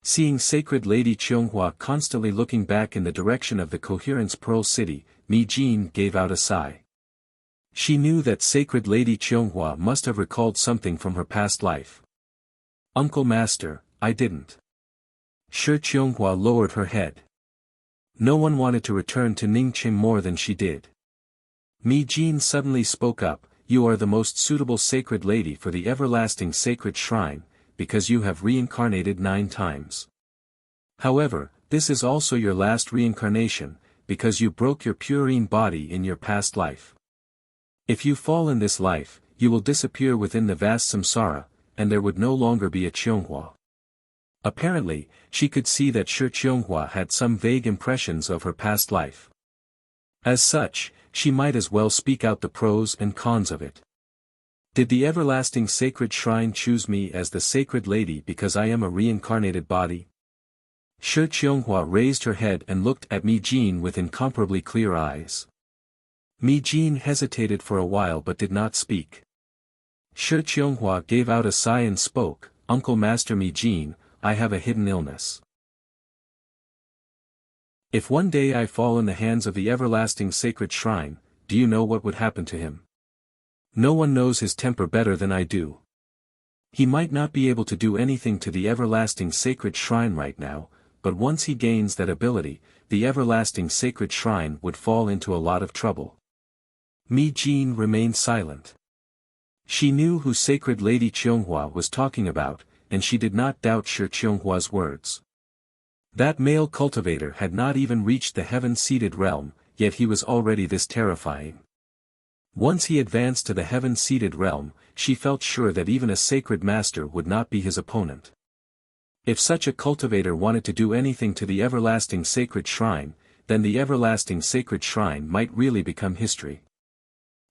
Seeing Sacred Lady Qianghua constantly looking back in the direction of the Coherence Pearl City, Mi Jin gave out a sigh. She knew that Sacred Lady Qianghua must have recalled something from her past life. "Uncle Master, I didn't." Shi Qianghua lowered her head. No one wanted to return to Ning Cheng more than she did. Mi Jin suddenly spoke up, "You are the most suitable sacred lady for the everlasting sacred shrine, because you have reincarnated 9 times. However, this is also your last reincarnation, because you broke your purine body in your past life. If you fall in this life, you will disappear within the vast samsara, and there would no longer be a Qianghua." Apparently, she could see that Shi Qianghua had some vague impressions of her past life. As such, she might as well speak out the pros and cons of it. Did the everlasting sacred shrine choose me as the sacred lady because I am a reincarnated body? Shi Qianghua raised her head and looked at Mi Jin with incomparably clear eyes. Mi Jin hesitated for a while but did not speak. Shi Qianghua gave out a sigh and spoke, "Uncle Master Mi Jin, I have a hidden illness. If one day I fall in the hands of the everlasting sacred shrine, do you know what would happen to him? No one knows his temper better than I do. He might not be able to do anything to the everlasting sacred shrine right now, but once he gains that ability, the everlasting sacred shrine would fall into a lot of trouble." Mi Jin remained silent. She knew who sacred Lady Qianghua was talking about, and she did not doubt Shi Qianghua's words. That male cultivator had not even reached the heaven-seated realm, yet he was already this terrifying. Once he advanced to the heaven-seated realm, she felt sure that even a sacred master would not be his opponent. If such a cultivator wanted to do anything to the everlasting sacred shrine, then the everlasting sacred shrine might really become history.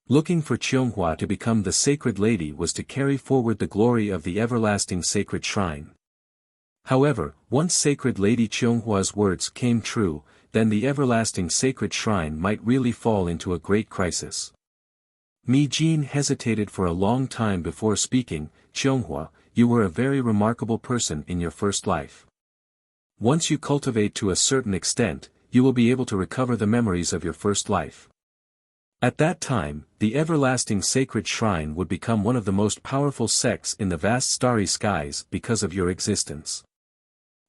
Looking for Qianghua to become the sacred lady was to carry forward the glory of the everlasting sacred shrine. However, once sacred Lady Qianghua's words came true, then the everlasting sacred shrine might really fall into a great crisis. Mi Jin hesitated for a long time before speaking. "Qianghua, you were a very remarkable person in your first life. Once you cultivate to a certain extent, you will be able to recover the memories of your first life. At that time, the everlasting sacred shrine would become one of the most powerful sects in the vast starry skies because of your existence.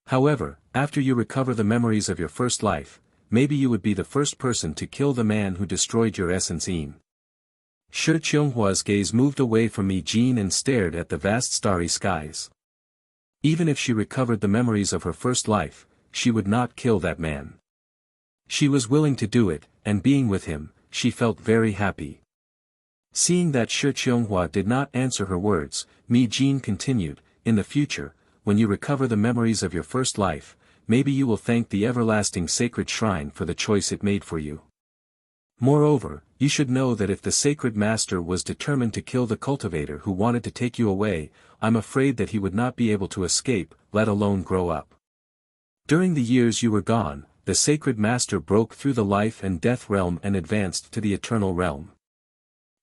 However, after you recover the memories of your first life, maybe you would be the first person to kill the man who destroyed your essence." Shi Qianghua's gaze moved away from Mi Jin and stared at the vast starry skies. Even if she recovered the memories of her first life, she would not kill that man. She was willing to do it, and being with him, she felt very happy. Seeing that Shi Qianghua did not answer her words, Mi Jin continued, "In the future, when you recover the memories of your first life, maybe you will thank the everlasting sacred shrine for the choice it made for you. Moreover, you should know that if the sacred master was determined to kill the cultivator who wanted to take you away, I'm afraid that he would not be able to escape, let alone grow up. During the years you were gone, the sacred master broke through the life and death realm and advanced to the eternal realm."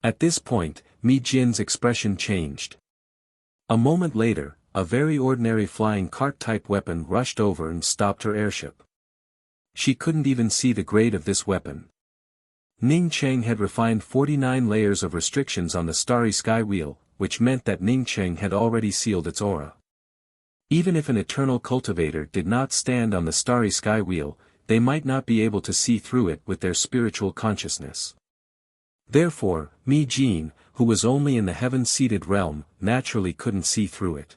At this point, Mi Jin's expression changed. A moment later, a very ordinary flying cart-type weapon rushed over and stopped her airship. She couldn't even see the grade of this weapon. Ning Cheng had refined 49 layers of restrictions on the starry sky wheel, which meant that Ning Cheng had already sealed its aura. Even if an eternal cultivator did not stand on the starry sky wheel, they might not be able to see through it with their spiritual consciousness. Therefore, Mi Jin, who was only in the heaven-seated realm, naturally couldn't see through it.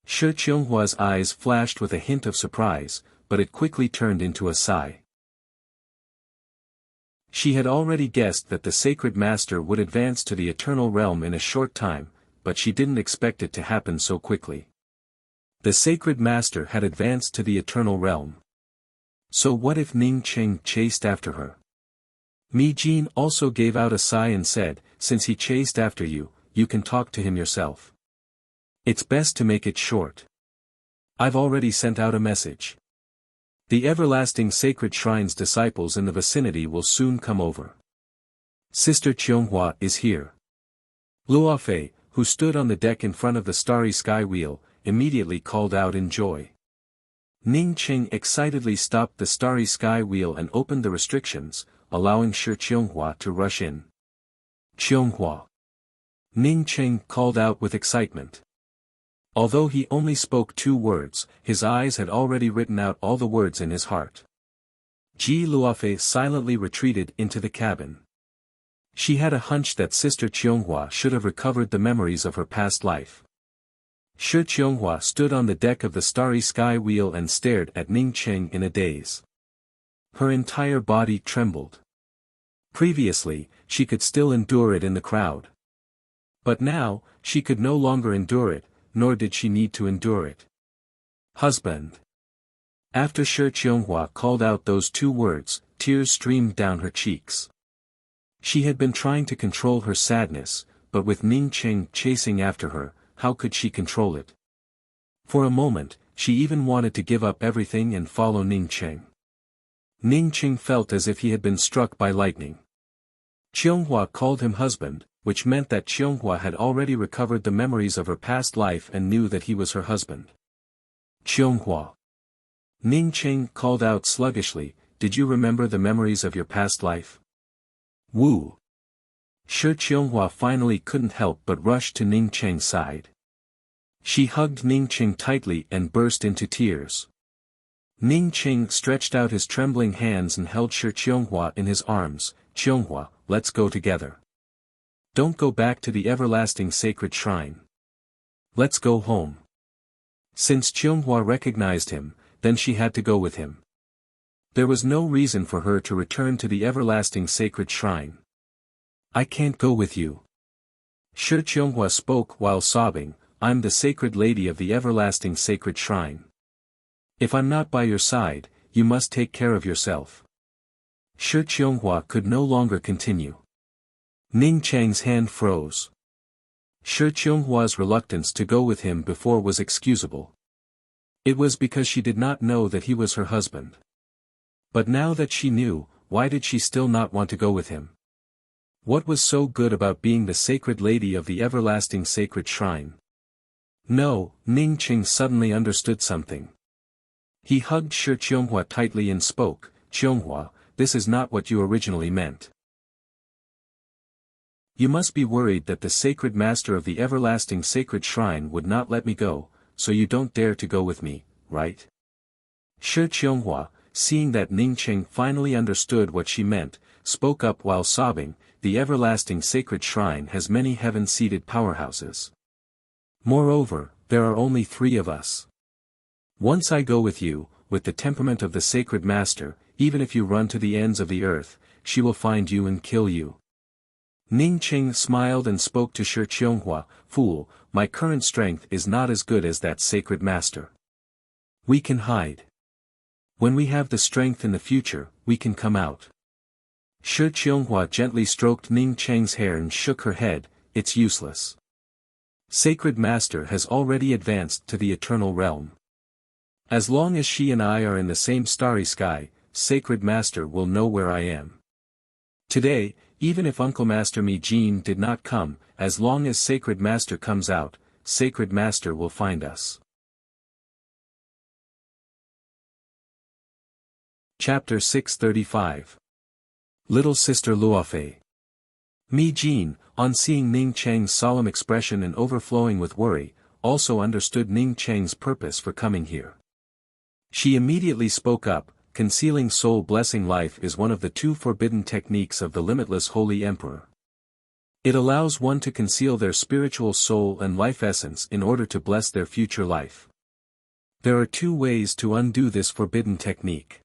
Shi Qianghua's eyes flashed with a hint of surprise, but it quickly turned into a sigh. She had already guessed that the sacred master would advance to the eternal realm in a short time, but she didn't expect it to happen so quickly. The sacred master had advanced to the eternal realm. So what if Ning Cheng chased after her? Mi Jin also gave out a sigh and said, "Since he chased after you, you can talk to him yourself. It's best to make it short. I've already sent out a message. The everlasting sacred shrine's disciples in the vicinity will soon come over. Sister Qianghua is here." Luofei, who stood on the deck in front of the starry sky wheel, immediately called out in joy. Ning Cheng excitedly stopped the starry sky wheel and opened the restrictions, allowing Shi Qianghua to rush in. "Qianghua!" Ning Cheng called out with excitement. Although he only spoke 2 words, his eyes had already written out all the words in his heart. Ji Luofei silently retreated into the cabin. She had a hunch that Sister Qianghua should have recovered the memories of her past life. Shi Qianghua stood on the deck of the starry sky wheel and stared at Ning Cheng in a daze. Her entire body trembled. Previously, she could still endure it in the crowd. But now, she could no longer endure it, nor did she need to endure it. "Husband." After Shi Qianghua called out those 2 words, tears streamed down her cheeks. She had been trying to control her sadness, but with Ning Qing chasing after her, how could she control it? For a moment, she even wanted to give up everything and follow Ning Qing. Ning Qing felt as if he had been struck by lightning. Qianghua called him husband, which meant that Qianghua had already recovered the memories of her past life and knew that he was her husband. Qianghua. Ning Qing called out sluggishly, "Did you remember the memories of your past life?" Wu. Shi Qianghua finally couldn't help but rush to Ning Qing's side. She hugged Ning Qing tightly and burst into tears. Ning Qing stretched out his trembling hands and held Shi Qianghua in his arms. "Qianghua, let's go together. Don't go back to the everlasting sacred shrine. Let's go home." Since Qianghua recognized him, then she had to go with him. There was no reason for her to return to the everlasting sacred shrine. "I can't go with you." Shi Qianghua spoke while sobbing, "I'm the sacred lady of the everlasting sacred shrine. If I'm not by your side, you must take care of yourself." Shi Qianghua could no longer continue. Ning Chang's hand froze. Shi Qianghua's reluctance to go with him before was excusable. It was because she did not know that he was her husband. But now that she knew, why did she still not want to go with him? What was so good about being the sacred lady of the everlasting sacred shrine? No, Ning Qing suddenly understood something. He hugged Shi Qianghua tightly and spoke, "Qianghua, this is not what you originally meant. You must be worried that the sacred master of the everlasting sacred shrine would not let me go, so you don't dare to go with me, right?" Shi Qianghua, seeing that Ning Qing finally understood what she meant, spoke up while sobbing, "The everlasting sacred shrine has many heaven-seated powerhouses. Moreover, there are only 3 of us. Once I go with you, with the temperament of the sacred master, even if you run to the ends of the earth, she will find you and kill you." Ning Qing smiled and spoke to Shi Qianghua, "Fool, my current strength is not as good as that sacred master. We can hide. When we have the strength in the future, we can come out." Shi Qianghua gently stroked Ning Cheng's hair and shook her head, "It's useless. Sacred Master has already advanced to the eternal realm. As long as she and I are in the same starry sky, Sacred Master will know where I am. Today, even if Uncle Master Mi Jin did not come, as long as Sacred Master comes out, Sacred Master will find us." Chapter 635. Little Sister Luofei. Mi Jin, on seeing Ning Cheng's solemn expression and overflowing with worry, also understood Ning Cheng's purpose for coming here. She immediately spoke up, "Concealing soul blessing life is one of the 2 forbidden techniques of the limitless Holy Emperor. It allows one to conceal their spiritual soul and life essence in order to bless their future life. There are 2 ways to undo this forbidden technique.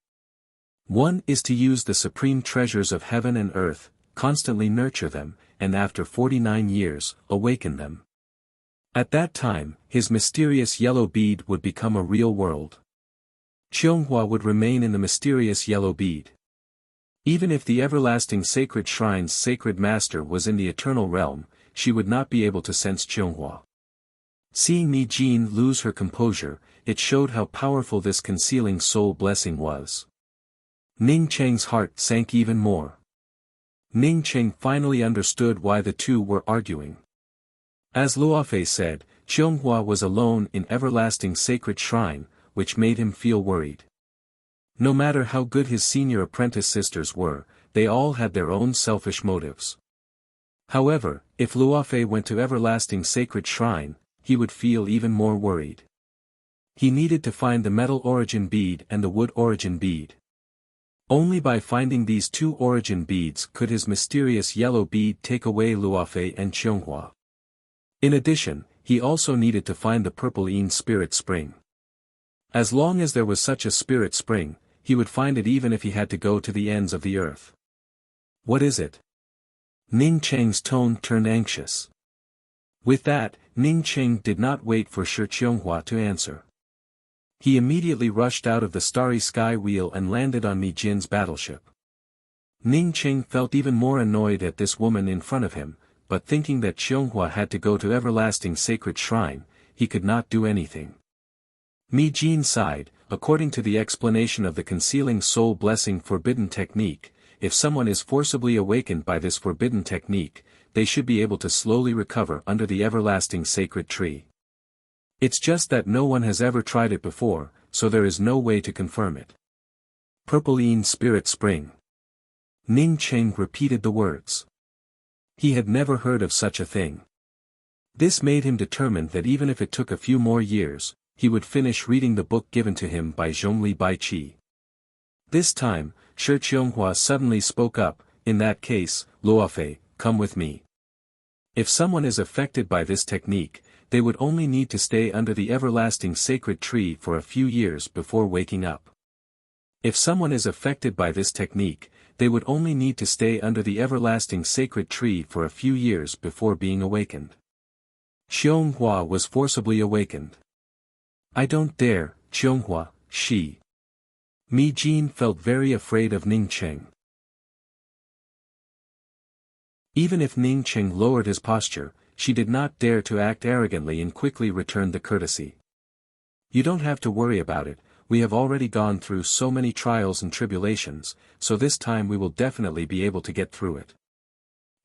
One is to use the supreme treasures of heaven and earth, constantly nurture them, and after 49 years, awaken them. At that time, his mysterious yellow bead would become a real world. Qianghua would remain in the mysterious yellow bead. Even if the everlasting sacred shrine's sacred master was in the eternal realm, she would not be able to sense Qianghua." Seeing Mi Jin lose her composure, it showed how powerful this concealing soul blessing was. Ning Cheng's heart sank even more. Ning Cheng finally understood why the 2 were arguing. As Luofei said, Qianghua was alone in everlasting sacred shrine, which made him feel worried. No matter how good his senior apprentice sisters were, they all had their own selfish motives. However, if Luofei went to everlasting sacred shrine, he would feel even more worried. He needed to find the metal origin bead and the wood origin bead. Only by finding these 2 origin beads could his mysterious yellow bead take away Luofei and Qianghua. In addition, he also needed to find the purple Yin spirit spring. As long as there was such a spirit spring, he would find it even if he had to go to the ends of the earth. "What is it?" Ning Cheng's tone turned anxious. With that, Ning Cheng did not wait for Shi Qianghua to answer. He immediately rushed out of the starry sky wheel and landed on Mi Jin's battleship. Ning Qing felt even more annoyed at this woman in front of him, but thinking that Qianghua had to go to everlasting sacred shrine, he could not do anything. Mi Jin sighed. According to the explanation of the concealing soul blessing forbidden technique, if someone is forcibly awakened by this forbidden technique, they should be able to slowly recover under the everlasting sacred tree. It's just that no one has ever tried it before, so there is no way to confirm it. Purpleine Spirit Spring. Ning Qing repeated the words. He had never heard of such a thing. This made him determined that even if it took a few more years, he would finish reading the book given to him by Zhongli Baiqi. This time, Shi Qianghua suddenly spoke up. In that case, Luofei, come with me. If someone is affected by this technique, they would only need to stay under the everlasting sacred tree for a few years before waking up. If someone is affected by this technique, they would only need to stay under the everlasting sacred tree for a few years before being awakened. Qianghua was forcibly awakened. I don't dare, Qianghua, she. Mi Jin felt very afraid of Ning Qing. Even if Ning Qing lowered his posture, she did not dare to act arrogantly and quickly returned the courtesy. You don't have to worry about it, we have already gone through so many trials and tribulations, so this time we will definitely be able to get through it.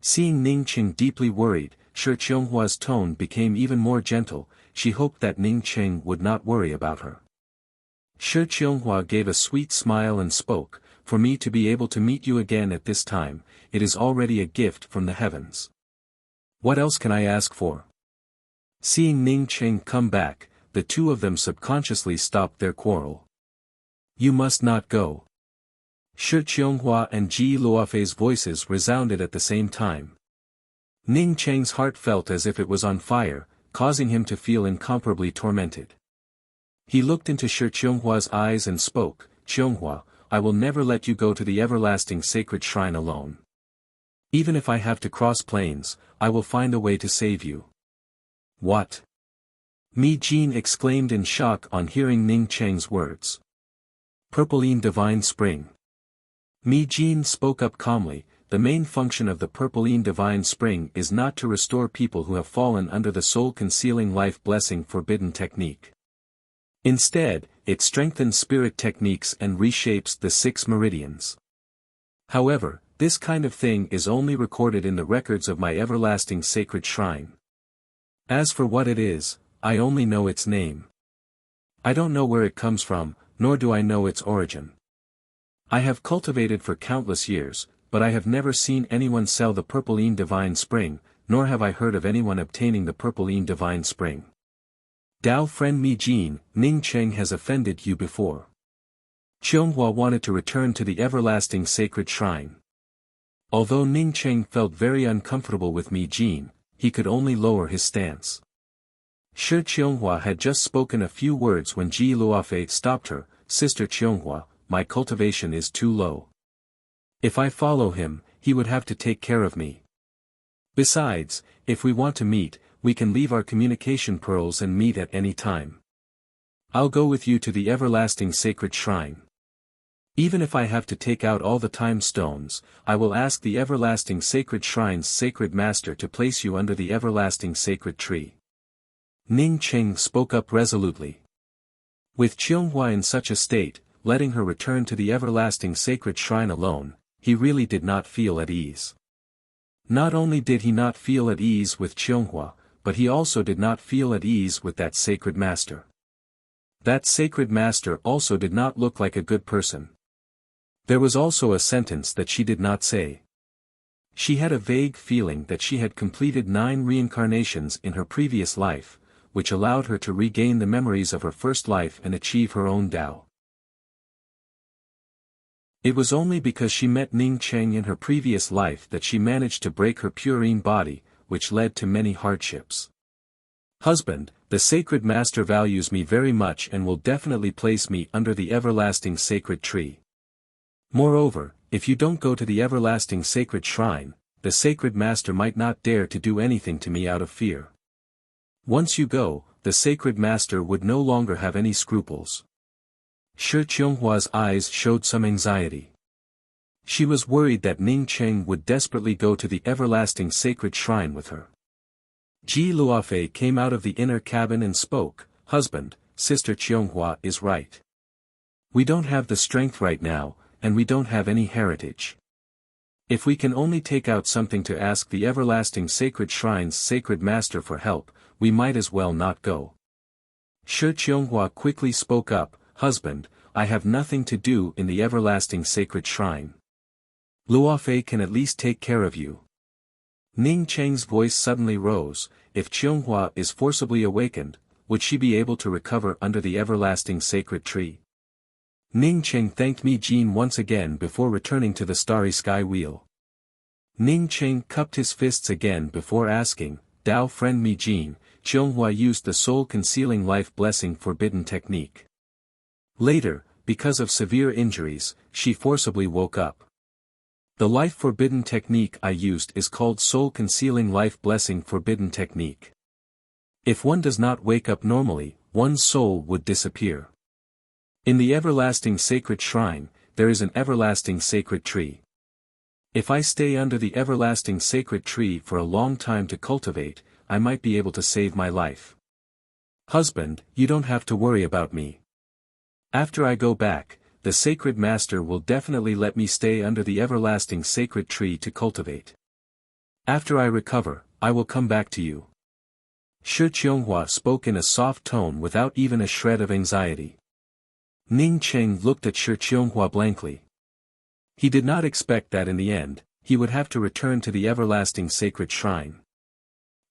Seeing Ning Qing deeply worried, Shi Qianghua's tone became even more gentle. She hoped that Ning Qing would not worry about her. Shi Qianghua gave a sweet smile and spoke, for me to be able to meet you again at this time, it is already a gift from the heavens. What else can I ask for? Seeing Ning Qing come back, the two of them subconsciously stopped their quarrel. You must not go. Shi Qianghua and Ji Luofei's voices resounded at the same time. Ning Qing's heart felt as if it was on fire, causing him to feel incomparably tormented. He looked into Shi Qianghua's eyes and spoke, Qianghua, I will never let you go to the everlasting sacred shrine alone. Even if I have to cross plains, I will find a way to save you. What? Mi Jin exclaimed in shock on hearing Ning Qing's words. Purpleine Divine Spring. Mi Jin spoke up calmly. The main function of the Purpleine Divine Spring is not to restore people who have fallen under the soul-concealing life blessing forbidden technique. Instead, it strengthens spirit techniques and reshapes the 6 meridians. However, this kind of thing is only recorded in the records of my everlasting sacred shrine. As for what it is, I only know its name. I don't know where it comes from, nor do I know its origin. I have cultivated for countless years, but I have never seen anyone sell the Purpleine Divine Spring, nor have I heard of anyone obtaining the Purpleine Divine Spring. Dao friend Mi Jin, Ning Qing has offended you before. Qianghua wanted to return to the everlasting sacred shrine. Although Ning Qing felt very uncomfortable with Mi Jin, he could only lower his stance. Shi Qianghua had just spoken a few words when Ji Luofei stopped her. Sister Qianghua, my cultivation is too low. If I follow him, he would have to take care of me. Besides, if we want to meet, we can leave our communication pearls and meet at any time. I'll go with you to the everlasting sacred shrine. Even if I have to take out all the time stones, I will ask the everlasting sacred shrine's sacred master to place you under the everlasting sacred tree. Ning Qing spoke up resolutely. With Qianghua in such a state, letting her return to the everlasting sacred shrine alone, he really did not feel at ease. Not only did he not feel at ease with Qianghua, but he also did not feel at ease with that sacred master. That sacred master also did not look like a good person. There was also a sentence that she did not say. She had a vague feeling that she had completed 9 reincarnations in her previous life, which allowed her to regain the memories of her first life and achieve her own Tao. It was only because she met Ning Qing in her previous life that she managed to break her purine body, which led to many hardships. Husband, the sacred master values me very much and will definitely place me under the everlasting sacred tree. Moreover, if you don't go to the everlasting sacred shrine, the sacred master might not dare to do anything to me out of fear. Once you go, the sacred master would no longer have any scruples. Shi Qianghua's eyes showed some anxiety. She was worried that Ning Cheng would desperately go to the everlasting sacred shrine with her. Ji Luofei came out of the inner cabin and spoke, "Husband, Sister Qianghua is right. We don't have the strength right now, and we don't have any heritage. If we can only take out something to ask the everlasting sacred shrine's sacred master for help, we might as well not go." Shi Qianghua quickly spoke up, "Husband, I have nothing to do in the everlasting sacred shrine. Luofei can at least take care of you." Ning Cheng's voice suddenly rose, "If Qianghua is forcibly awakened, would she be able to recover under the everlasting sacred tree?" Ning Cheng thanked Mi Jin once again before returning to the starry sky wheel. Ning Cheng cupped his fists again before asking, "Dao friend Mi Jin, Qianghua used the soul-concealing life blessing forbidden technique. Later, because of severe injuries, she forcibly woke up. The life forbidden technique I used is called soul-concealing life blessing forbidden technique. If one does not wake up normally, one's soul would disappear. In the everlasting sacred shrine, there is an everlasting sacred tree. If I stay under the everlasting sacred tree for a long time to cultivate, I might be able to save my life. Husband, you don't have to worry about me. After I go back, the sacred master will definitely let me stay under the everlasting sacred tree to cultivate. After I recover, I will come back to you." Shi Qianghua spoke in a soft tone without even a shred of anxiety. Ning Cheng looked at Shi Qianghua blankly. He did not expect that in the end, he would have to return to the everlasting sacred shrine.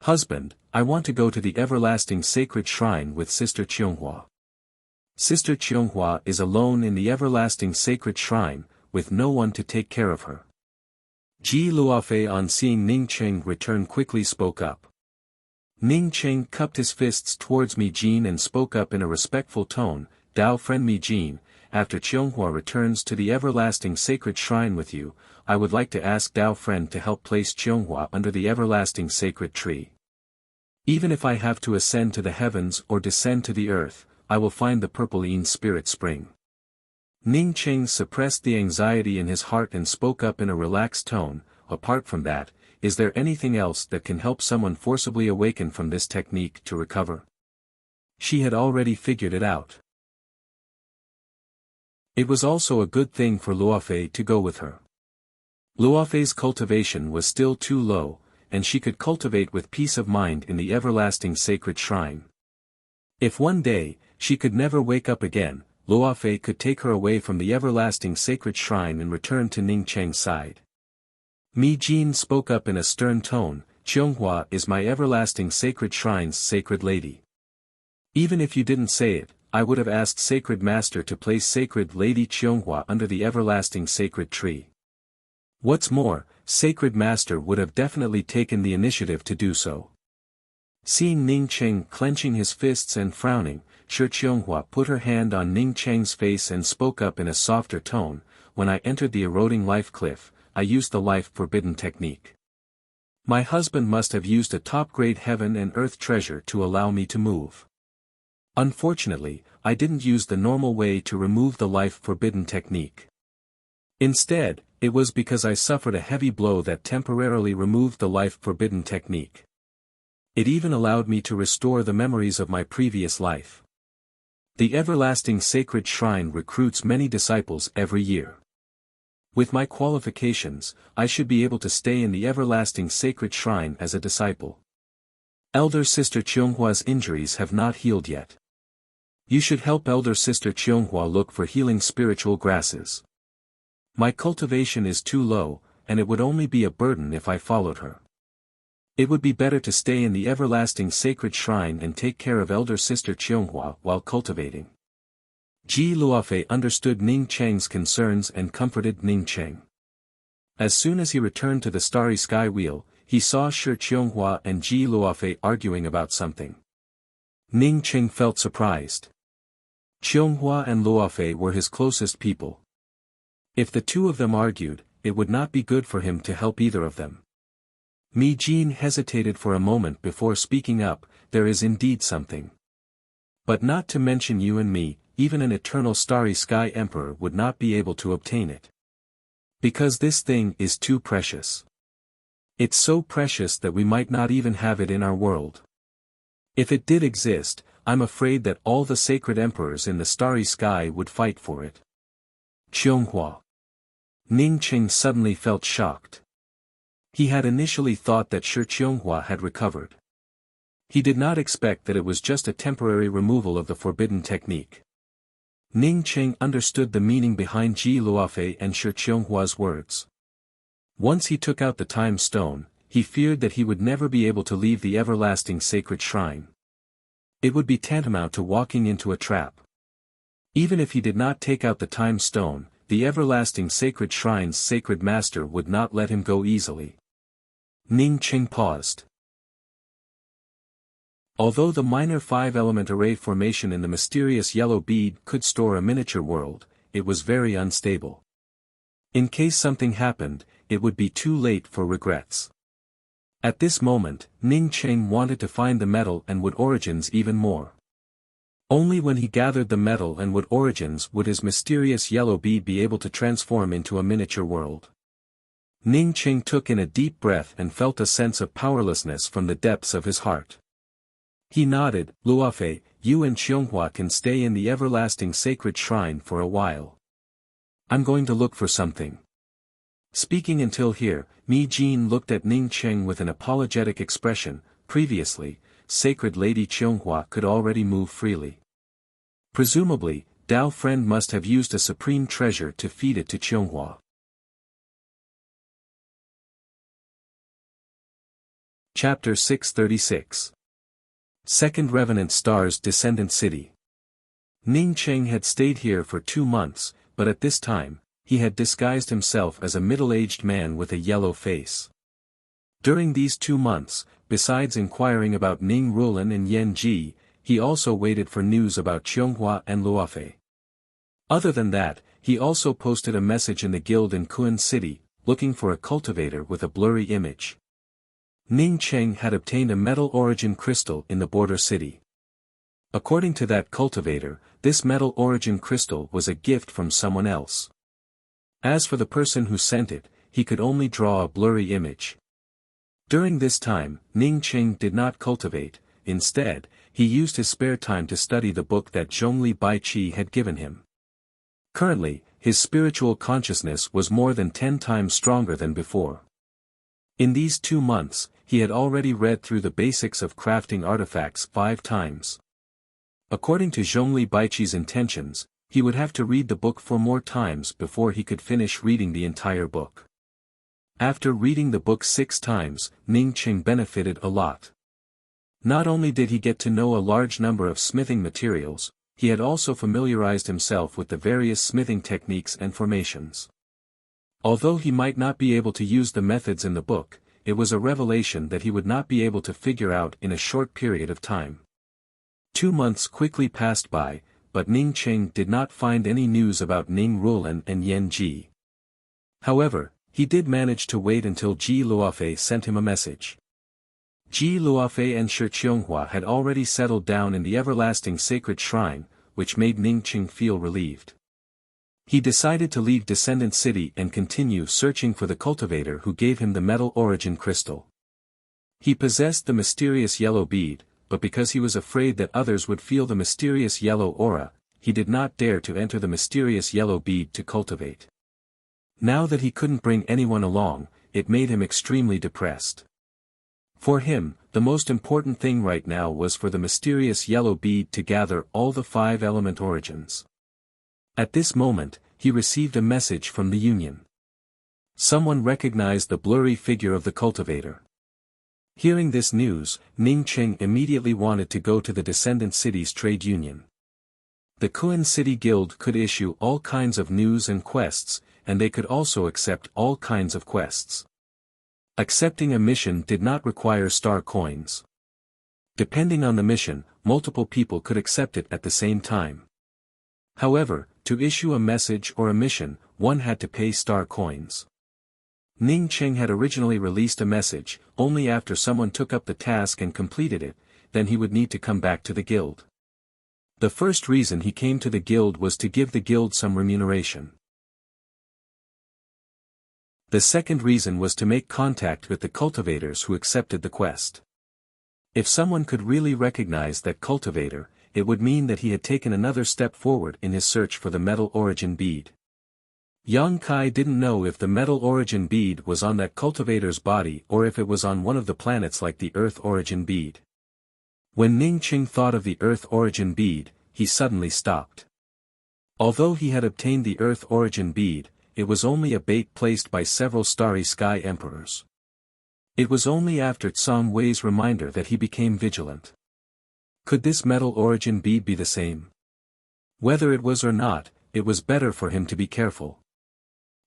"Husband, I want to go to the everlasting sacred shrine with Sister Qianghua. Sister Qianghua is alone in the everlasting sacred shrine, with no one to take care of her." Ji Luofei on seeing Ning Cheng return quickly spoke up. Ning Cheng cupped his fists towards Mi Jin and spoke up in a respectful tone, "Dao friend Mi Jin, after Qianghua returns to the everlasting sacred shrine with you, I would like to ask Dao friend to help place Qianghua under the everlasting sacred tree. Even if I have to ascend to the heavens or descend to the earth, I will find the purpline spirit spring." Ning Cheng suppressed the anxiety in his heart and spoke up in a relaxed tone, "Apart from that, is there anything else that can help someone forcibly awaken from this technique to recover?" She had already figured it out. It was also a good thing for Luofei to go with her. Luofei's cultivation was still too low, and she could cultivate with peace of mind in the everlasting sacred shrine. If one day, she could never wake up again, Luofei could take her away from the everlasting sacred shrine and return to Ning Cheng's side. Mi Jin spoke up in a stern tone, "Qianghua is my everlasting sacred shrine's sacred lady. Even if you didn't say it, I would have asked Sacred Master to place Sacred Lady Qianghua under the everlasting sacred tree. What's more, Sacred Master would have definitely taken the initiative to do so." Seeing Ning Cheng clenching his fists and frowning, Shi Qianghua put her hand on Ning Cheng's face and spoke up in a softer tone, "When I entered the eroding life cliff, I used the life forbidden technique. My husband must have used a top-grade heaven and earth treasure to allow me to move. Unfortunately, I didn't use the normal way to remove the life forbidden technique. Instead, it was because I suffered a heavy blow that temporarily removed the life forbidden technique. It even allowed me to restore the memories of my previous life. The everlasting sacred shrine recruits many disciples every year. With my qualifications, I should be able to stay in the everlasting sacred shrine as a disciple. Elder Sister Qianghua's injuries have not healed yet. You should help Elder Sister Qianghua look for healing spiritual grasses. My cultivation is too low, and it would only be a burden if I followed her. It would be better to stay in the everlasting sacred shrine and take care of Elder Sister Qianghua while cultivating." Ji Luofei understood Ning Cheng's concerns and comforted Ning Cheng. As soon as he returned to the starry sky wheel, he saw Shi Qianghua and Ji Luofei arguing about something. Ning Cheng felt surprised. Qianghua and Luofei were his closest people. If the two of them argued, it would not be good for him to help either of them. Mi Jin hesitated for a moment before speaking up, "There is indeed something. But not to mention you and me, even an eternal starry sky emperor would not be able to obtain it. Because this thing is too precious. It's so precious that we might not even have it in our world. If it did exist, I'm afraid that all the sacred emperors in the starry sky would fight for it. Qianghua. Ning Qing suddenly felt shocked. He had initially thought that Shi Qianghua had recovered. He did not expect that it was just a temporary removal of the forbidden technique. Ning Qing understood the meaning behind Ji Luofei and Shi Qianghua's words. Once he took out the time stone, he feared that he would never be able to leave the everlasting sacred shrine. It would be tantamount to walking into a trap. Even if he did not take out the time stone, the everlasting sacred shrine's sacred master would not let him go easily. Ning Qing paused. Although the minor 5-element array formation in the mysterious yellow bead could store a miniature world, it was very unstable. In case something happened, it would be too late for regrets. At this moment, Ning Qing wanted to find the metal and wood origins even more. Only when he gathered the metal and wood origins would his mysterious yellow bead be able to transform into a miniature world. Ning Qing took in a deep breath and felt a sense of powerlessness from the depths of his heart. He nodded. Luofei, you and Qianghua can stay in the everlasting sacred shrine for a while. I'm going to look for something. Speaking until here, Mi Jin looked at Ning Qing with an apologetic expression. Previously, sacred Lady Qianghua could already move freely. Presumably, Dao Friend must have used a supreme treasure to feed it to Qianghua. Chapter 636. Second Revenant Star's Descendant City. Ning Qing had stayed here for 2 months, but at this time, he had disguised himself as a middle-aged man with a yellow face. During these 2 months, besides inquiring about Ning Rulan and Yan Ji, he also waited for news about Qianghua and Luofei. Other than that, he also posted a message in the guild in Kun City, looking for a cultivator with a blurry image. Ning Qing had obtained a metal origin crystal in the border city. According to that cultivator, this metal origin crystal was a gift from someone else. As for the person who sent it, he could only draw a blurry image. During this time, Ning Qing did not cultivate. Instead, he used his spare time to study the book that Zhongli Baiqi had given him. Currently, his spiritual consciousness was more than 10 times stronger than before. In these 2 months, he had already read through the basics of crafting artifacts 5 times. According to Zhongli Baiqi's intentions, he would have to read the book 4 more times before he could finish reading the entire book. After reading the book 6 times, Ning Qing benefited a lot. Not only did he get to know a large number of smithing materials, he had also familiarized himself with the various smithing techniques and formations. Although he might not be able to use the methods in the book, it was a revelation that he would not be able to figure out in a short period of time. 2 months quickly passed by, but Ning Qing did not find any news about Ning Rulan and Yan Ji. However, he did manage to wait until Ji Luofei sent him a message. Ji Luofei and Shi Qianghua had already settled down in the everlasting sacred shrine, which made Ning Qing feel relieved. He decided to leave Descendant City and continue searching for the cultivator who gave him the metal origin crystal. He possessed the mysterious yellow bead, but because he was afraid that others would feel the mysterious yellow aura, he did not dare to enter the mysterious yellow bead to cultivate. Now that he couldn't bring anyone along, it made him extremely depressed. For him, the most important thing right now was for the mysterious yellow bead to gather all the 5-element origins. At this moment, he received a message from the Union. Someone recognized the blurry figure of the cultivator. Hearing this news, Ning Qing immediately wanted to go to the Descendant City's trade union. The Kun City Guild could issue all kinds of news and quests, and they could also accept all kinds of quests. Accepting a mission did not require star coins. Depending on the mission, multiple people could accept it at the same time. However, to issue a message or a mission, one had to pay star coins. Ning Qing had originally released a message, only after someone took up the task and completed it, then he would need to come back to the guild. The first reason he came to the guild was to give the guild some remuneration. The second reason was to make contact with the cultivators who accepted the quest. If someone could really recognize that cultivator, it would mean that he had taken another step forward in his search for the metal origin bead. Yang Kai didn't know if the metal origin bead was on that cultivator's body or if it was on one of the planets like the Earth origin bead. When Ning Qing thought of the Earth origin bead, he suddenly stopped. Although he had obtained the Earth origin bead, it was only a bait placed by several starry sky emperors. It was only after Tsang Wei's reminder that he became vigilant. Could this metal origin bead be the same? Whether it was or not, it was better for him to be careful.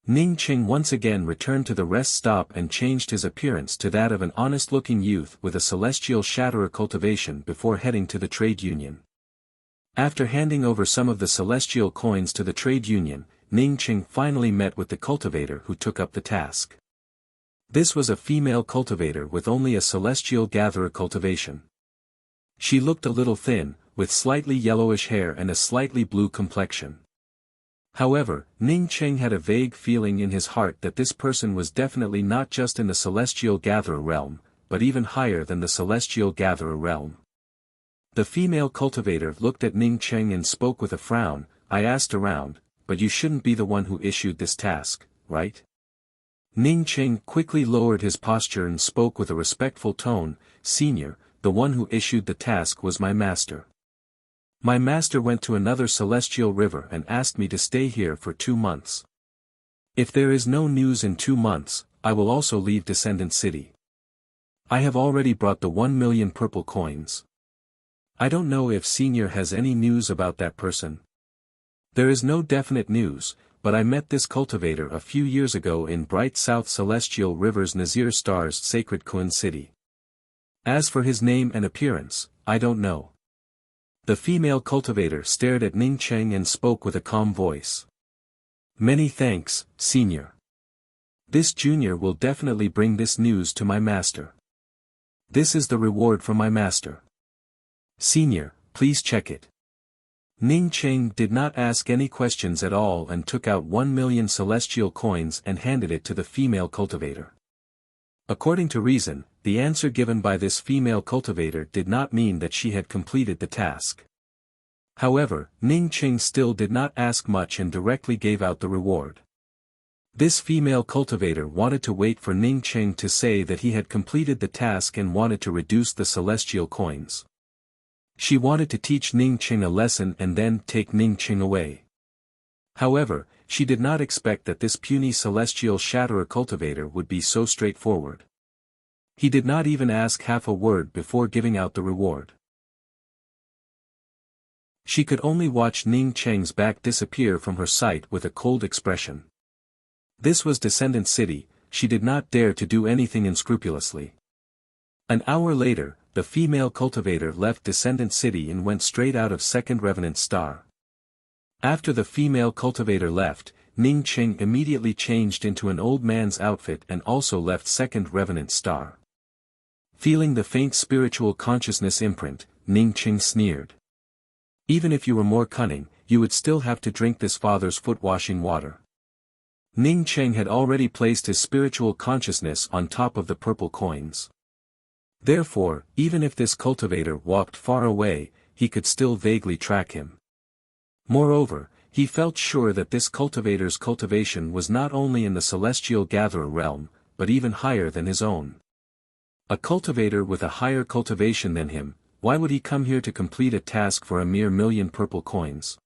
Ning Qing once again returned to the rest stop and changed his appearance to that of an honest-looking youth with a celestial shatterer cultivation before heading to the trade union. After handing over some of the celestial coins to the trade union, Ning Qing finally met with the cultivator who took up the task. This was a female cultivator with only a celestial gatherer cultivation. She looked a little thin, with slightly yellowish hair and a slightly blue complexion. However, Ning Qing had a vague feeling in his heart that this person was definitely not just in the celestial gatherer realm, but even higher than the celestial gatherer realm. The female cultivator looked at Ning Qing and spoke with a frown. "I asked around, but you shouldn't be the one who issued this task, right?" Ning Qing quickly lowered his posture and spoke with a respectful tone. "Senior, the one who issued the task was my master. My master went to another celestial river and asked me to stay here for 2 months. If there is no news in 2 months, I will also leave Descendant City. I have already brought the 1 million purple coins. I don't know if Senior has any news about that person." "There is no definite news, but I met this cultivator a few years ago in Bright South Celestial River's Nazir Star's sacred Kun City. As for his name and appearance, I don't know." The female cultivator stared at Ning Qing and spoke with a calm voice. "Many thanks, Senior. This junior will definitely bring this news to my master. This is the reward from my master. Senior, please check it." Ning Qing did not ask any questions at all and took out 1 million celestial coins and handed it to the female cultivator. According to reason, the answer given by this female cultivator did not mean that she had completed the task. However, Ning Qing still did not ask much and directly gave out the reward. This female cultivator wanted to wait for Ning Qing to say that he had completed the task and wanted to reduce the celestial coins. She wanted to teach Ning Qing a lesson and then take Ning Qing away. However, she did not expect that this puny celestial shatterer cultivator would be so straightforward. He did not even ask half a word before giving out the reward. She could only watch Ning Qing's back disappear from her sight with a cold expression. This was Descendant City, she did not dare to do anything unscrupulously. An hour later, the female cultivator left Descendant City and went straight out of Second Revenant Star. After the female cultivator left, Ning Qing immediately changed into an old man's outfit and also left Second Revenant Star. Feeling the faint spiritual consciousness imprint, Ning Qing sneered. "Even if you were more cunning, you would still have to drink this father's foot-washing water." Ning Qing had already placed his spiritual consciousness on top of the purple coins. Therefore, even if this cultivator walked far away, he could still vaguely track him. Moreover, he felt sure that this cultivator's cultivation was not only in the celestial gatherer realm, but even higher than his own. A cultivator with a higher cultivation than him, why would he come here to complete a task for a mere 1 million purple coins?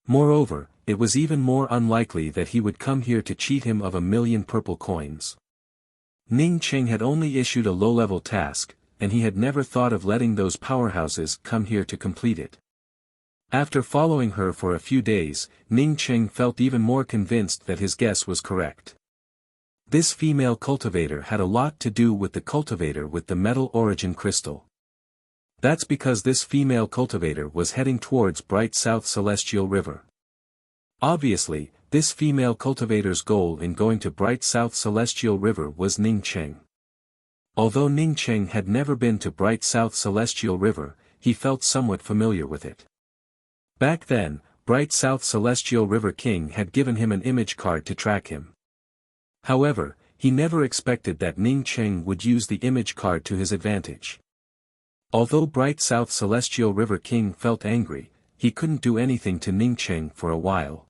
Moreover, it was even more unlikely that he would come here to cheat him of 1 million purple coins. Ning Qing had only issued a low-level task, and he had never thought of letting those powerhouses come here to complete it. After following her for a few days, Ning Qing felt even more convinced that his guess was correct. This female cultivator had a lot to do with the cultivator with the metal origin crystal. That's because this female cultivator was heading towards Bright South Celestial River. Obviously, this female cultivator's goal in going to Bright South Celestial River was Ning Qing. Although Ning Qing had never been to Bright South Celestial River, he felt somewhat familiar with it. Back then, Bright South Celestial River King had given him an image card to track him. However, he never expected that Ning Cheng would use the image card to his advantage. Although Bright South Celestial River King felt angry, he couldn't do anything to Ning Cheng for a while.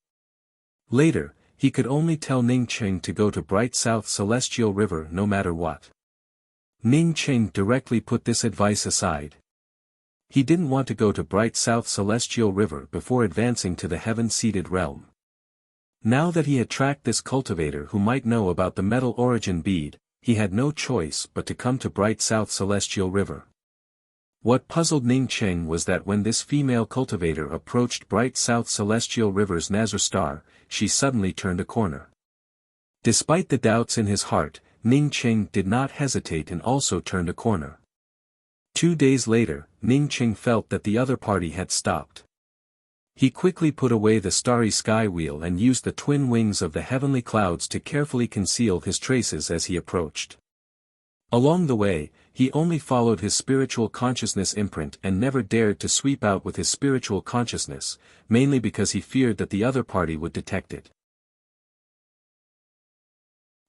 Later, he could only tell Ning Cheng to go to Bright South Celestial River no matter what. Ning Cheng directly put this advice aside. He didn't want to go to Bright South Celestial River before advancing to the heaven-seated realm. Now that he had tracked this cultivator who might know about the metal origin bead, he had no choice but to come to Bright South Celestial River. What puzzled Ning Cheng was that when this female cultivator approached Bright South Celestial River's Nazar Star, she suddenly turned a corner. Despite the doubts in his heart, Ning Cheng did not hesitate and also turned a corner. 2 days later, Ning Cheng felt that the other party had stopped. He quickly put away the starry sky wheel and used the twin wings of the heavenly clouds to carefully conceal his traces as he approached. Along the way, he only followed his spiritual consciousness imprint and never dared to sweep out with his spiritual consciousness, mainly because he feared that the other party would detect it.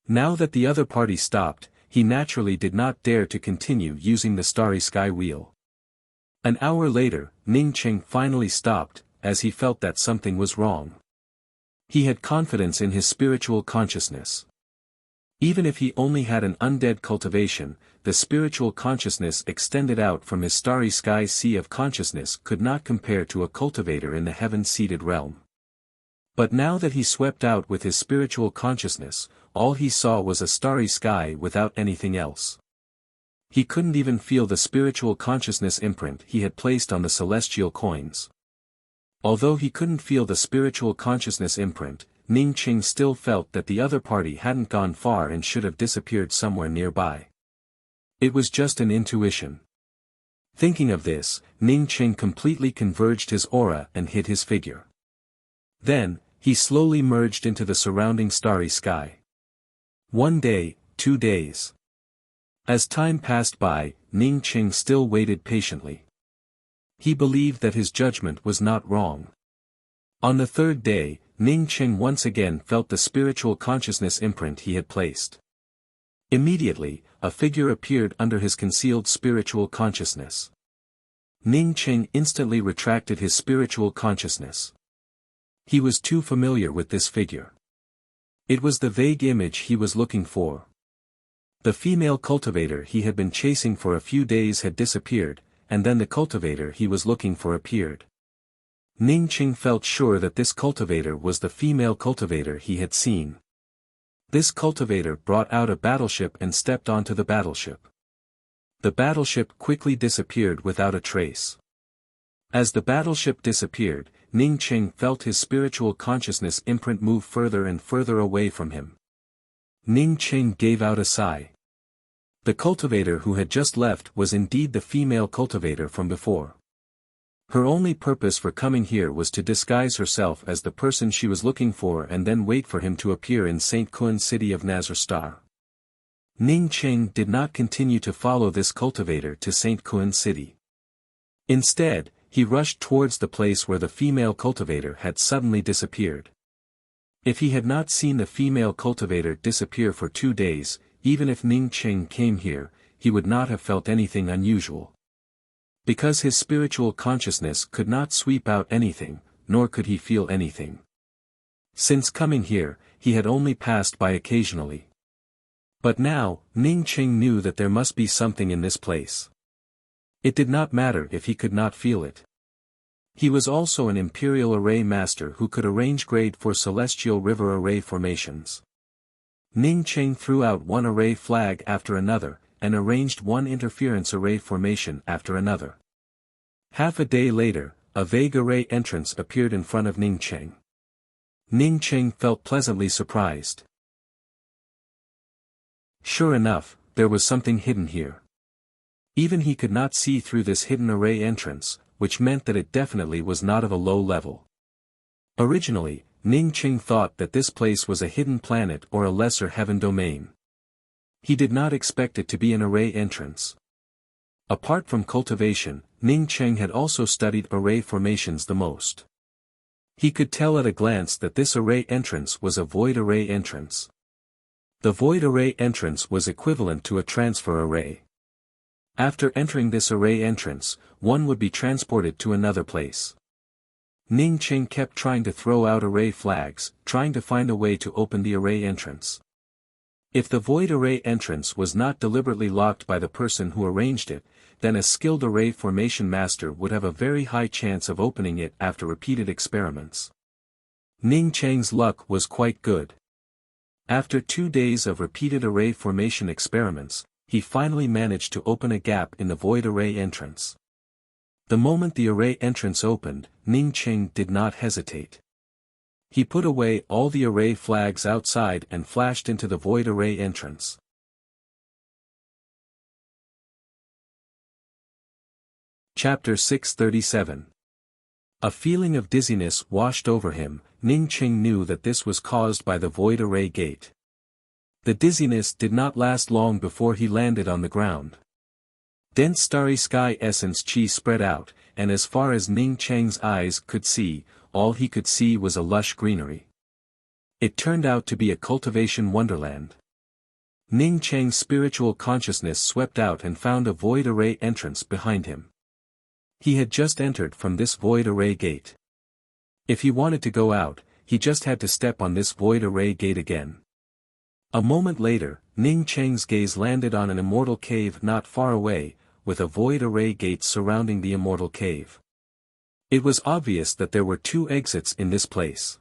Now that the other party stopped, he naturally did not dare to continue using the starry sky wheel. An hour later, Ning Cheng finally stopped, as he felt that something was wrong. He had confidence in his spiritual consciousness. Even if he only had an undead cultivation, the spiritual consciousness extended out from his starry sky sea of consciousness could not compare to a cultivator in the heaven-seated realm. But now that he swept out with his spiritual consciousness, all he saw was a starry sky without anything else. He couldn't even feel the spiritual consciousness imprint he had placed on the celestial coins. Although he couldn't feel the spiritual consciousness imprint, Ning Cheng still felt that the other party hadn't gone far and should have disappeared somewhere nearby. It was just an intuition. Thinking of this, Ning Cheng completely converged his aura and hid his figure. Then, he slowly merged into the surrounding starry sky. 1 day, 2 days. As time passed by, Ning Cheng still waited patiently. He believed that his judgment was not wrong. On the 3rd day, Ning Cheng once again felt the spiritual consciousness imprint he had placed. Immediately, a figure appeared under his concealed spiritual consciousness. Ning Cheng instantly retracted his spiritual consciousness. He was too familiar with this figure. It was the vague image he was looking for. The female cultivator he had been chasing for a few days had disappeared, and then the cultivator he was looking for appeared. Ning Cheng felt sure that this cultivator was the female cultivator he had seen. This cultivator brought out a battleship and stepped onto the battleship. The battleship quickly disappeared without a trace. As the battleship disappeared, Ning Cheng felt his spiritual consciousness imprint move further and further away from him. Ning Cheng gave out a sigh. The cultivator who had just left was indeed the female cultivator from before. Her only purpose for coming here was to disguise herself as the person she was looking for and then wait for him to appear in St. Kun city of Nazar Star. Ning Cheng did not continue to follow this cultivator to St. Kun city. Instead, he rushed towards the place where the female cultivator had suddenly disappeared. If he had not seen the female cultivator disappear for 2 days, even if Ning Cheng came here, he would not have felt anything unusual. Because his spiritual consciousness could not sweep out anything, nor could he feel anything. Since coming here, he had only passed by occasionally. But now, Ning Cheng knew that there must be something in this place. It did not matter if he could not feel it. He was also an Imperial Array Master who could arrange grade for Celestial River Array formations. Ning Cheng threw out one array flag after another, and arranged one interference array formation after another. Half a day later, a vague array entrance appeared in front of Ning Cheng. Ning Cheng felt pleasantly surprised. Sure enough, there was something hidden here. Even he could not see through this hidden array entrance, which meant that it definitely was not of a low level. Originally, Ning Cheng thought that this place was a hidden planet or a lesser heaven domain. He did not expect it to be an array entrance. Apart from cultivation, Ning Cheng had also studied array formations the most. He could tell at a glance that this array entrance was a void array entrance. The void array entrance was equivalent to a transfer array. After entering this array entrance, one would be transported to another place. Ning Qing kept trying to throw out array flags, trying to find a way to open the array entrance. If the void array entrance was not deliberately locked by the person who arranged it, then a skilled array formation master would have a very high chance of opening it after repeated experiments. Ning Cheng's luck was quite good. After 2 days of repeated array formation experiments, he finally managed to open a gap in the void array entrance. The moment the array entrance opened, Ning Cheng did not hesitate. He put away all the array flags outside and flashed into the void array entrance. Chapter 637. A feeling of dizziness washed over him. Ning Cheng knew that this was caused by the void array gate. The dizziness did not last long before he landed on the ground. Dense starry sky essence chi spread out, and as far as Ning Cheng's eyes could see, all he could see was a lush greenery. It turned out to be a cultivation wonderland. Ning Cheng's spiritual consciousness swept out and found a void array entrance behind him. He had just entered from this void array gate. If he wanted to go out, he just had to step on this void array gate again. A moment later, Ning Cheng's gaze landed on an immortal cave not far away, with a void array gate surrounding the immortal cave. It was obvious that there were 2 exits in this place.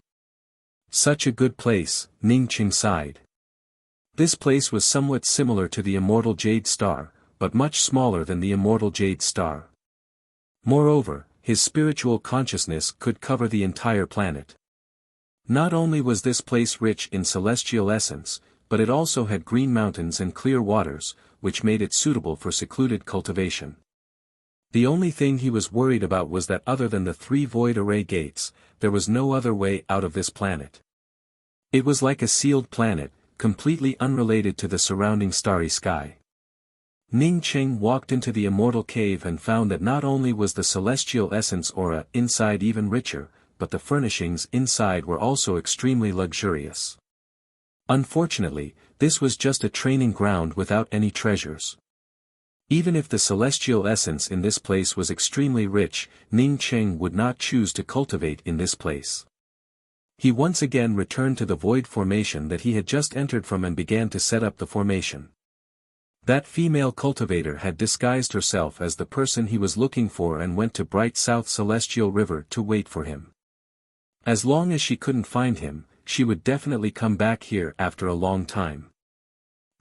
Such a good place, Ning Cheng sighed. This place was somewhat similar to the immortal Jade Star, but much smaller than the immortal Jade Star. Moreover, his spiritual consciousness could cover the entire planet. Not only was this place rich in celestial essence, but it also had green mountains and clear waters, which made it suitable for secluded cultivation. The only thing he was worried about was that other than the 3 void array gates, there was no other way out of this planet. It was like a sealed planet, completely unrelated to the surrounding starry sky. Ning Cheng walked into the immortal cave and found that not only was the celestial essence aura inside even richer, but the furnishings inside were also extremely luxurious. Unfortunately, this was just a training ground without any treasures. Even if the celestial essence in this place was extremely rich, Ning Cheng would not choose to cultivate in this place. He once again returned to the void formation that he had just entered from and began to set up the formation. That female cultivator had disguised herself as the person he was looking for and went to Bright South Celestial River to wait for him. As long as she couldn't find him, she would definitely come back here after a long time.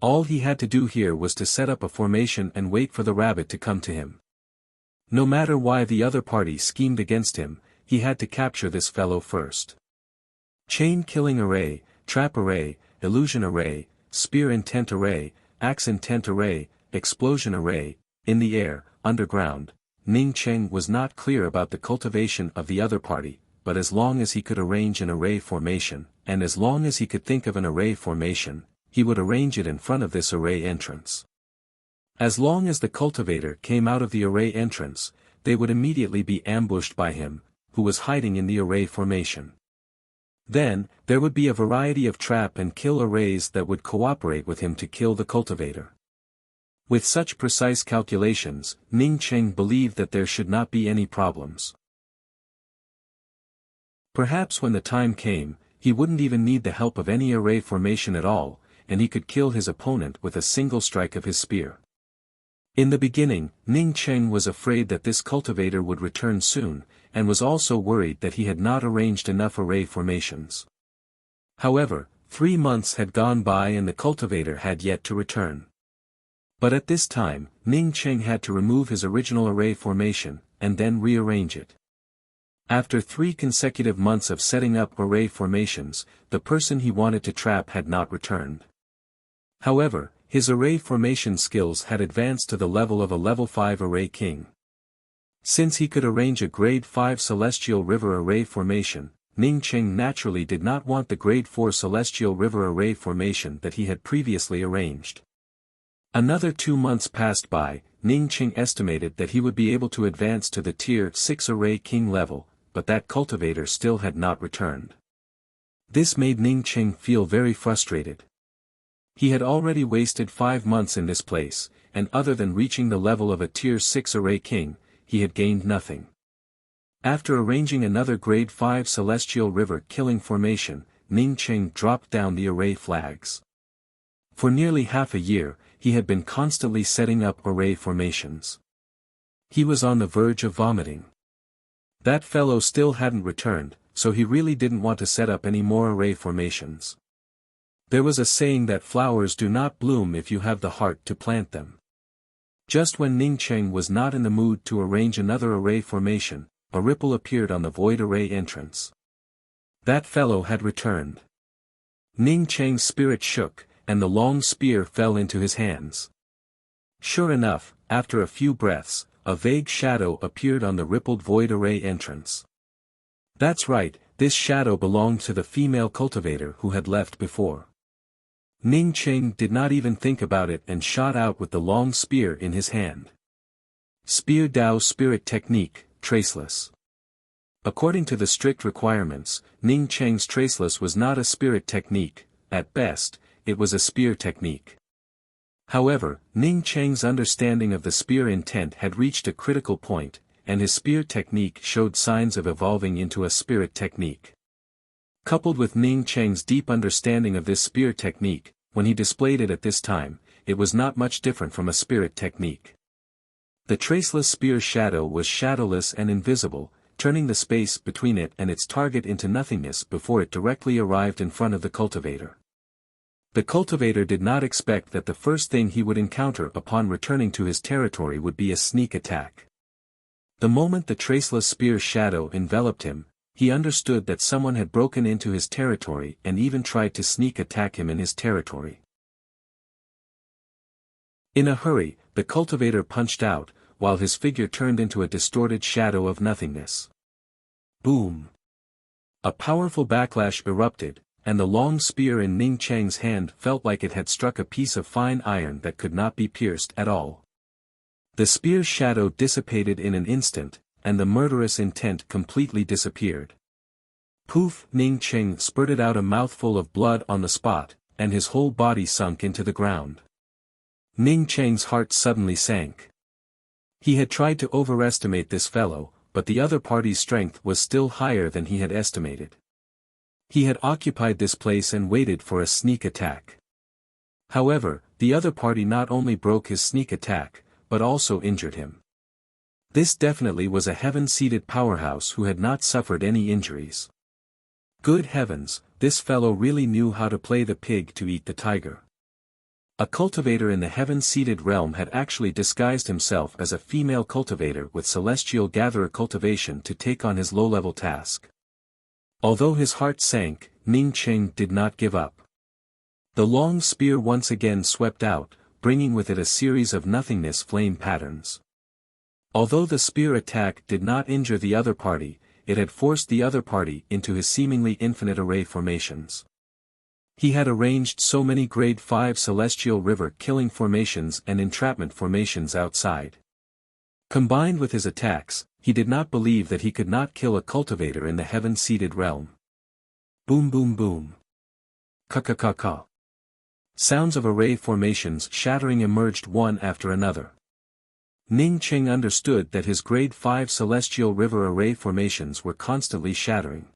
All he had to do here was to set up a formation and wait for the rabbit to come to him. No matter why the other party schemed against him, he had to capture this fellow first. Chain killing array, trap array, illusion array, spear intent array, axe intent array, explosion array, in the air, underground. Ning Cheng was not clear about the cultivation of the other party, but as long as he could arrange an array formation, and as long as he could think of an array formation, he would arrange it in front of this array entrance. As long as the cultivator came out of the array entrance, they would immediately be ambushed by him, who was hiding in the array formation. Then, there would be a variety of trap and kill arrays that would cooperate with him to kill the cultivator. With such precise calculations, Ning Cheng believed that there should not be any problems. Perhaps when the time came, he wouldn't even need the help of any array formation at all, and he could kill his opponent with a single strike of his spear. In the beginning, Ning Cheng was afraid that this cultivator would return soon, and was also worried that he had not arranged enough array formations. However, 3 months had gone by and the cultivator had yet to return. But at this time, Ning Cheng had to remove his original array formation, and then rearrange it. After 3 consecutive months of setting up array formations, the person he wanted to trap had not returned. However, his array formation skills had advanced to the level of a level 5 array king. Since he could arrange a grade 5 celestial river array formation, Ning Cheng naturally did not want the grade 4 celestial river array formation that he had previously arranged. Another 2 months passed by. Ning Cheng estimated that he would be able to advance to the tier 6 array king level, but that cultivator still had not returned. This made Ning Cheng feel very frustrated. He had already wasted 5 months in this place, and other than reaching the level of a Tier 6 Array King, he had gained nothing. After arranging another Grade 5 Celestial River killing formation, Ning Cheng dropped down the array flags. For nearly half a year, he had been constantly setting up array formations. He was on the verge of vomiting. That fellow still hadn't returned, so he really didn't want to set up any more array formations. There was a saying that flowers do not bloom if you have the heart to plant them. Just when Ning Cheng was not in the mood to arrange another array formation, a ripple appeared on the void array entrance. That fellow had returned. Ning Cheng's spirit shook, and the long spear fell into his hands. Sure enough, after a few breaths, a vague shadow appeared on the rippled void array entrance. That's right, this shadow belonged to the female cultivator who had left before. Ning Cheng did not even think about it and shot out with the long spear in his hand. Spear Dao Spirit Technique, Traceless. According to the strict requirements, Ning Cheng's Traceless was not a spirit technique, at best, it was a spear technique. However, Ning Cheng's understanding of the spear intent had reached a critical point, and his spear technique showed signs of evolving into a spirit technique. Coupled with Ning Cheng's deep understanding of this spear technique, when he displayed it at this time, it was not much different from a spirit technique. The traceless spear shadow was shadowless and invisible, turning the space between it and its target into nothingness before it directly arrived in front of the cultivator. The cultivator did not expect that the first thing he would encounter upon returning to his territory would be a sneak attack. The moment the traceless spear shadow enveloped him, he understood that someone had broken into his territory and even tried to sneak attack him in his territory. In a hurry, the cultivator punched out, while his figure turned into a distorted shadow of nothingness. Boom! A powerful backlash erupted, and the long spear in Ning Cheng's hand felt like it had struck a piece of fine iron that could not be pierced at all. The spear's shadow dissipated in an instant, and the murderous intent completely disappeared. Poof! Ning Cheng spurted out a mouthful of blood on the spot, and his whole body sunk into the ground. Ning Cheng's heart suddenly sank. He had tried to overestimate this fellow, but the other party's strength was still higher than he had estimated. He had occupied this place and waited for a sneak attack. However, the other party not only broke his sneak attack, but also injured him. This definitely was a heaven-seated powerhouse who had not suffered any injuries. Good heavens, this fellow really knew how to play the pig to eat the tiger. A cultivator in the heaven-seated realm had actually disguised himself as a female cultivator with celestial gatherer cultivation to take on his low-level task. Although his heart sank, Ning Cheng did not give up. The long spear once again swept out, bringing with it a series of nothingness flame patterns. Although the spear attack did not injure the other party, it had forced the other party into his seemingly infinite array formations. He had arranged so many Grade 5 Celestial River killing formations and entrapment formations outside. Combined with his attacks, he did not believe that he could not kill a cultivator in the heaven-seated realm. Boom boom boom. Ka-ka-ka-ka. Sounds of array formations shattering emerged one after another. Ning Cheng understood that his Grade 5 Celestial River array formations were constantly shattering.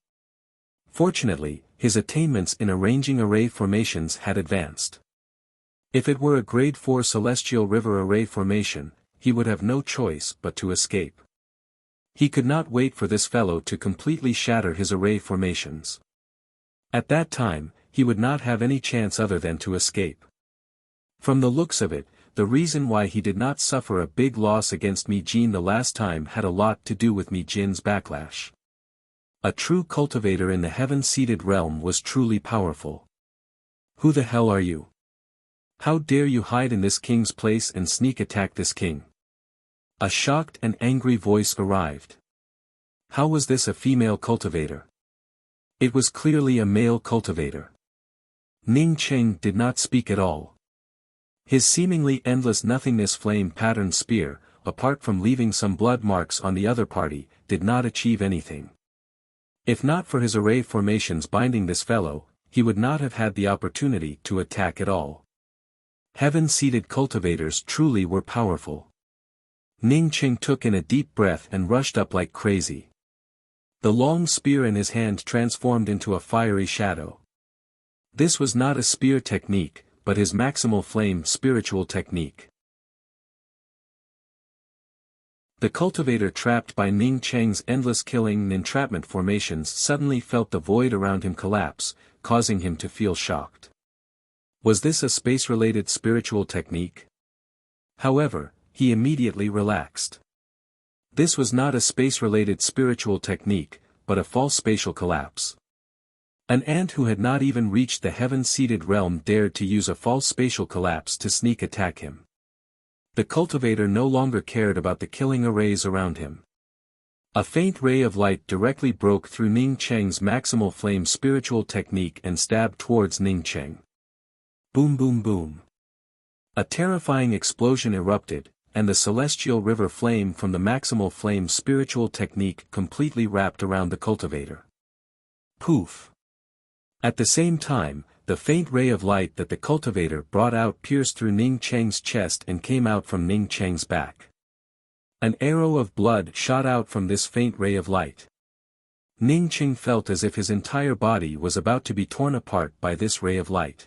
Fortunately, his attainments in arranging array formations had advanced. If it were a Grade 4 Celestial River array formation, he would have no choice but to escape. He could not wait for this fellow to completely shatter his array formations. At that time, he would not have any chance other than to escape. From the looks of it, the reason why he did not suffer a big loss against Mi Jin the last time had a lot to do with Mi Jin's backlash. A true cultivator in the heaven-seated realm was truly powerful. Who the hell are you? How dare you hide in this king's place and sneak attack this king? A shocked and angry voice arrived. How was this a female cultivator? It was clearly a male cultivator. Ning Cheng did not speak at all. His seemingly endless nothingness flame-patterned spear, apart from leaving some blood marks on the other party, did not achieve anything. If not for his array formations binding this fellow, he would not have had the opportunity to attack at all. Heaven-seated cultivators truly were powerful. Ning Qing took in a deep breath and rushed up like crazy. The long spear in his hand transformed into a fiery shadow. This was not a spear technique, but his maximal flame spiritual technique. The cultivator trapped by Ning Cheng's endless killing and entrapment formations suddenly felt the void around him collapse, causing him to feel shocked. Was this a space-related spiritual technique? However, he immediately relaxed. This was not a space-related spiritual technique, but a false spatial collapse. An ant who had not even reached the heaven-seated realm dared to use a false spatial collapse to sneak attack him. The cultivator no longer cared about the killing arrays around him. A faint ray of light directly broke through Ning Cheng's maximal flame spiritual technique and stabbed towards Ning Cheng. Boom boom boom. A terrifying explosion erupted, and the celestial river flame from the maximal flame spiritual technique completely wrapped around the cultivator. Poof. At the same time, the faint ray of light that the cultivator brought out pierced through Ning Cheng's chest and came out from Ning Cheng's back. An arrow of blood shot out from this faint ray of light. Ning Cheng felt as if his entire body was about to be torn apart by this ray of light.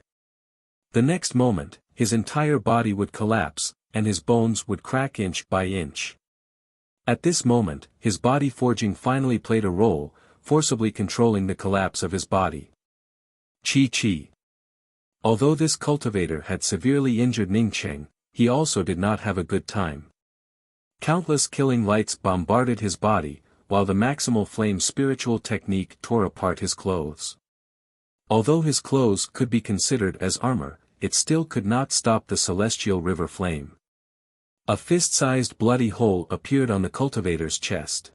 The next moment, his entire body would collapse, and his bones would crack inch by inch. At this moment, his body forging finally played a role, forcibly controlling the collapse of his body. Chi. Although this cultivator had severely injured Ning Cheng, he also did not have a good time. Countless killing lights bombarded his body, while the maximal flame spiritual technique tore apart his clothes. Although his clothes could be considered as armor, it still could not stop the celestial river flame. A fist-sized bloody hole appeared on the cultivator's chest.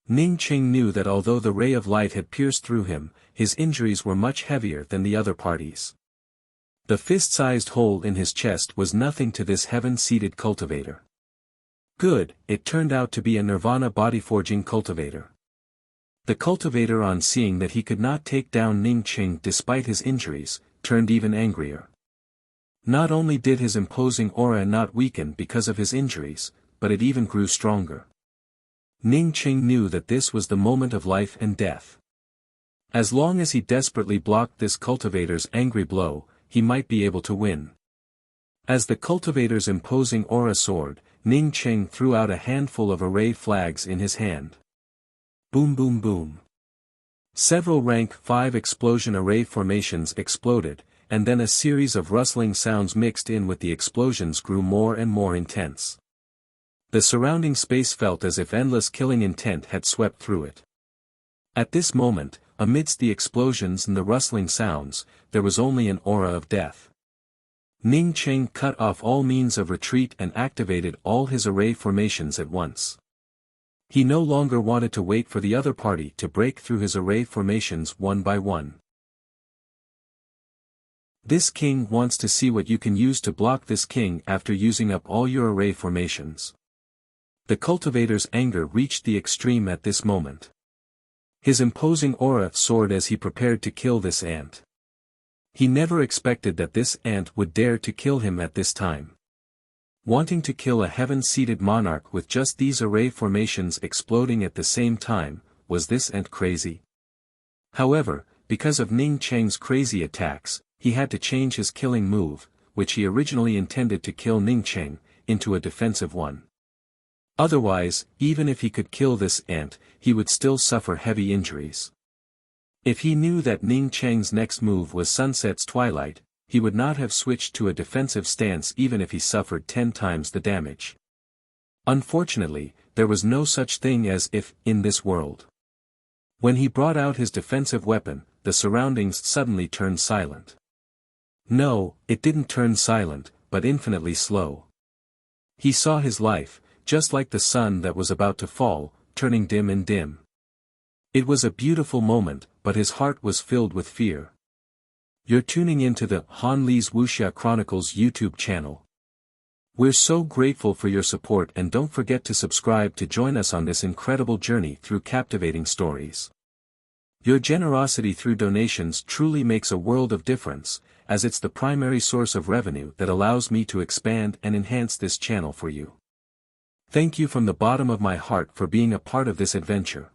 Ning Cheng knew that although the ray of light had pierced through him, his injuries were much heavier than the other parties. The fist-sized hole in his chest was nothing to this heaven-seated cultivator. Good, it turned out to be a nirvana body-forging cultivator. The cultivator, on seeing that he could not take down Ning Cheng despite his injuries, turned even angrier. Not only did his imposing aura not weaken because of his injuries, but it even grew stronger. Ning Cheng knew that this was the moment of life and death. As long as he desperately blocked this cultivator's angry blow, he might be able to win. As the cultivator's imposing aura soared, Ning Cheng threw out a handful of array flags in his hand. Boom boom boom. Several rank 5 explosion array formations exploded, and then a series of rustling sounds mixed in with the explosions grew more and more intense. The surrounding space felt as if endless killing intent had swept through it. At this moment, amidst the explosions and the rustling sounds, there was only an aura of death. Ning Cheng cut off all means of retreat and activated all his array formations at once. He no longer wanted to wait for the other party to break through his array formations one by one. This king wants to see what you can use to block this king after using up all your array formations. The cultivator's anger reached the extreme at this moment. His imposing aura soared as he prepared to kill this ant. He never expected that this ant would dare to kill him at this time. Wanting to kill a heaven-seated monarch with just these array formations exploding at the same time, was this ant crazy? However, because of Ning Cheng's crazy attacks, he had to change his killing move, which he originally intended to kill Ning Cheng, into a defensive one. Otherwise, even if he could kill this ant, he would still suffer heavy injuries. If he knew that Ning Cheng's next move was Sunset's Twilight, he would not have switched to a defensive stance even if he suffered 10 times the damage. Unfortunately, there was no such thing as if in this world. When he brought out his defensive weapon, the surroundings suddenly turned silent. No, it didn't turn silent, but infinitely slow. He saw his life, just like the sun that was about to fall, turning dim and dim. It was a beautiful moment, but his heart was filled with fear. You're tuning into the Han Li's Wuxia Chronicles YouTube channel. We're so grateful for your support, and don't forget to subscribe to join us on this incredible journey through captivating stories. Your generosity through donations truly makes a world of difference, as it's the primary source of revenue that allows me to expand and enhance this channel for you. Thank you from the bottom of my heart for being a part of this adventure.